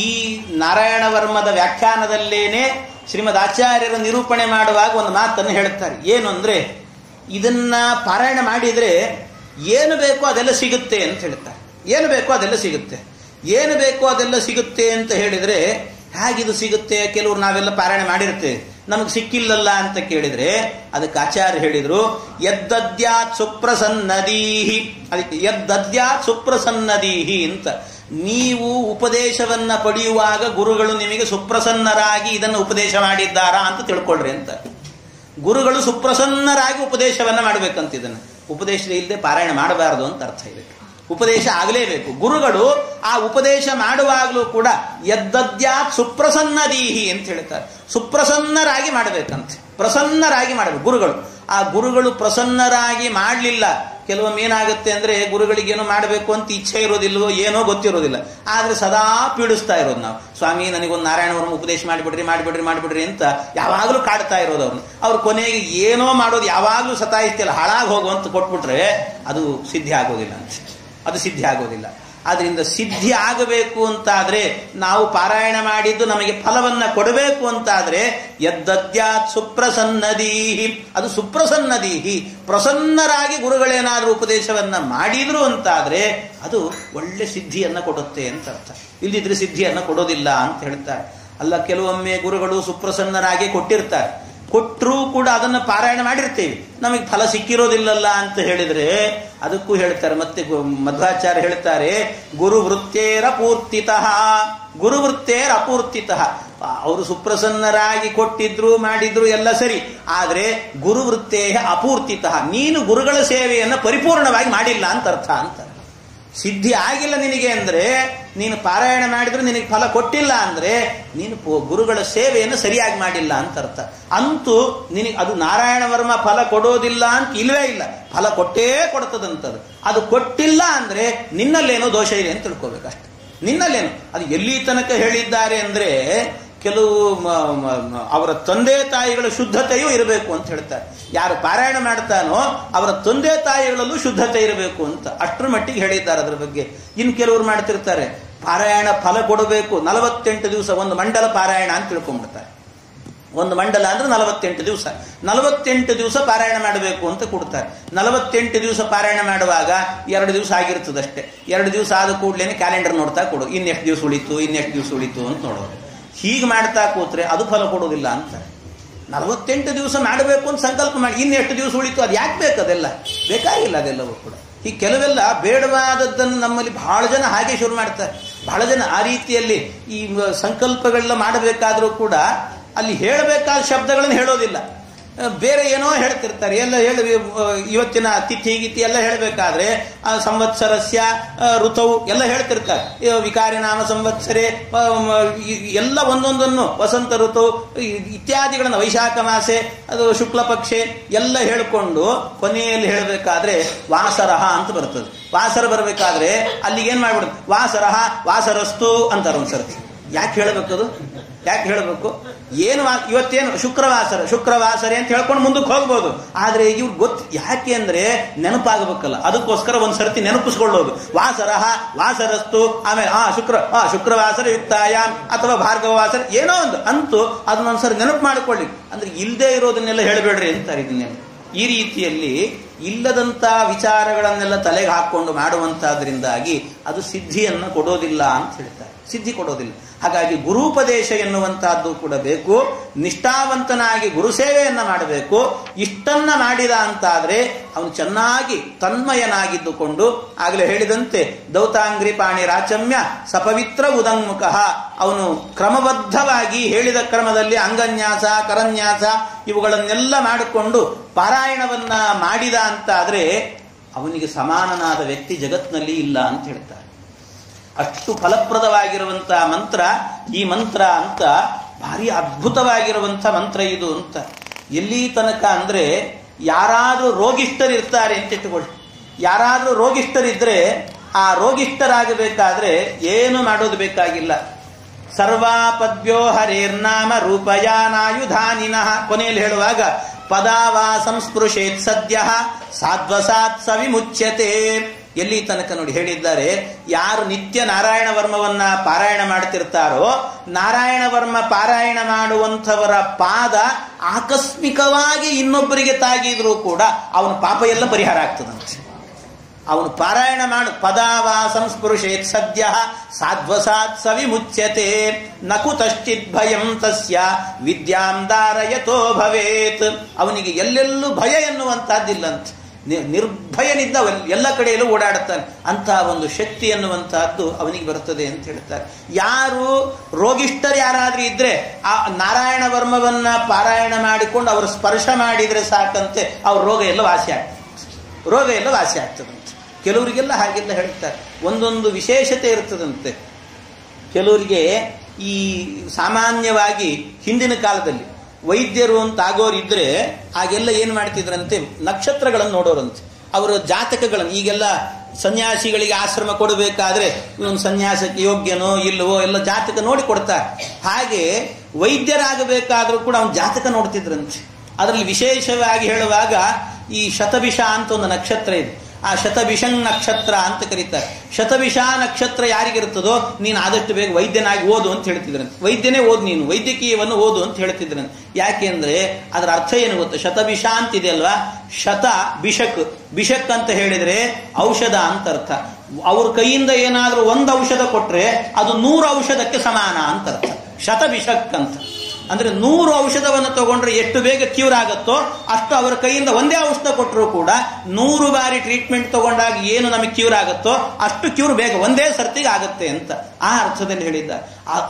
ಈ ನಾರಾಯಣ ವರ್ಮದ ವ್ಯಾಖ್ಯಾನದಲ್ಲೇನೆ ಶ್ರೀಮದ್ ಆಚಾರ್ಯರು ನಿರೂಪಣೆ ಮಾಡುವಾಗ ಒಂದು ಮಾತನ್ನು ಹೇಳ್ತಾರೆ. ಏನು ಅಂದ್ರೆ, ಇದನ್ನ ಪಾರಾಯಣ ಮಾಡಿದ್ರೆ ಏನು ಬೇಕೋ ಅದೆಲ್ಲ ಸಿಗುತ್ತೆ ಅಂತ ಹೇಳ್ತಾರೆ. ಏನು ಬೇಕೋ ಅದೆಲ್ಲ ಸಿಗುತ್ತೆ. ಏನು ಬೇಕೋ ಅದೆಲ್ಲ ಸಿಗುತ್ತೆ ಅಂತ ಹೇಳಿದ್ರೆ ಹೇಗಿದು ಸಿಗುತ್ತೆ? ಕೆಲವರು ನಾವೆಲ್ಲ ಪಾರಾಯಣ ಮಾಡಿರ್ತೇವೆ, ನಮಗೆ ಸಿಕ್ಕಿಲ್ಲಲ್ಲ ಅಂತ ಕೇಳಿದ್ರೆ ಅದಕ್ಕೆ ಆಚಾರ್ಯ ಹೇಳಿದ್ರು, ಯದ್ದದ್ಯಾತ್ ಸುಪ್ರಸನ್ನದೀಹಿ. ಅದಕ್ಕೆ ಯದ್ದದ್ಯಾತ್ ಸುಪ್ರಸನ್ನದೀಹಿ ಅಂತ, ನೀವು ಉಪದೇಶವನ್ನ ಪಡೆಯುವಾಗ ಗುರುಗಳು ನಿಮಗೆ ಸುಪ್ರಸನ್ನರಾಗಿ ಇದನ್ನು ಉಪದೇಶ ಮಾಡಿದ್ದಾರಾ ಅಂತ ತಿಳ್ಕೊಳ್ರಿ ಅಂತ. ಗುರುಗಳು ಸುಪ್ರಸನ್ನರಾಗಿ ಉಪದೇಶವನ್ನ ಮಾಡಬೇಕಂತ. ಇದನ್ನು ಉಪದೇಶ ಇಲ್ಲದೆ ಪಾರಾಯಣ ಮಾಡಬಾರದು ಅಂತ ಅರ್ಥ ಇದೆ. ಉಪದೇಶ ಆಗಲೇಬೇಕು. ಗುರುಗಳು ಆ ಉಪದೇಶ ಮಾಡುವಾಗಲೂ ಕೂಡ ಯದ್ದದ್ಯಾತ್ ಸುಪ್ರಸನ್ನದೀಹಿ ಅಂತ ಹೇಳ್ತಾರೆ. ಸುಪ್ರಸನ್ನರಾಗಿ ಮಾಡಬೇಕಂತೆ, ಪ್ರಸನ್ನರಾಗಿ ಮಾಡಬೇಕು ಗುರುಗಳು. ಆ ಗುರುಗಳು ಪ್ರಸನ್ನರಾಗಿ ಮಾಡಲಿಲ್ಲ. ಕೆಲವೊಮ್ಮೆ ಏನಾಗುತ್ತೆ ಅಂದ್ರೆ, ಗುರುಗಳಿಗೇನೋ ಮಾಡಬೇಕು ಅಂತ ಇಚ್ಛೆ ಇರೋದಿಲ್ವೋ ಏನೋ ಗೊತ್ತಿರೋದಿಲ್ಲ, ಆದ್ರೆ ಸದಾ ಪೀಡಿಸ್ತಾ ಇರೋದು ನಾವು. ಸ್ವಾಮಿ ನನಗೊಂದು ನಾರಾಯಣವರ್ಮ ಉಪದೇಶ ಮಾಡಿಬಿಡ್ರಿ ಅಂತ ಯಾವಾಗಲೂ ಕಾಡ್ತಾ ಇರೋದು ಅವ್ರನ್ನ. ಅವ್ರು ಕೊನೆಗೆ ಏನೋ ಮಾಡೋದು ಯಾವಾಗಲೂ ಸತಾಯಿಸ್ತಿಲ್ಲ, ಹಾಳಾಗಿ ಹೋಗುವಂತ ಕೊಟ್ಬಿಟ್ರೆ ಅದು ಸಿದ್ಧಿ ಆಗೋದಿಲ್ಲ ಅಂತ. ಅದು ಸಿದ್ಧಿ ಆಗೋದಿಲ್ಲ. ಆದ್ರಿಂದ ಸಿದ್ಧಿ ಆಗಬೇಕು ಅಂತಾದ್ರೆ, ನಾವು ಪಾರಾಯಣ ಮಾಡಿದ್ದು ನಮಗೆ ಫಲವನ್ನ ಕೊಡಬೇಕು ಅಂತಾದ್ರೆ ಯದ್ದದ್ಯಾತ್ ಸುಪ್ರಸನ್ನದೀಹಿ, ಅದು ಸುಪ್ರಸನ್ನದೀಹಿ, ಪ್ರಸನ್ನರಾಗಿ ಗುರುಗಳೇನಾದ್ರೂ ಉಪದೇಶವನ್ನ ಮಾಡಿದ್ರು ಅಂತಾದ್ರೆ ಅದು ಒಳ್ಳೆ ಸಿದ್ಧಿಯನ್ನ ಕೊಡುತ್ತೆ ಅಂತ ಅರ್ಥ. ಇಲ್ಲಿದ್ರೆ ಸಿದ್ಧಿಯನ್ನ ಕೊಡೋದಿಲ್ಲ ಅಂತ ಹೇಳ್ತಾರೆ. ಅಲ್ಲ, ಕೆಲವೊಮ್ಮೆ ಗುರುಗಳು ಸುಪ್ರಸನ್ನರಾಗಿ ಕೊಟ್ಟಿರ್ತಾರೆ, ಕೊಟ್ಟರೂ ಕೂಡ ಅದನ್ನು ಪಾರಾಯಣ ಮಾಡಿರ್ತೇವೆ, ನಮಗೆ ಫಲ ಸಿಕ್ಕಿರೋದಿಲ್ಲಲ್ಲ ಅಂತ ಹೇಳಿದ್ರೆ ಅದಕ್ಕೂ ಹೇಳ್ತಾರೆ. ಮತ್ತೆ ಮಧ್ವಾಚಾರ್ಯ ಹೇಳ್ತಾರೆ, ಗುರುವೃತ್ತೇರ ಪೂರ್ತಿತಃ, ಗುರುವೃತ್ತೇರ ಅಪೂರ್ತಿತಃ. ಅವರು ಸುಪ್ರಸನ್ನರಾಗಿ ಕೊಟ್ಟಿದ್ರು ಮಾಡಿದ್ರು ಎಲ್ಲ ಸರಿ, ಆದ್ರೆ ಗುರುವೃತ್ತೇ ಅಪೂರ್ತಿತಃ, ನೀನು ಗುರುಗಳ ಸೇವೆಯನ್ನು ಪರಿಪೂರ್ಣವಾಗಿ ಮಾಡಿಲ್ಲ ಅಂತ ಅರ್ಥ ಅಂತ. ಸಿದ್ಧಿ ಆಗಿಲ್ಲ ನಿನಗೆ ಅಂದ್ರೆ, ನೀನು ಪಾರಾಯಣ ಮಾಡಿದ್ರು ನಿನಗೆ ಫಲ ಕೊಟ್ಟಿಲ್ಲ ಅಂದ್ರೆ ನೀನು ಗುರುಗಳ ಸೇವೆಯನ್ನು ಸರಿಯಾಗಿ ಮಾಡಿಲ್ಲ ಅಂತ ಅರ್ಥ. ಅಂತೂ ನಿನಗೆ ಅದು ನಾರಾಯಣ ವರ್ಮ ಫಲ ಕೊಡೋದಿಲ್ಲ ಅಂತ ಇಲ್ವೇ ಇಲ್ಲ, ಫಲ ಕೊಟ್ಟೇ ಕೊಡ್ತದಂತದ್ದು. ಅದು ಕೊಟ್ಟಿಲ್ಲ ಅಂದ್ರೆ ನಿನ್ನಲ್ಲೇನೋ ದೋಷ ಇದೆ ಅಂತ ತಿಳ್ಕೋಬೇಕಷ್ಟೆ. ನಿನ್ನಲ್ಲೇನು, ಅದು ಎಲ್ಲಿ ತನಕ ಹೇಳಿದ್ದಾರೆ ಅಂದ್ರೆ, ಕೆಲವು ಅವರ ತಂದೆ ತಾಯಿಗಳ ಶುದ್ಧತೆಯೂ ಇರಬೇಕು ಅಂತ ಹೇಳ್ತಾರೆ. ಯಾರು ಪಾರಾಯಣ ಮಾಡ್ತಾನೋ ಅವರ ತಂದೆ ತಾಯಿಗಳಲ್ಲೂ ಶುದ್ಧತೆ ಇರಬೇಕು ಅಂತ ಅಷ್ಟರ ಮಟ್ಟಿಗೆ ಹೇಳಿದ್ದಾರೆ ಅದರ ಬಗ್ಗೆ. ಇನ್ನು ಕೆಲವರು ಮಾಡ್ತಿರ್ತಾರೆ, ಪಾರಾಯಣ ಫಲ ಕೊಡಬೇಕು 48 ದಿವಸ ಒಂದು ಮಂಡಲ ಪಾರಾಯಣ ಅಂತ ತಿಳ್ಕೊಂಡ್ಬಿಡ್ತಾರೆ. ಒಂದು ಮಂಡಲ ಅಂದ್ರೆ 48 ದಿವಸ, 48 ದಿವಸ ಪಾರಾಯಣ ಮಾಡಬೇಕು ಅಂತ ಕೊಡ್ತಾರೆ. 48 ದಿವಸ ಪಾರಾಯಣ ಮಾಡುವಾಗ 2 ದಿವಸ ಆಗಿರ್ತದಷ್ಟೇ. 2 ದಿವಸ ಆದ ಕೂಡಲೇ ಕ್ಯಾಲೆಂಡರ್ ನೋಡ್ತಾ ಕೊಡು, ಇನ್ನೆಷ್ಟು ದಿವಸ ಉಳಿತು ಅಂತ ನೋಡೋದು. ಹೀಗೆ ಮಾಡ್ತಾ ಕೂತ್ರೆ ಅದು ಫಲ ಕೊಡೋದಿಲ್ಲ ಅಂತ. 48 ದಿವಸ ಮಾಡಬೇಕು ಅಂತ ಸಂಕಲ್ಪ ಮಾಡಿ ಇನ್ನೆಷ್ಟು ದಿವಸ ಉಳಿತು, ಅದು ಯಾಕೆ ಬೇಕು? ಅದೆಲ್ಲ ಬೇಕಾಗಿಲ್ಲ ಅದೆಲ್ಲವೂ ಕೂಡ. ಈ ಕೆಲವೆಲ್ಲ ಬೇಡವಾದದ್ದನ್ನು ನಮ್ಮಲ್ಲಿ ಬಹಳ ಜನ ಹಾಗೆ ಶುರು ಮಾಡ್ತಾರೆ. ಬಹಳ ಜನ ಆ ರೀತಿಯಲ್ಲಿ ಈ ಸಂಕಲ್ಪಗಳೆಲ್ಲ ಮಾಡಬೇಕಾದ್ರೂ ಕೂಡ ಅಲ್ಲಿ ಹೇಳಬೇಕಾದ ಶಬ್ದಗಳನ್ನು ಹೇಳೋದಿಲ್ಲ, ಬೇರೆ ಏನೋ ಹೇಳ್ತಿರ್ತಾರೆ. ಎಲ್ಲ ಇವತ್ತಿನ ತಿಥಿ ಗೀತಿ ಎಲ್ಲ ಹೇಳಬೇಕಾದ್ರೆ ಸಂವತ್ಸರಸ್ಯ ಋತವು ಎಲ್ಲ ಹೇಳ್ತಿರ್ತಾರೆ. ವಿಕಾರಿ ನಾಮ ಸಂವತ್ಸರೆ ಎಲ್ಲ ಒಂದೊಂದನ್ನು, ವಸಂತ ಋತು ಇತ್ಯಾದಿಗಳನ್ನು, ವೈಶಾಖ ಮಾಸೆ, ಅದು ಶುಕ್ಲ ಪಕ್ಷೆ ಎಲ್ಲ ಹೇಳಿಕೊಂಡು ಕೊನೆಯಲ್ಲಿ ಹೇಳಬೇಕಾದ್ರೆ ವಾಸರಹ ಅಂತ ಬರ್ತದೆ. ವಾಸರ ಬರಬೇಕಾದ್ರೆ ಅಲ್ಲಿಗೆ ಏನ್ ಮಾಡ್ಬಿಡುದು, ವಾಸರಹ ವಾಸರಸ್ತು ಅಂತಾರೆ ಒಂದ್ಸರ್ತಿ. ಯಾಕೆ ಹೇಳಬೇಕದು? ಯಾಕೆ ಹೇಳಬೇಕು? ಏನು ಇವತ್ತೇನು ಶುಕ್ರವಾಸರೆ ಅಂತ ಹೇಳ್ಕೊಂಡು ಮುಂದಕ್ಕೆ ಹೋಗ್ಬೋದು. ಆದ್ರೆ ಇವ್ರು ಗೊತ್ತು ಯಾಕೆ ಅಂದ್ರೆ ನೆನಪಾಗಬೇಕಲ್ಲ, ಅದಕ್ಕೋಸ್ಕರ ಒಂದ್ಸರ್ತಿ ನೆನಪಿಸ್ಕೊಳ್ಳೋದು. ವಾಸರಹ ವಾಸರಸ್ತು, ಆಮೇಲೆ ಶುಕ್ರವಾಸರ ಯುಕ್ತಾಯಾಮ್ ಅಥವಾ ಭಾರ್ಗವ ವಾಸರ ಏನೋ ಒಂದು ಅಂತೂ ಅದನ್ನೊಂದ್ಸರಿ ನೆನಪು ಮಾಡಿಕೊಳ್ಳಿ. ಅಂದ್ರೆ ಇಲ್ಲದೆ ಇರೋದನ್ನೆಲ್ಲ ಹೇಳಬೇಡ್ರಿ ಅಂತಾರೆ. ಇದನ್ನೆಲ್ಲ ಈ ರೀತಿಯಲ್ಲಿ ಇಲ್ಲದಂತ ವಿಚಾರಗಳನ್ನೆಲ್ಲ ತಲೆಗೆ ಹಾಕೊಂಡು ಮಾಡುವಂತಹದ್ರಿಂದಾಗಿ ಅದು ಸಿದ್ಧಿಯನ್ನು ಕೊಡೋದಿಲ್ಲ ಅಂತ ಹೇಳ್ತಾರೆ. ಸಿದ್ಧಿ ಕೊಡೋದಿಲ್ಲ. ಹಾಗಾಗಿ ಗುರುಪದೇಶ ಎನ್ನುವಂತಹದ್ದು ಕೂಡ ಬೇಕು. ನಿಷ್ಠಾವಂತನಾಗಿ ಗುರುಸೇವೆಯನ್ನ ಮಾಡಬೇಕು. ಇಷ್ಟನ್ನ ಮಾಡಿದ ಅಂತಾದ್ರೆ ಅವನು ಚೆನ್ನಾಗಿ ತನ್ಮಯನಾಗಿದ್ದುಕೊಂಡು, ಆಗಲೇ ಹೇಳಿದಂತೆ ದೌತಾಂಗ್ರಿ ಪಾಣಿ ರಾಚಮ್ಯ ಸಪವಿತ್ರ ಉದಂಗ್ಮುಖ, ಅವನು ಕ್ರಮಬದ್ಧವಾಗಿ ಹೇಳಿದ ಕ್ರಮದಲ್ಲಿ ಅಂಗನ್ಯಾಸ ಕರನ್ಯಾಸ ಇವುಗಳನ್ನೆಲ್ಲ ಮಾಡಿಕೊಂಡು ಪಾರಾಯಣವನ್ನ ಮಾಡಿದ ಅಂತಾದ್ರೆ ಅವನಿಗೆ ಸಮಾನನಾದ ವ್ಯಕ್ತಿ ಜಗತ್ನಲ್ಲಿ ಇಲ್ಲ ಅಂತ ಹೇಳ್ತಾರೆ. ಅಷ್ಟು ಫಲಪ್ರದವಾಗಿರುವಂತಹ ಮಂತ್ರ ಈ ಮಂತ್ರ ಅಂತ, ಭಾರಿ ಅದ್ಭುತವಾಗಿರುವಂಥ ಮಂತ್ರ ಇದು ಅಂತ. ಎಲ್ಲಿ ತನಕ ಅಂದ್ರೆ ಯಾರಾದ್ರೂ ರೋಗಿಷ್ಠರಿರ್ತಾರೆ ಅಂತ ಇಟ್ಟುಕೊಳ್ಳಿ. ಯಾರಾದ್ರೂ ರೋಗಿಷ್ಠರಿದ್ರೆ ಆ ರೋಗಿಷ್ಠರಾಗಬೇಕಾದ್ರೆ ಏನು ಮಾಡೋದು ಬೇಕಾಗಿಲ್ಲ. ಸರ್ವಾಪದ್ಯೋ ಹರೇರ್ನಾಮ ರೂಪಯಾನಾಯುಧಾನಿನಃ ಕೊನೆಯಲ್ಲಿ ಹೇಳುವಾಗ ಪದಾವಾ ಸಂಸ್ಪೃಶೇತ್ ಸದ್ಯ ಸಾಧ್ವಸಾತ್ ಸವಿಮುಚ್ಯತೆ. ಎಲ್ಲಿ ತನಕ ನೋಡಿ ಹೇಳಿದ್ದಾರೆ, ಯಾರು ನಿತ್ಯ ನಾರಾಯಣ ವರ್ಮವನ್ನ ಪಾರಾಯಣ ಮಾಡ್ತಿರ್ತಾರೋ, ನಾರಾಯಣ ವರ್ಮ ಪಾರಾಯಣ ಮಾಡುವಂಥವರ ಪಾದ ಆಕಸ್ಮಿಕವಾಗಿ ಇನ್ನೊಬ್ಬರಿಗೆ ತಾಗಿದ್ರೂ ಕೂಡ ಅವನ ಪಾಪ ಎಲ್ಲ ಪರಿಹಾರ ಆಗ್ತದಂತೆ. ಅವನು ಪಾರಾಯಣ ಮಾಡು ಪದಾವಾ ಸಂಸ್ಪೃಶೇತ್ ಸದ್ಯ ಸಾಧ್ವಸಾತ್ ಸವಿಮುಚ್ಯತೆ ನಕುತಶ್ಚಿತ್ ಭಯಂ ತಸ್ಯ ವಿದ್ಯಾಂ ದಾರಯತೋ ಭವೇತ್. ಅವನಿಗೆ ಎಲ್ಲೆಲ್ಲೂ ಭಯ ಎನ್ನುವಂತಹದ್ದಿಲ್ಲಂತೆ. ನಿರ್ಭಯನಿಂದ ಎಲ್ಲ ಕಡೆಯಲ್ಲೂ ಓಡಾಡುತ್ತಾನೆ. ಅಂತಹ ಒಂದು ಶಕ್ತಿ ಎನ್ನುವಂತಹದ್ದು ಅವನಿಗೆ ಬರುತ್ತದೆ ಅಂತ ಹೇಳ್ತಾರೆ. ಯಾರು ರೋಗಿಷ್ಠರು ಯಾರಾದ್ರೂ ಇದ್ರೆ ಆ ನಾರಾಯಣ ವರ್ಮವನ್ನ ಪಾರಾಯಣ ಮಾಡಿಕೊಂಡು ಅವರು ಸ್ಪರ್ಶ ಮಾಡಿದ್ರೆ ಸಾಕಂತೆ ಅವ್ರ ರೋಗ ಎಲ್ಲ ವಾಸಿ ಆಗ್ತದಂತೆ. ಕೆಲವರಿಗೆಲ್ಲ ಹಾಗೆಲ್ಲ ಹೇಳ್ತಾರೆ. ಒಂದೊಂದು ವಿಶೇಷತೆ ಇರ್ತದಂತೆ. ಕೆಲವರಿಗೆ ಈ ಸಾಮಾನ್ಯವಾಗಿ ಹಿಂದಿನ ಕಾಲದಲ್ಲಿ ವೈದ್ಯರು ಅಂತ ಆಗೋರಿದ್ರೆ ಆಗೆಲ್ಲ ಏನ್ ಮಾಡ್ತಿದ್ರಂತೆ, ನಕ್ಷತ್ರಗಳನ್ನು ನೋಡೋರಂತೆ. ಅವರ ಜಾತಕಗಳನ್ನು, ಈಗೆಲ್ಲ ಸನ್ಯಾಸಿಗಳಿಗೆ ಆಶ್ರಮ ಕೊಡಬೇಕಾದ್ರೆ ಇವನು ಸನ್ಯಾಸಕ್ಕೆ ಯೋಗ್ಯನೋ ಇಲ್ಲವೋ ಎಲ್ಲ ಜಾತಕ ನೋಡಿ ಕೊಡ್ತಾರೆ. ಹಾಗೆ ವೈದ್ಯರಾಗಬೇಕಾದ್ರೂ ಕೂಡ ಅವನ ಜಾತಕ ನೋಡ್ತಿದ್ರಂತೆ. ಅದರಲ್ಲಿ ವಿಶೇಷವಾಗಿ ಹೇಳುವಾಗ ಈ ಶತಭಿಷ ಅಂತ ಒಂದು ನಕ್ಷತ್ರ ಇದೆ. ಆ ಶತಭಿಷಂ ನಕ್ಷತ್ರ ಅಂತ ಕರೀತಾರೆ. ಶತಭಿಷ ನಕ್ಷತ್ರ ಯಾರಿಗಿರ್ತದೋ ನೀನು ಆದಷ್ಟು ಬೇಗ ವೈದ್ಯನಾಗಿ ಓದು ಅಂತ ಹೇಳ್ತಿದ್ರಂತೆ. ವೈದ್ಯನೇ ಓದು, ನೀನು ವೈದ್ಯಕೀಯವನ್ನು ಓದು ಅಂತ ಹೇಳ್ತಿದ್ರಂತೆ. ಯಾಕೆಂದ್ರೆ ಅದರ ಅರ್ಥ ಏನು ಗೊತ್ತಾ? ಶತಭಿಷ ಅಂತಿದೆ ಅಲ್ವಾ, ಶತ ಬಿಷಕ್, ಬಿಷಕ್ ಅಂತ ಹೇಳಿದ್ರೆ ಔಷಧ ಅಂತ ಅರ್ಥ. ಅವ್ರ ಕೈಯಿಂದ ಏನಾದ್ರೂ ಒಂದು ಔಷಧ ಕೊಟ್ರೆ ಅದು 100 ಔಷಧಕ್ಕೆ ಸಮಾನ ಅಂತ ಅರ್ಥ. ಶತಭಿಷಕ್ ಅಂತ ಅಂದ್ರೆ 100 ಔಷಧವನ್ನು ತಗೊಂಡ್ರೆ ಎಷ್ಟು ಬೇಗ ಕ್ಯೂರ್ ಆಗುತ್ತೋ ಅಷ್ಟು ಅವರ ಕೈಯಿಂದ ಒಂದೇ ಔಷಧ ಕೊಟ್ಟರು ಕೂಡ 100 ಬಾರಿ ಟ್ರೀಟ್ಮೆಂಟ್ ತಗೊಂಡಾಗ ಏನು ನಮಗೆ ಕ್ಯೂರ್ ಆಗುತ್ತೋ ಅಷ್ಟು ಕ್ಯೂರ್ ಬೇಗ ಒಂದೇ ಸರ್ತಿಗೆ ಆಗುತ್ತೆ ಅಂತ ಆ ಅರ್ಥದಲ್ಲಿ ಹೇಳಿದ್ದಾರೆ.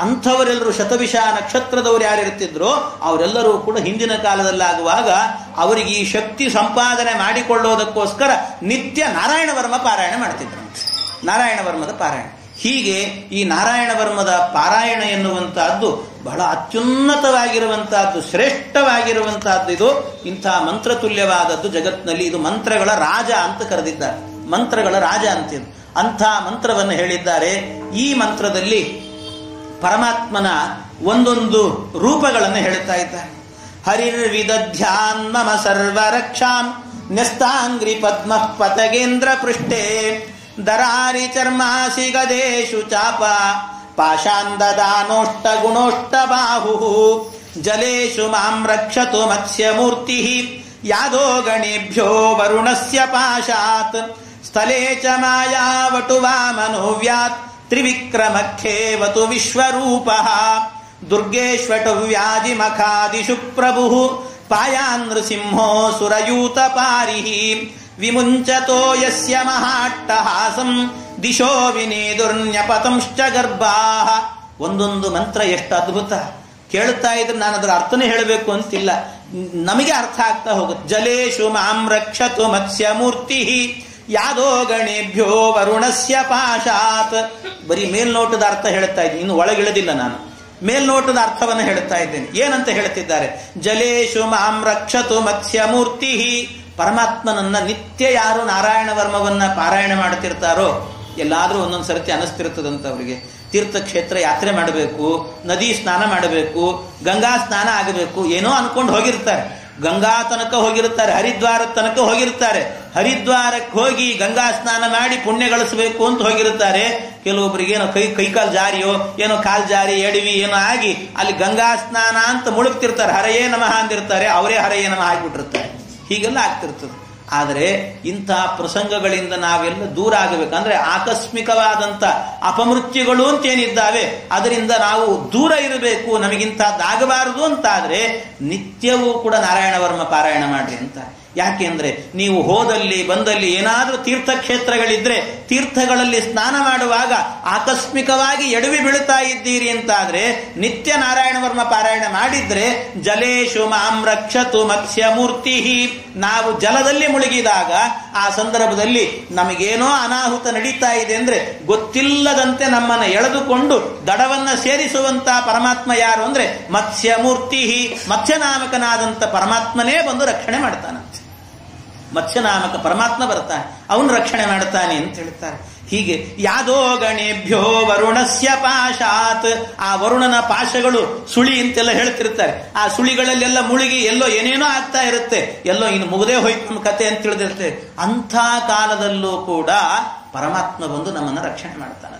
ಅಂಥವರೆಲ್ಲರೂ ಶತಭಿಷ ನಕ್ಷತ್ರದವರು ಯಾರಿರ್ತಿದ್ರು ಅವರೆಲ್ಲರೂ ಕೂಡ ಹಿಂದಿನ ಕಾಲದಲ್ಲಾಗುವಾಗ ಅವರಿಗೆ ಈ ಶಕ್ತಿ ಸಂಪಾದನೆ ಮಾಡಿಕೊಳ್ಳೋದಕ್ಕೋಸ್ಕರ ನಿತ್ಯ ನಾರಾಯಣ ವರ್ಮ ಪಾರಾಯಣ ಮಾಡ್ತಿದ್ರು. ನಾರಾಯಣ ವರ್ಮದ ಪಾರಾಯಣ. ಹೀಗೆ ಈ ನಾರಾಯಣ ವರ್ಮದ ಪಾರಾಯಣ ಎನ್ನುವಂತಹದ್ದು ಬಹಳ ಅತ್ಯುನ್ನತವಾಗಿರುವಂತಹದ್ದು, ಶ್ರೇಷ್ಠವಾಗಿರುವಂತಹದ್ದು. ಇದು ಇಂಥ ಮಂತ್ರತುಲ್ಯವಾದದ್ದು ಜಗತ್ತಿನಲ್ಲಿ. ಇದು ಮಂತ್ರಗಳ ರಾಜ ಅಂತ ಕರೆದಿದ್ದಾರೆ. ಮಂತ್ರಗಳ ರಾಜ ಅಂತಿದ್ದು ಅಂಥ ಮಂತ್ರವನ್ನು ಹೇಳಿದ್ದಾರೆ. ಈ ಮಂತ್ರದಲ್ಲಿ ಪರಮಾತ್ಮನ ಒಂದೊಂದು ರೂಪಗಳನ್ನು ಹೇಳ್ತಾ ಇದ್ದಾರೆ. ಹರಿರ್ವಿದಧ್ಯಾನ್ ಮಮ ಸರ್ವರಕ್ಷಾಂ ನ್ಯಸ್ತಾಂಗ್ರಿ ಪದ್ಮ ಪತಗೇಂದ್ರ ಪೃಷ್ಠೆ ದರಾರಿ ಚರ್ಮಾಸಿ ಗದೇಶು ಚಾಪ ಪಾಶಾಂದದಾನೋಷ್ಟ ಗುಣೋಷ್ಟ ಬಾಹು ಜಲೇಶು ಮಾಂ ರಕ್ಷತು ಮತ್ಸ್ಯಮೂರ್ತಿ ಯಾದೋ ಗಣೇಭ್ಯೋ ವರುಣಸ್ಯ ಪಾಶಾತ್ ಸ್ಥಳೇ ಚ ಮಾಯಾವಟು ವಾಮನೋವ್ಯಾತ್ ತ್ರಿವಿಕ್ರಮಖ್ಯೇವತು ವಿಶ್ವರೂಪಃ ದುರ್ಗೇಶ್ವಟು ವ್ಯಾಧಿಮಖಾದಿಷು ಪ್ರಭುಃ ಪಾಯಾನ್ ನೃಸಿಂಹೋ ಸುರಯೂತ ಪಾರಿಃ ವಿಮುಂಚತೋ ಯಸ್ಯ ಮಹಾಟ್ಟಹಾಸಂ ದಿಶೋ ವಿನೇದುರ್ನ್ಯಪತಂಶ್ಚ ಗರ್ಭಾಃ. ಒಂದೊಂದು ಮಂತ್ರ ಎಷ್ಟು ಅದ್ಭುತ. ಕೇಳ್ತಾ ಇದ್ರೆ ನಾನು ಅದರ ಅರ್ಥನೇ ಹೇಳಬೇಕು ಅಂತಿಲ್ಲ, ನಮಗೆ ಅರ್ಥ ಆಗ್ತಾ ಹೋಗುತ್ತೆ. ಜಲೇಶು ಮಾಂ ರಕ್ಷತು ಮತ್ಸ್ಯಮೂರ್ತಿ ಯಾದೋ ಗಣೇಭ್ಯೋ ವರುಣಸ್ಯ ಪಾಶಾತ್. ಬರೀ ಮೇಲ್ನೋಟದ ಅರ್ಥ ಹೇಳ್ತಾ ಇದ್ದೀನಿ, ಇನ್ನು ಒಳಗಿಳಿದಿಲ್ಲ ನಾನು. ಮೇಲ್ನೋಟದ ಅರ್ಥವನ್ನು ಹೇಳ್ತಾ ಇದ್ದೇನೆ. ಏನಂತ ಹೇಳ್ತಿದ್ದಾರೆ? ಜಲೇಶು ಮಾಂ ರಕ್ಷತು ಮತ್ಸ್ಯಮೂರ್ತಿ. ಪರಮಾತ್ಮನನ್ನ ನಿತ್ಯ ಯಾರು ನಾರಾಯಣ ವರ್ಮವನ್ನ ಪಾರಾಯಣ ಮಾಡ್ತಿರ್ತಾರೋ ಎಲ್ಲಾದ್ರೂ ಒಂದೊಂದು ಸರ್ತಿ ಅನಿಸ್ತಿರ್ತದಂತ ಅವರಿಗೆ. ತೀರ್ಥಕ್ಷೇತ್ರ ಯಾತ್ರೆ ಮಾಡಬೇಕು, ನದಿ ಸ್ನಾನ ಮಾಡಬೇಕು, ಗಂಗಾ ಸ್ನಾನ ಆಗಬೇಕು, ಏನೋ ಅನ್ಕೊಂಡು ಹೋಗಿರ್ತಾರೆ. ಗಂಗಾ ತನಕ ಹೋಗಿರ್ತಾರೆ, ಹರಿದ್ವಾರ ತನಕ ಹೋಗಿರ್ತಾರೆ. ಹರಿದ್ವಾರಕ್ಕೆ ಹೋಗಿ ಗಂಗಾ ಸ್ನಾನ ಮಾಡಿ ಪುಣ್ಯ ಗಳಿಸಬೇಕು ಅಂತ ಹೋಗಿರ್ತಾರೆ. ಕೆಲವೊಬ್ಬರಿಗೆ ಏನೋ ಕೈಕಾಲು ಜಾರಿಯೋ ಏನೋ ಕಾಲ್ ಜಾರಿ ಎಡವಿ ಏನೋ ಆಗಿ ಅಲ್ಲಿ ಗಂಗಾ ಸ್ನಾನ ಅಂತ ಮುಳುಗ್ತಿರ್ತಾರೆ. ಹರಯೇ ನಮಃ ಅಂದಿರ್ತಾರೆ, ಅವರೇ ಹರಯೇ ನಮಃ ಆಗಿಬಿಟ್ಟಿರ್ತಾರೆ. ಹೀಗೆಲ್ಲ ಆಗ್ತಿರ್ತದೆ. ಆದರೆ ಇಂತಹ ಪ್ರಸಂಗಗಳಿಂದ ನಾವೆಲ್ಲ ದೂರ ಆಗಬೇಕಂದ್ರೆ ಆಕಸ್ಮಿಕವಾದಂಥ ಅಪಮೃತ್ಯುಗಳು ಅಂತೇನಿದ್ದಾವೆ ಅದರಿಂದ ನಾವು ದೂರ ಇರಬೇಕು, ನಮಗಿಂತಹದ್ದಾಗಬಾರದು ಅಂತಾದರೆ ನಿತ್ಯವೂ ಕೂಡ ನಾರಾಯಣ ವರ್ಮ ಪಾರಾಯಣ ಮಾಡ್ರಿ ಅಂತ. ಯಾಕೆಂದ್ರೆ ನೀವು ಹೋದಲ್ಲಿ ಬಂದಲ್ಲಿ ಏನಾದರೂ ತೀರ್ಥಕ್ಷೇತ್ರಗಳಿದ್ರೆ ತೀರ್ಥಗಳಲ್ಲಿ ಸ್ನಾನ ಮಾಡುವಾಗ ಆಕಸ್ಮಿಕವಾಗಿ ಎಡವಿ ಬೀಳ್ತಾ ಇದ್ದೀರಿ ಅಂತಾದ್ರೆ ನಿತ್ಯ ನಾರಾಯಣ ವರ್ಮ ಪಾರಾಯಣ ಮಾಡಿದ್ರೆ ಜಲೇಶು ಮಾಂ ರಕ್ಷತು ಮತ್ಸ್ಯ ಮೂರ್ತಿ, ನಾವು ಜಲದಲ್ಲಿ ಮುಳುಗಿದಾಗ ಆ ಸಂದರ್ಭದಲ್ಲಿ ನಮಗೇನೋ ಅನಾಹುತ ನಡೀತಾ ಇದೆ ಅಂದ್ರೆ ಗೊತ್ತಿಲ್ಲದಂತೆ ನಮ್ಮನ್ನು ಎಳೆದುಕೊಂಡು ದಡವನ್ನ ಸೇರಿಸುವಂತ ಪರಮಾತ್ಮ ಯಾರು ಅಂದ್ರೆ ಮತ್ಸ್ಯ ಮೂರ್ತಿ, ಮತ್ಸ್ಯನಾಮಕನಾದಂಥ ಪರಮಾತ್ಮನೇ ಬಂದು ರಕ್ಷಣೆ ಮಾಡ್ತಾನಂತೆ. ಮತ್ಸ್ಯನಾಮಕ ಪರಮಾತ್ಮ ಬರ್ತಾನೆ, ಅವನು ರಕ್ಷಣೆ ಮಾಡ್ತಾನೆ ಅಂತ ಹೇಳ್ತಾರೆ. ಹೀಗೆ ಯಾದೋ ಗಣೇಭ್ಯೋ ವರುಣಸ್ಯ ಪಾಶಾತ್, ಆ ವರುಣನ ಪಾಶಗಳು ಸುಳಿ ಅಂತೆಲ್ಲ ಹೇಳ್ತಿರ್ತಾರೆ. ಆ ಸುಳಿಗಳಲ್ಲೆಲ್ಲ ಮುಳುಗಿ ಎಲ್ಲೋ ಏನೇನೋ ಆಗ್ತಾ ಇರುತ್ತೆ, ಎಲ್ಲೋ ಇನ್ನು ಮುಗದೇ ಹೋಯ್ತು ನಮ್ಮ ಕತೆ ಅಂತ ತಿಳಿದಿರುತ್ತೆ. ಅಂಥ ಕಾಲದಲ್ಲೂ ಕೂಡ ಪರಮಾತ್ಮ ಬಂದು ನಮ್ಮನ್ನು ರಕ್ಷಣೆ ಮಾಡ್ತಾನಂತೆ.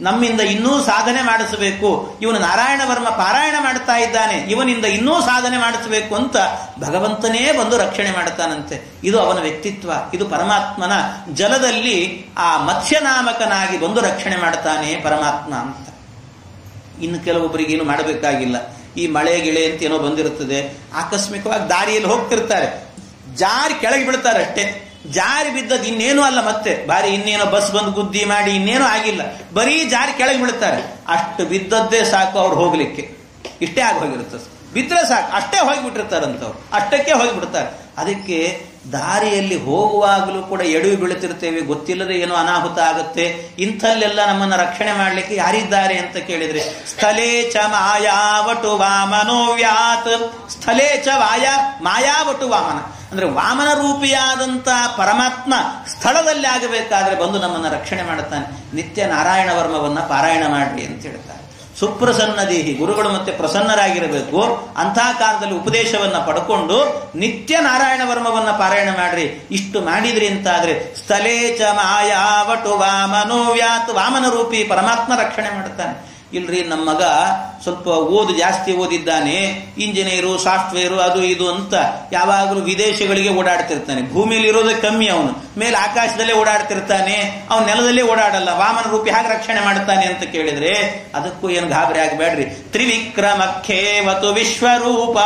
ನಮ್ಮಿಂದ ಇನ್ನೂ ಸಾಧನೆ ಮಾಡಿಸಬೇಕು, ಇವನು ನಾರಾಯಣ ವರ್ಮ ಪಾರಾಯಣ ಮಾಡ್ತಾ ಇದ್ದಾನೆ, ಇವನಿಂದ ಇನ್ನೂ ಸಾಧನೆ ಮಾಡಿಸಬೇಕು ಅಂತ ಭಗವಂತನೇ ಬಂದು ರಕ್ಷಣೆ ಮಾಡ್ತಾನಂತೆ. ಇದು ಅವನ ವ್ಯಕ್ತಿತ್ವ, ಇದು ಪರಮಾತ್ಮನ ಜಲದಲ್ಲಿ ಆ ಮತ್ಸ್ಯನಾಮಕನಾಗಿ ಬಂದು ರಕ್ಷಣೆ ಮಾಡ್ತಾನೆ ಪರಮಾತ್ಮ ಅಂತ. ಇನ್ನು ಕೆಲವೊಬ್ಬರಿಗೆ ಏನು ಮಾಡಬೇಕಾಗಿಲ್ಲ, ಈ ಮಳೆ ಗಿಳೆ ಅಂತ ಏನೋ ಬಂದಿರುತ್ತದೆ, ಆಕಸ್ಮಿಕವಾಗಿ ದಾರಿಯಲ್ಲಿ ಹೋಗ್ತಿರ್ತಾರೆ, ಜಾರಿ ಕೆಳಗೆ ಬಿಡ್ತಾರೆ ಅಷ್ಟೇ. ಜಾರಿ ಬಿದ್ದದ್ದು ಇನ್ನೇನು ಅಲ್ಲ, ಮತ್ತೆ ಬಾರಿ ಇನ್ನೇನೋ ಬಸ್ ಬಂದು ಗುದ್ದಿ ಮಾಡಿ ಇನ್ನೇನೋ ಆಗಿಲ್ಲ, ಬರೀ ಜಾರಿ ಕೆಳಗೆ ಬೀಳ್ತಾರೆ. ಅಷ್ಟು ಬಿದ್ದದ್ದೇ ಸಾಕು ಅವ್ರು ಹೋಗ್ಲಿಕ್ಕೆ, ಇಷ್ಟೇ ಆಗಿ ಹೋಗಿರುತ್ತದೆ, ಬಿದ್ದರೆ ಸಾಕು ಅಷ್ಟೇ ಹೋಗಿಬಿಟ್ಟಿರ್ತಾರಂತವ್ರು, ಅಷ್ಟಕ್ಕೆ ಹೋಗಿಬಿಡ್ತಾರೆ. ಅದಕ್ಕೆ ದಾರಿಯಲ್ಲಿ ಹೋಗುವಾಗಲೂ ಕೂಡ ಎಡವಿ ಬೀಳುತ್ತಿರ್ತೇವೆ, ಗೊತ್ತಿಲ್ಲದೆ ಏನೋ ಅನಾಹುತ ಆಗುತ್ತೆ. ಇಂಥಲ್ಲೆಲ್ಲ ನಮ್ಮನ್ನು ರಕ್ಷಣೆ ಮಾಡಲಿಕ್ಕೆ ಯಾರಿದ್ದಾರೆ ಅಂತ ಕೇಳಿದ್ರೆ ಸ್ಥಳೇ ಚ ಮಾಯಾವಟು ವಾಮನೋವ್ಯಾತ್, ಸ್ಥಳೇ ಚ ಮಾಯಾವಟು ವಾಮನ ಅಂದ್ರೆ ವಾಮನ ರೂಪಿಯಾದಂಥ ಪರಮಾತ್ಮ ಸ್ಥಳದಲ್ಲಿ ಆಗಬೇಕಾದ್ರೆ ಬಂದು ನಮ್ಮನ್ನು ರಕ್ಷಣೆ ಮಾಡುತ್ತಾನೆ. ನಿತ್ಯ ನಾರಾಯಣ ವರ್ಮವನ್ನ ಪಾರಾಯಣ ಮಾಡ್ರಿ ಅಂತ ಹೇಳ್ತಾರೆ. ಸುಪ್ರಸನ್ನ ದೇಹಿ, ಗುರುಗಳು ಮತ್ತೆ ಪ್ರಸನ್ನರಾಗಿರಬೇಕು. ಅಂಥ ಕಾಲದಲ್ಲಿ ಉಪದೇಶವನ್ನ ಪಡ್ಕೊಂಡು ನಿತ್ಯ ನಾರಾಯಣ ವರ್ಮವನ್ನ ಪಾರಾಯಣ ಮಾಡ್ರಿ. ಇಷ್ಟು ಮಾಡಿದ್ರಿ ಅಂತಾದ್ರೆ ಸ್ಥಳೇ ಚ ಮಾಯಾವಟು ವಾಮನೋವ್ಯಾತ್, ವಾಮನ ರೂಪಿ ಪರಮಾತ್ಮ ರಕ್ಷಣೆ ಮಾಡುತ್ತಾನೆ. ಇಲ್ರಿ ನಮ್ಮ ಮಗ ಸ್ವಲ್ಪ ಜಾಸ್ತಿ ಓದಿದ್ದಾನೆ, ಇಂಜಿನಿಯರು ಸಾಫ್ಟ್ವೇರು ಅದು ಇದು ಅಂತ ಯಾವಾಗಲೂ ವಿದೇಶಗಳಿಗೆ ಓಡಾಡ್ತಿರ್ತಾನೆ, ಭೂಮಿಯಲ್ಲಿ ಇರೋದೇ ಕಮ್ಮಿ, ಅವನು ಮೇಲೆ ಆಕಾಶದಲ್ಲೇ ಓಡಾಡ್ತಿರ್ತಾನೆ, ಅವನು ನೆಲದಲ್ಲೇ ಓಡಾಡಲ್ಲ, ವಾಮನ ರೂಪಿ ಹಾಗೆ ರಕ್ಷಣೆ ಮಾಡ್ತಾನೆ ಅಂತ ಕೇಳಿದ್ರೆ ಅದಕ್ಕೂ ಏನು ಗಾಬರಿ ಆಗಬೇಡ್ರಿ. ತ್ರಿವಿಕ್ರಮ ಖೇವತು ವಿಶ್ವರೂಪ,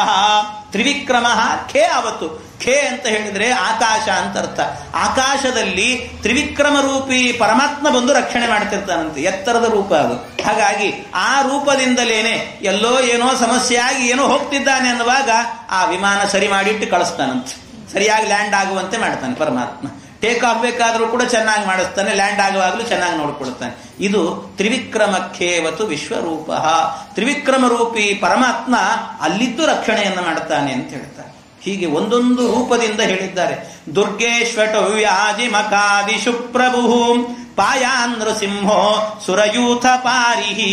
ತ್ರಿವಿಕ್ರಮ ಖೇ ಅವತ್ತು, ಖೇ ಅಂತ ಹೇಳಿದ್ರೆ ಆಕಾಶ ಅಂತ ಅರ್ಥ. ಆಕಾಶದಲ್ಲಿ ತ್ರಿವಿಕ್ರಮ ರೂಪಿ ಪರಮಾತ್ಮ ಬಂದು ರಕ್ಷಣೆ ಮಾಡ್ತಿರ್ತಾನಂತೆ, ಎತ್ತರದ ರೂಪ ಅದು. ಹಾಗಾಗಿ ಆ ರೂಪದಿಂದಲೇನೆ ಎಲ್ಲೋ ಏನೋ ಸಮಸ್ಯೆ ಆಗಿ ಏನೋ ಹೋಗ್ತಿದ್ದಾನೆ ಅನ್ನುವಾಗ ಆ ವಿಮಾನ ಸರಿ ಮಾಡಿಟ್ಟು ಕಳಿಸ್ತಾನಂತೆ, ಸರಿಯಾಗಿ ಲ್ಯಾಂಡ್ ಆಗುವಂತೆ ಮಾಡ್ತಾನೆ ಪರಮಾತ್ಮ. ಟೇಕ್ ಆಫ್ ಬೇಕಾದರೂ ಕೂಡ ಚೆನ್ನಾಗಿ ಮಾಡಿಸ್ತಾನೆ, ಲ್ಯಾಂಡ್ ಆಗುವಾಗಲೂ ಚೆನ್ನಾಗಿ ನೋಡಿಕೊಳ್ತಾನೆ. ಇದು ತ್ರಿವಿಕ್ರಮಖೇವತು ವಿಶ್ವರೂಪ, ತ್ರಿವಿಕ್ರಮ ರೂಪಿ ಪರಮಾತ್ಮ ಅಲ್ಲಿದ್ದು ರಕ್ಷಣೆಯನ್ನು ಮಾಡ್ತಾನೆ ಅಂತ ಹೇಳ್ತಾರೆ. ಹೀಗೆ ಒಂದೊಂದು ರೂಪದಿಂದ ಹೇಳಿದ್ದಾರೆ. ದುರ್ಗೇಶ್ವಟವ್ಯಾಜಿ ಮಕಾದಿಶು ಪ್ರಭು ಪಾಯಾನ್ ನೃಸಿಂಹೋ ಸುರಯೂಥ ಪಾರಿಹಿ.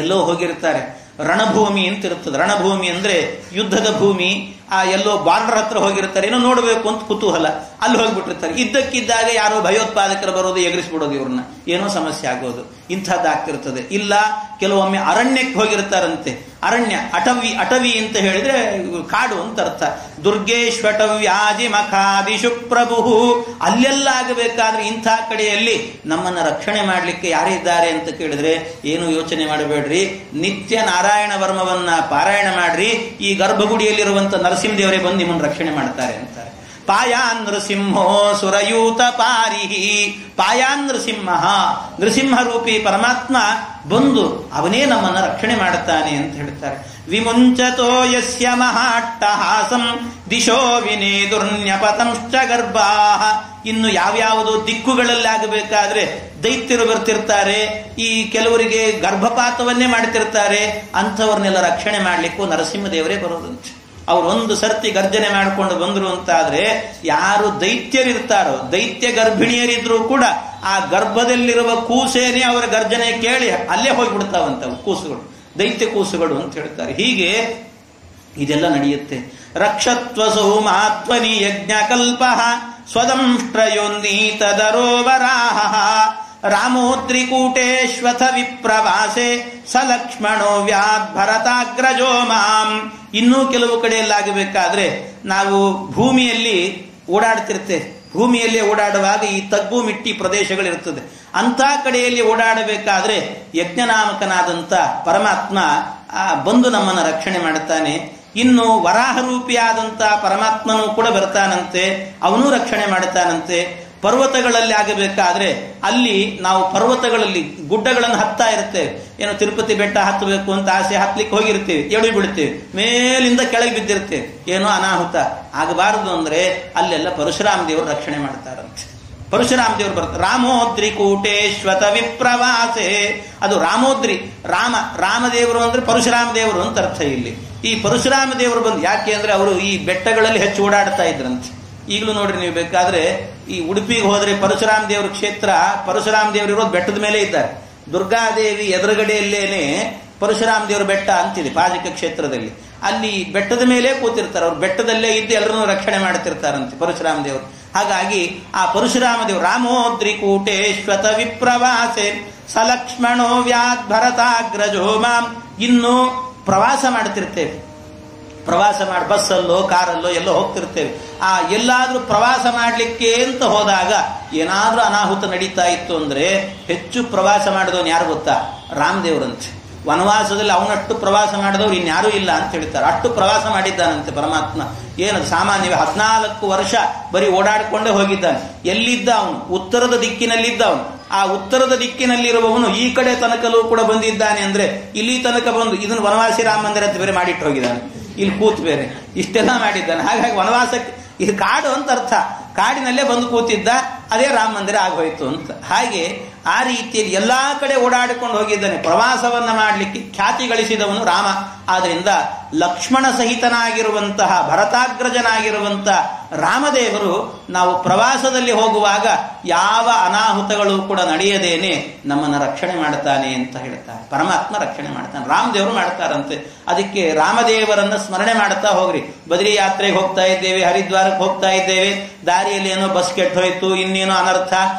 ಎಲ್ಲೋ ಹೋಗಿರ್ತಾರೆ, ರಣಭೂಮಿ ಅಂತ ಇರ್ತದೆ. ರಣಭೂಮಿ ಅಂದ್ರೆ ಯುದ್ಧದ ಭೂಮಿ. ಆ ಎಲ್ಲೋ ಬಾರ್ಡರ್ ಹತ್ರ ಹೋಗಿರ್ತಾರೆ, ಏನೋ ನೋಡಬೇಕು ಅಂತ ಕುತೂಹಲ, ಅಲ್ಲಿ ಹೋಗ್ಬಿಟ್ಟಿರ್ತಾರೆ. ಇದ್ದಕ್ಕಿದ್ದಾಗ ಯಾರೋ ಭಯೋತ್ಪಾದಕರು ಬರೋದು, ಎಗರಿಸ್ಬಿಡೋದು, ಇವ್ರನ್ನ ಏನೋ ಸಮಸ್ಯೆ ಆಗೋದು, ಇಂಥದ್ದಾಗ್ತಿರ್ತದೆ. ಇಲ್ಲ ಕೆಲವೊಮ್ಮೆ ಅರಣ್ಯಕ್ಕೆ ಹೋಗಿರ್ತಾರಂತೆ. ಅರಣ್ಯ ಅಟವಿ ಅಂತ ಹೇಳಿದ್ರೆ ಕಾಡು ಅಂತ ಅರ್ಥ. ದುರ್ಗೇಶ್ವಟವ್ಯಾಜಿ ಮಖಾದಿಶು ಪ್ರಭು, ಅಲ್ಲೆಲ್ಲ ಆಗಬೇಕಾದ್ರೆ ಇಂಥ ಕಡೆಯಲ್ಲಿ ನಮ್ಮನ್ನು ರಕ್ಷಣೆ ಮಾಡಲಿಕ್ಕೆ ಯಾರಿದ್ದಾರೆ ಅಂತ ಕೇಳಿದ್ರೆ ಏನು ಯೋಚನೆ ಮಾಡಬೇಡ್ರಿ, ನಿತ್ಯ ನಾರಾಯಣ ವರ್ಮವನ್ನ ಪಾರಾಯಣ ಮಾಡ್ರಿ. ಈ ಗರ್ಭಗುಡಿಯಲ್ಲಿರುವಂತ ನರಸಿಂಹದೇವರೇ ಬಂದು ನಿಮ್ಮನ್ನು ರಕ್ಷಣೆ ಮಾಡ್ತಾರೆ ಅಂತಾರೆ. ಪಾಯಾನ್ ನೃಸಿಂಹೋ ಸುರಯೂತ ಪಾರಿಹಿ, ಪಾಯಾನ್ ನೃಸಿಂಹ, ನೃಸಿಂಹ ರೂಪಿ ಪರಮಾತ್ಮ ಬಂದು ಅವನೇ ನಮ್ಮನ್ನು ರಕ್ಷಣೆ ಮಾಡುತ್ತಾನೆ ಅಂತ ಹೇಳ್ತಾರೆ. ವಿಮುಂಚತೋ ಯಸ್ಯ ಮಹಾಟ್ಟಹಾಸಂ ದಿಶೋ ವಿನೇದುರ್ನ್ಯಪತಂಶ್ಚ ಗರ್ಭಾಃ. ಇನ್ನು ಯಾವ್ಯಾವುದು ದಿಕ್ಕುಗಳಲ್ಲಿ ಆಗಬೇಕಾದ್ರೆ ದೈತ್ಯರು ಬರ್ತಿರ್ತಾರೆ, ಈ ಕೆಲವರಿಗೆ ಗರ್ಭಪಾತವನ್ನೇ ಮಾಡ್ತಿರ್ತಾರೆ, ಅಂಥವ್ರನ್ನೆಲ್ಲ ರಕ್ಷಣೆ ಮಾಡ್ಲಿಕ್ಕೂ ನರಸಿಂಹದೇವರೇ ಬರೋದಂತೆ. ಅವ್ರು ಒಂದು ಸರ್ತಿ ಗರ್ಜನೆ ಮಾಡಿಕೊಂಡು ಬಂದ್ರು ಅಂತಾದ್ರೆ ಯಾರು ದೈತ್ಯರಿರ್ತಾರೋ, ದೈತ್ಯ ಗರ್ಭಿಣಿಯರಿದ್ರೂ ಕೂಡ ಆ ಗರ್ಭದಲ್ಲಿರುವ ಕೂಸೇನೆ ಅವರ ಗರ್ಜನೆ ಕೇಳಿ ಅಲ್ಲೇ ಹೋಗಿಬಿಡ್ತಾವಂತವು ಕೂಸುಗಳು, ದೈತ್ಯ ಕೂಸುಗಳು ಅಂತ ಹೇಳ್ತಾರೆ. ಹೀಗೆ ಇದೆಲ್ಲ ನಡೆಯುತ್ತೆ. ರಕ್ಷತ್ವಸೌ ಮಾತ್ವನಿ ಯಜ್ಞಕಲ್ಪ ಸ್ವದಂಷ್ಟ್ರಯೋನ್ನೀತದರೋವರಾಹ ರಾಮೋದ್ರಿಕೂಟೇಶ್ವಥ ವಿಪ್ರವಾಸೆ ಸಲಕ್ಷ್ಮಣೋ ವ್ಯಾದ್ಭರತಾಗ್ರಜೋ ಮಾಂ. ಇನ್ನೂ ಕೆಲವು ಕಡೆಯಲ್ಲಾಗಬೇಕಾದ್ರೆ ನಾವು ಭೂಮಿಯಲ್ಲಿ ಓಡಾಡ್ತಿರ್ತೇವೆ. ಭೂಮಿಯಲ್ಲೇ ಓಡಾಡುವಾಗ ಈ ತಗ್ಗು ಮಿಟ್ಟಿ ಪ್ರದೇಶಗಳಿರ್ತದೆ. ಅಂಥ ಕಡೆಯಲ್ಲಿ ಓಡಾಡಬೇಕಾದ್ರೆ ಯಜ್ಞನಾಮಕನಾದಂಥ ಪರಮಾತ್ಮ ಬಂದು ನಮ್ಮನ್ನು ರಕ್ಷಣೆ ಮಾಡುತ್ತಾನೆ. ಇನ್ನು ವರಾಹರೂಪಿಯಾದಂಥ ಪರಮಾತ್ಮನೂ ಕೂಡ ಬರ್ತಾನಂತೆ, ಅವನೂ ರಕ್ಷಣೆ ಮಾಡುತ್ತಾನಂತೆ. ಪರ್ವತಗಳಲ್ಲಿ ಆಗಬೇಕಾದ್ರೆ ಅಲ್ಲಿ ನಾವು ಪರ್ವತಗಳಲ್ಲಿ ಗುಡ್ಡಗಳನ್ನು ಹತ್ತಾ ಇರ್ತೇವೆ. ಏನೋ ತಿರುಪತಿ ಬೆಟ್ಟ ಹತ್ತಬೇಕು ಅಂತ ಆಸೆ, ಹತ್ತಲಿಕ್ಕೆ ಹೋಗಿರ್ತೇವೆ, ಎಳಿ ಬಿಡ್ತೇವೆ, ಮೇಲಿಂದ ಕೆಳಗೆ ಬಿದ್ದಿರ್ತೇವೆ, ಏನೋ ಅನಾಹುತ ಆಗಬಾರದು ಅಂದ್ರೆ ಅಲ್ಲೆಲ್ಲ ಪರಶುರಾಮ ದೇವರು ರಕ್ಷಣೆ ಮಾಡ್ತಾರಂತೆ. ಪರಶುರಾಮ ದೇವರು ಬರ್ತಾರೆ. ರಾಮೋದ್ರಿ ಕೂಟೇಶ್ವತ ವಿಪ್ರವಾಸೆ, ಅದು ರಾಮೋದ್ರಿ, ರಾಮದೇವರು ಅಂದ್ರೆ ಪರಶುರಾಮ ದೇವರು ಅಂತ ಅರ್ಥ. ಇಲ್ಲಿ ಈ ಪರಶುರಾಮ ದೇವರು ಬಂದು, ಯಾಕೆ ಅಂದ್ರೆ ಅವರು ಈ ಬೆಟ್ಟಗಳಲ್ಲಿ ಹೆಚ್ಚು ಓಡಾಡ್ತಾ ಇದ್ರಂತೆ. ಈಗಲೂ ನೋಡ್ರಿ ನೀವು ಬೇಕಾದ್ರೆ ಈ ಉಡುಪಿಗೆ ಹೋದ್ರೆ ಪರಶುರಾಮ ದೇವರ ಕ್ಷೇತ್ರ, ಪರಶುರಾಮ ದೇವರು ಇರೋದು ಬೆಟ್ಟದ ಮೇಲೆ ಇದ್ದಾರೆ. ದುರ್ಗಾದೇವಿ ಎದುರುಗಡೆಯಲ್ಲೇನೆ ಪರಶುರಾಮ ದೇವರ ಬೆಟ್ಟ ಅಂತಿದೆ ಪಾಜಕ ಕ್ಷೇತ್ರದಲ್ಲಿ. ಅಲ್ಲಿ ಬೆಟ್ಟದ ಮೇಲೆ ಕೂತಿರ್ತಾರೆ ಅವ್ರು, ಬೆಟ್ಟದಲ್ಲೇ ಇದ್ದು ಎಲ್ಲರನ್ನೂ ರಕ್ಷಣೆ ಮಾಡ್ತಿರ್ತಾರಂತೆ ಪರಶುರಾಮ ದೇವರು. ಹಾಗಾಗಿ ಆ ಪರಶುರಾಮ ದೇವರು ರಾಮೋದ್ರಿ ಕೂಟೇಶ್ವತ ವಿಪ್ರವಾಸೆ ಸಲಕ್ಷ್ಮಣೋ ವ್ಯಾದ್ ಭರತಾಗ್ರಜೋ ಮಾಂ. ಇನ್ನು ಪ್ರವಾಸ ಮಾಡ್ತಿರ್ತೇವೆ, ಪ್ರವಾಸ ಮಾಡಿ ಬಸ್ಸಲ್ಲೋ ಕಾರಲ್ಲೋ ಎಲ್ಲೋ ಹೋಗ್ತಿರ್ತೇವೆ. ಎಲ್ಲಾದ್ರೂ ಪ್ರವಾಸ ಮಾಡಲಿಕ್ಕೆ ಅಂತ ಹೋದಾಗ ಏನಾದ್ರೂ ಅನಾಹುತ ನಡೀತಾ ಇತ್ತು ಅಂದ್ರೆ ಹೆಚ್ಚು ಪ್ರವಾಸ ಮಾಡಿದವನು ಯಾರು ಗೊತ್ತಾ? ರಾಮದೇವರಂತೆ. ವನವಾಸದಲ್ಲಿ ಅವನಷ್ಟು ಪ್ರವಾಸ ಮಾಡಿದವ್ರು ಇನ್ಯಾರೂ ಇಲ್ಲ ಅಂತ ಹೇಳ್ತಾರೆ. ಅಷ್ಟು ಪ್ರವಾಸ ಮಾಡಿದ್ದಾನಂತೆ ಪರಮಾತ್ಮ. ಏನದು ಸಾಮಾನ್ಯವೇ 14 ವರ್ಷ ಬರೀ ಓಡಾಡಿಕೊಂಡೇ ಹೋಗಿದ್ದಾನೆ. ಎಲ್ಲಿದ್ದ ಅವನು? ಉತ್ತರದ ದಿಕ್ಕಿನಲ್ಲಿದ್ದ ಅವನು. ಆ ಉತ್ತರದ ದಿಕ್ಕಿನಲ್ಲಿರುವವನು ಈ ಕಡೆ ತನಕಲೂ ಕೂಡ ಬಂದಿದ್ದಾನೆ ಅಂದ್ರೆ ಇಲ್ಲಿ ತನಕ ಬಂದು ಇದನ್ನು ವನವಾಸಿ ರಾಮ ಮಂದಿರ ಅಂತ ಬೇರೆ ಮಾಡಿಟ್ಟು ಹೋಗಿದ್ದಾನೆ, ಇಲ್ಲಿ ಕೂತ್ ಬೇರೆ ಇಷ್ಟೆಲ್ಲ ಮಾಡಿದ್ದಾನೆ. ಹಾಗಾಗಿ ವನವಾಸಕ್ಕೆ ಇದು ಕಾಡು ಅಂತ ಅರ್ಥ. ಕಾಡಿನಲ್ಲೇ ಬಂದು ಕೂತಿದ್ದ, ಅದೇ ರಾಮ ಮಂದಿರ ಆಗೋಯ್ತು ಅಂತ. ಹಾಗೆ ಆ ರೀತಿಯಲ್ಲಿ ಎಲ್ಲಾ ಕಡೆ ಓಡಾಡಿಕೊಂಡು ಹೋಗಿದ್ದಾನೆ. ಪ್ರವಾಸವನ್ನ ಮಾಡಲಿಕ್ಕೆ ಖ್ಯಾತಿ ಗಳಿಸಿದವನು ರಾಮ. ಆದ್ರಿಂದ ಲಕ್ಷ್ಮಣ ಸಹಿತನಾಗಿರುವಂತಹ ಭರತಾಗ್ರಜನಾಗಿರುವಂತಹ ರಾಮದೇವರು ನಾವು ಪ್ರವಾಸದಲ್ಲಿ ಹೋಗುವಾಗ ಯಾವ ಅನಾಹುತಗಳು ಕೂಡ ನಡೆಯದೇನೆ ನಮ್ಮನ್ನು ರಕ್ಷಣೆ ಮಾಡ್ತಾನೆ ಅಂತ ಹೇಳ್ತಾರೆ. ಪರಮಾತ್ಮ ರಕ್ಷಣೆ ಮಾಡ್ತಾನೆ, ರಾಮದೇವರು ಮಾಡ್ತಾರಂತೆ. ಅದಕ್ಕೆ ರಾಮದೇವರನ್ನ ಸ್ಮರಣೆ ಮಾಡ್ತಾ ಹೋಗ್ರಿ. ಬದ್ರಿ ಯಾತ್ರೆಗೆ ಹೋಗ್ತಾ ಇದ್ದೇವೆ, ಹರಿದ್ವಾರಕ್ಕೆ ಹೋಗ್ತಾ ಇದ್ದೇವೆ, ದಾರಿಯಲ್ಲಿ ಏನೋ ಬಸ್ ಕೆಟ್ಟು ಹೋಯ್ತು, ಇನ್ನೇನೋ ಅನರ್ಥ,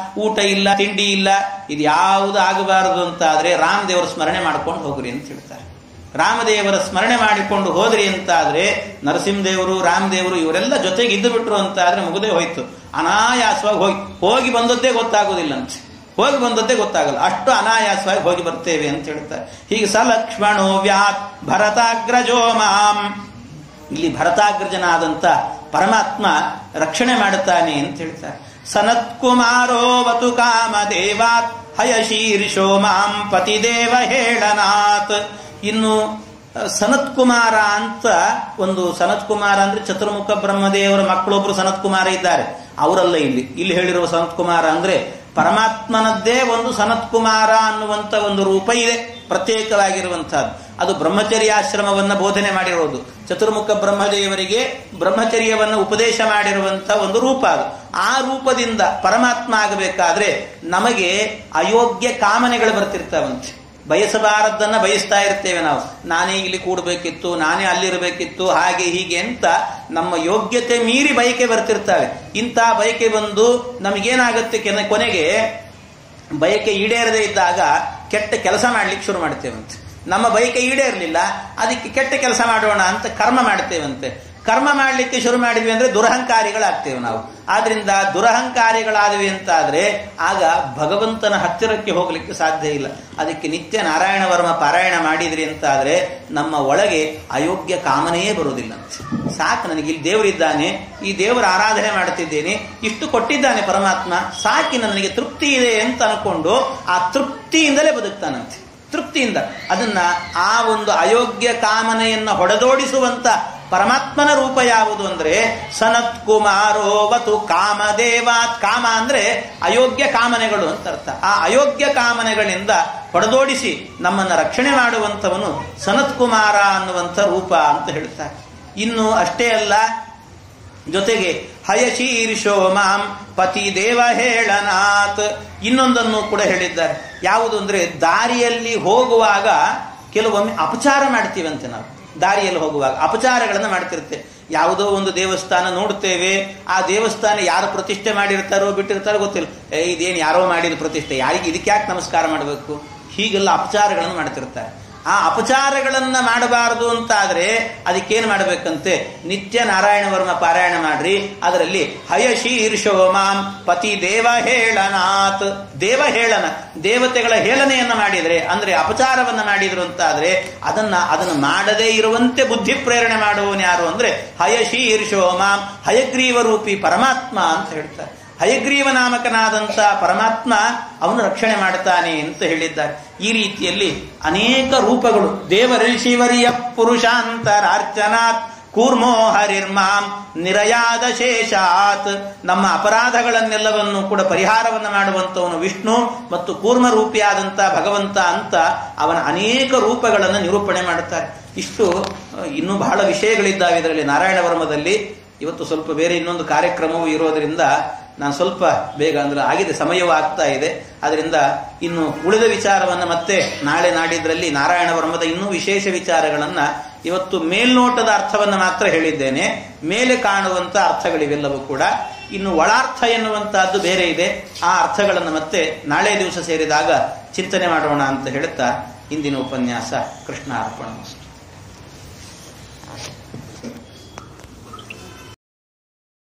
ಊಟ ಇಲ್ಲ, ತಿಂಡಿ ಇಲ್ಲ, ಇದು ಯಾವುದು ಆಗಬಾರದು ಅಂತ ಆದ್ರೆ ರಾಮದೇವರ ಸ್ಮರಣೆ ಮಾಡ್ಕೊಂಡು ಹೋಗ್ರಿ ಅಂತ ಹೇಳ್ತಾರೆ. ರಾಮದೇವರ ಸ್ಮರಣೆ ಮಾಡಿಕೊಂಡು ಹೋದ್ರಿ ಅಂತ ಆದ್ರೆ ನರಸಿಂಹದೇವರು ರಾಮದೇವರು ಇವರೆಲ್ಲ ಜೊತೆಗೆ ಇದ್ದು ಬಿಟ್ರು ಅಂತ ಆದ್ರೆ ಮುಗದೇ ಹೋಯ್ತು. ಅನಾಯಾಸವಾಗಿ ಹೋಗಿ ಬಂದದ್ದೇ ಗೊತ್ತಾಗೋದಿಲ್ಲ ಅಂತ, ಹೋಗಿ ಬಂದದ್ದೇ ಗೊತ್ತಾಗಲ್ಲ, ಅಷ್ಟು ಅನಾಯಾಸವಾಗಿ ಹೋಗಿ ಬರ್ತೇವೆ ಅಂತ ಹೇಳ್ತಾರೆ. ಹೀಗೆ ಸಲಕ್ಷ್ಮಣೋ ವ್ಯಾತ್ ಭರತಾಗ್ರಜೋ ಮಾಂ. ಇಲ್ಲಿ ಭರತಾಗ್ರಜನಾದಂತ ಪರಮಾತ್ಮ ರಕ್ಷಣೆ ಮಾಡುತ್ತಾನೆ ಅಂತ ಹೇಳ್ತಾರೆ. ಸನತ್ಕುಮಾರೋವತು ಕಾಮದೇವಾತ್ ಹಯಶೀರ್ಷೋ ಮಾಂ ಪತಿದೇವ ಹೇಳನಾಥ್. ಇನ್ನು ಸನತ್ಕುಮಾರ ಅಂತ ಒಂದು, ಸನತ್ಕುಮಾರ ಅಂದ್ರೆ ಚತುರ್ಮುಖ ಬ್ರಹ್ಮದೇವರ ಮಕ್ಕಳೊಬ್ರು ಸನತ್ಕುಮಾರ ಇದ್ದಾರೆ, ಅವರಲ್ಲ ಇಲ್ಲಿ ಹೇಳಿರುವ ಸನತ್ಕುಮಾರ ಅಂದ್ರೆ ಪರಮಾತ್ಮನದ್ದೇ ಒಂದು ಸನತ್ಕುಮಾರ ಅನ್ನುವಂಥ ಒಂದು ರೂಪ ಇದೆ, ಪ್ರತ್ಯೇಕವಾಗಿರುವಂತಹದ್ದು. ಅದು ಬ್ರಹ್ಮಚರ್ಯಾಶ್ರಮವನ್ನ ಬೋಧನೆ ಮಾಡಿರೋದು. ಚತುರ್ಮುಖ ಬ್ರಹ್ಮದೇವರಿಗೆ ಬ್ರಹ್ಮಚರ್ಯವನ್ನು ಉಪದೇಶ ಮಾಡಿರುವಂತ ಒಂದು ರೂಪ ಅದು. ಆ ರೂಪದಿಂದ ಪರಮಾತ್ಮ ಆಗಬೇಕಾದ್ರೆ ನಮಗೆ ಅಯೋಗ್ಯ ಕಾಮನೆಗಳು ಬರ್ತಿರ್ತಾವಂತೆ. ಬಯಸಬಾರದನ್ನ ಬಯಸ್ತಾ ಇರ್ತೇವೆ ನಾವು. ನಾನೇ ಇಲ್ಲಿ ಕೂಡಬೇಕಿತ್ತು, ನಾನೇ ಅಲ್ಲಿರಬೇಕಿತ್ತು, ಹಾಗೆ ಹೀಗೆ ಅಂತ ನಮ್ಮ ಯೋಗ್ಯತೆ ಮೀರಿ ಬಯಕೆ ಬರ್ತಿರ್ತವೆ. ಇಂಥ ಬಯಕೆ ಬಂದು ನಮಗೇನಾಗುತ್ತೆ, ಕೊನೆಗೆ ಬಯಕೆ ಈಡೇರದೇ ಇದ್ದಾಗ ಕೆಟ್ಟ ಕೆಲಸ ಮಾಡ್ಲಿಕ್ಕೆ ಶುರು ಮಾಡ್ತೇವಂತೆ. ನಮ್ಮ ಬಯಕೆ ಈಡೇರಲಿಲ್ಲ, ಅದಕ್ಕೆ ಕೆಟ್ಟ ಕೆಲಸ ಮಾಡೋಣ ಅಂತ ಕರ್ಮ ಮಾಡ್ತೇವಂತೆ. ಕರ್ಮ ಮಾಡಲಿಕ್ಕೆ ಶುರು ಮಾಡಿದ್ವಿ ಅಂದ್ರೆ ದುರಹಂಕಾರಿಗಳಾಗ್ತೇವೆ ನಾವು. ಆದ್ರಿಂದ ದುರಹಂಕಾರಿಗಳಾದ್ವಿ ಅಂತಾದ್ರೆ ಆಗ ಭಗವಂತನ ಹತ್ತಿರಕ್ಕೆ ಹೋಗ್ಲಿಕ್ಕೆ ಸಾಧ್ಯ ಇಲ್ಲ. ಅದಕ್ಕೆ ನಿತ್ಯ ನಾರಾಯಣ ವರ್ಮ ಪಾರಾಯಣ ಮಾಡಿದ್ರಿ ಅಂತಾದ್ರೆ ನಮ್ಮ ಒಳಗೆ ಅಯೋಗ್ಯ ಕಾಮನೆಯೇ ಬರುವುದಿಲ್ಲ. ಸಾಕು, ನನಗೆ ಇಲ್ಲಿ ದೇವರಿದ್ದಾನೆ, ಈ ದೇವರ ಆರಾಧನೆ ಮಾಡ್ತಿದ್ದೇನೆ, ಇಷ್ಟು ಕೊಟ್ಟಿದ್ದಾನೆ ಪರಮಾತ್ಮ, ಸಾಕಿ ನನಗೆ ತೃಪ್ತಿ ಇದೆ ಅಂತ ಅನ್ಕೊಂಡು ಆ ತೃಪ್ತಿಯಿಂದಲೇ ಬದುಕ್ತಾನಂತೆ. ತೃಪ್ತಿಯಿಂದ ಅದನ್ನ ಆ ಒಂದು ಅಯೋಗ್ಯ ಕಾಮನೆಯನ್ನ ಹೊಡೆದೋಡಿಸುವಂತ ಪರಮಾತ್ಮನ ರೂಪ ಯಾವುದು ಅಂದ್ರೆ ಸನತ್ ಕುಮಾರೋವತು ಕಾಮದೇವಾತ್. ಕಾಮ ಅಂದ್ರೆ ಅಯೋಗ್ಯ ಕಾಮನೆಗಳು ಅಂತ ಅರ್ಥ. ಆ ಅಯೋಗ್ಯ ಕಾಮನೆಗಳಿಂದ ಹೊಡೆದೋಡಿಸಿ ನಮ್ಮನ್ನ ರಕ್ಷಣೆ ಮಾಡುವಂಥವನು ಸನತ್ ಕುಮಾರ ಅನ್ನುವಂಥ ರೂಪ ಅಂತ ಹೇಳ್ತಾರೆ. ಇನ್ನು ಅಷ್ಟೇ ಅಲ್ಲ, ಜೊತೆಗೆ ಹಯಶೀರ್ಷೋ ಮಾಂ ಪತಿ ದೇವ ಹೇಳನಾಥ್ ಇನ್ನೊಂದನ್ನು ಕೂಡ ಹೇಳಿದ್ದಾರೆ. ಯಾವುದು ಅಂದ್ರೆ ದಾರಿಯಲ್ಲಿ ಹೋಗುವಾಗ ಕೆಲವೊಮ್ಮೆ ಅಪಚಾರ ಮಾಡ್ತೀವಂತೆ. ನಾವು ದಾರಿಯಲ್ಲಿ ಹೋಗುವಾಗ ಅಪಚಾರಗಳನ್ನು ಮಾಡ್ತಿರ್ತೇವೆ. ಯಾವುದೋ ಒಂದು ದೇವಸ್ಥಾನ ನೋಡ್ತೇವೆ, ಆ ದೇವಸ್ಥಾನ ಯಾರು ಪ್ರತಿಷ್ಠೆ ಮಾಡಿರ್ತಾರೋ ಬಿಟ್ಟಿರ್ತಾರೋ ಗೊತ್ತಿಲ್ಲ, ಇದೇನು ಯಾರೋ ಮಾಡಿದ ಪ್ರತಿಷ್ಠೆ, ಯಾರಿಗೆ ಇದಕ್ಕೆ ಯಾಕೆ ನಮಸ್ಕಾರ ಮಾಡಬೇಕು, ಹೀಗೆಲ್ಲ ಅಪಚಾರಗಳನ್ನು ಮಾಡ್ತಿರ್ತಾರೆ. ಆ ಅಪಚಾರಗಳನ್ನ ಮಾಡಬಾರದು ಅಂತಾದ್ರೆ ಅದಕ್ಕೇನು ಮಾಡಬೇಕಂತೆ? ನಿತ್ಯ ನಾರಾಯಣ ವರ್ಮ ಪಾರಾಯಣ ಮಾಡ್ರಿ. ಅದರಲ್ಲಿ ಹಯಶೀರ್ಷೋ ಮಾಂ ಪತಿ ದೇವಹೇಳನಾತ್, ದೇವಹೇಳನ, ದೇವತೆಗಳ ಹೇಳನೆಯನ್ನ ಮಾಡಿದ್ರೆ ಅಂದ್ರೆ ಅಪಚಾರವನ್ನ ಮಾಡಿದ್ರು ಅಂತಾದ್ರೆ ಅದನ್ನು ಮಾಡದೇ ಇರುವಂತೆ ಬುದ್ಧಿ ಪ್ರೇರಣೆ ಮಾಡುವವನು ಯಾರು ಅಂದ್ರೆ ಹಯಶೀರ್ಷೋ ಮಾಂ, ಹಯಗ್ರೀವ ರೂಪಿ ಪರಮಾತ್ಮ ಅಂತ ಹೇಳ್ತಾರೆ. ಹಯಗ್ರೀವ ನಾಮಕನಾದಂಥ ಪರಮಾತ್ಮ ಅವನು ರಕ್ಷಣೆ ಮಾಡ್ತಾನೆ ಅಂತ ಹೇಳಿದ್ದಾರೆ. ಈ ರೀತಿಯಲ್ಲಿ ಅನೇಕ ರೂಪಗಳು ದೇವಋಷಿವರಿಯ ಪುರುಷಾಂತರಾರ್ಚನಾತ್ ಕೂರ್ಮೋ ಹರಿರ್ಮಾಂ ನಿರಯಾದ ಶೇಷಾತ್, ನಮ್ಮ ಅಪರಾಧಗಳನ್ನೆಲ್ಲವನ್ನು ಕೂಡ ಪರಿಹಾರವನ್ನು ಮಾಡುವಂಥವನು ವಿಷ್ಣು ಮತ್ತು ಕೂರ್ಮ ರೂಪಿಯಾದಂಥ ಭಗವಂತ ಅಂತ ಅವನ ಅನೇಕ ರೂಪಗಳನ್ನು ನಿರೂಪಣೆ ಮಾಡುತ್ತಾರೆ. ಇಷ್ಟು ಇನ್ನೂ ಬಹಳ ವಿಷಯಗಳಿದ್ದಾವೆ ಇದರಲ್ಲಿ ನಾರಾಯಣ ವರ್ಮದಲ್ಲಿ. ಇವತ್ತು ಸ್ವಲ್ಪ ಬೇರೆ ಇನ್ನೊಂದು ಕಾರ್ಯಕ್ರಮವೂ ಇರೋದರಿಂದ ನಾನು ಸ್ವಲ್ಪ ಬೇಗ ಅಂದ್ರೆ ಆಗಿದೆ, ಸಮಯವೂ ಆಗ್ತಾ ಇದೆ. ಅದರಿಂದ ಇನ್ನು ಉಳಿದ ವಿಚಾರವನ್ನು ಮತ್ತೆ ನಾಳೆ ನಾಡಿದ್ರಲ್ಲಿ ನಾರಾಯಣ ವರ್ಮದ ಇನ್ನೂ ವಿಶೇಷ ವಿಚಾರಗಳನ್ನು, ಇವತ್ತು ಮೇಲ್ನೋಟದ ಅರ್ಥವನ್ನು ಮಾತ್ರ ಹೇಳಿದ್ದೇನೆ, ಮೇಲೆ ಕಾಣುವಂಥ ಅರ್ಥಗಳಿವೆಲ್ಲವೂ ಕೂಡ. ಇನ್ನು ಒಳಾರ್ಥ ಎನ್ನುವಂತಹದ್ದು ಬೇರೆ ಇದೆ. ಆ ಅರ್ಥಗಳನ್ನು ಮತ್ತೆ ನಾಳೆ ದಿವಸ ಸೇರಿದಾಗ ಚಿಂತನೆ ಮಾಡೋಣ ಅಂತ ಹೇಳುತ್ತಾ ಇಂದಿನ ಉಪನ್ಯಾಸ ಕೃಷ್ಣ ಅರ್ಪಣ.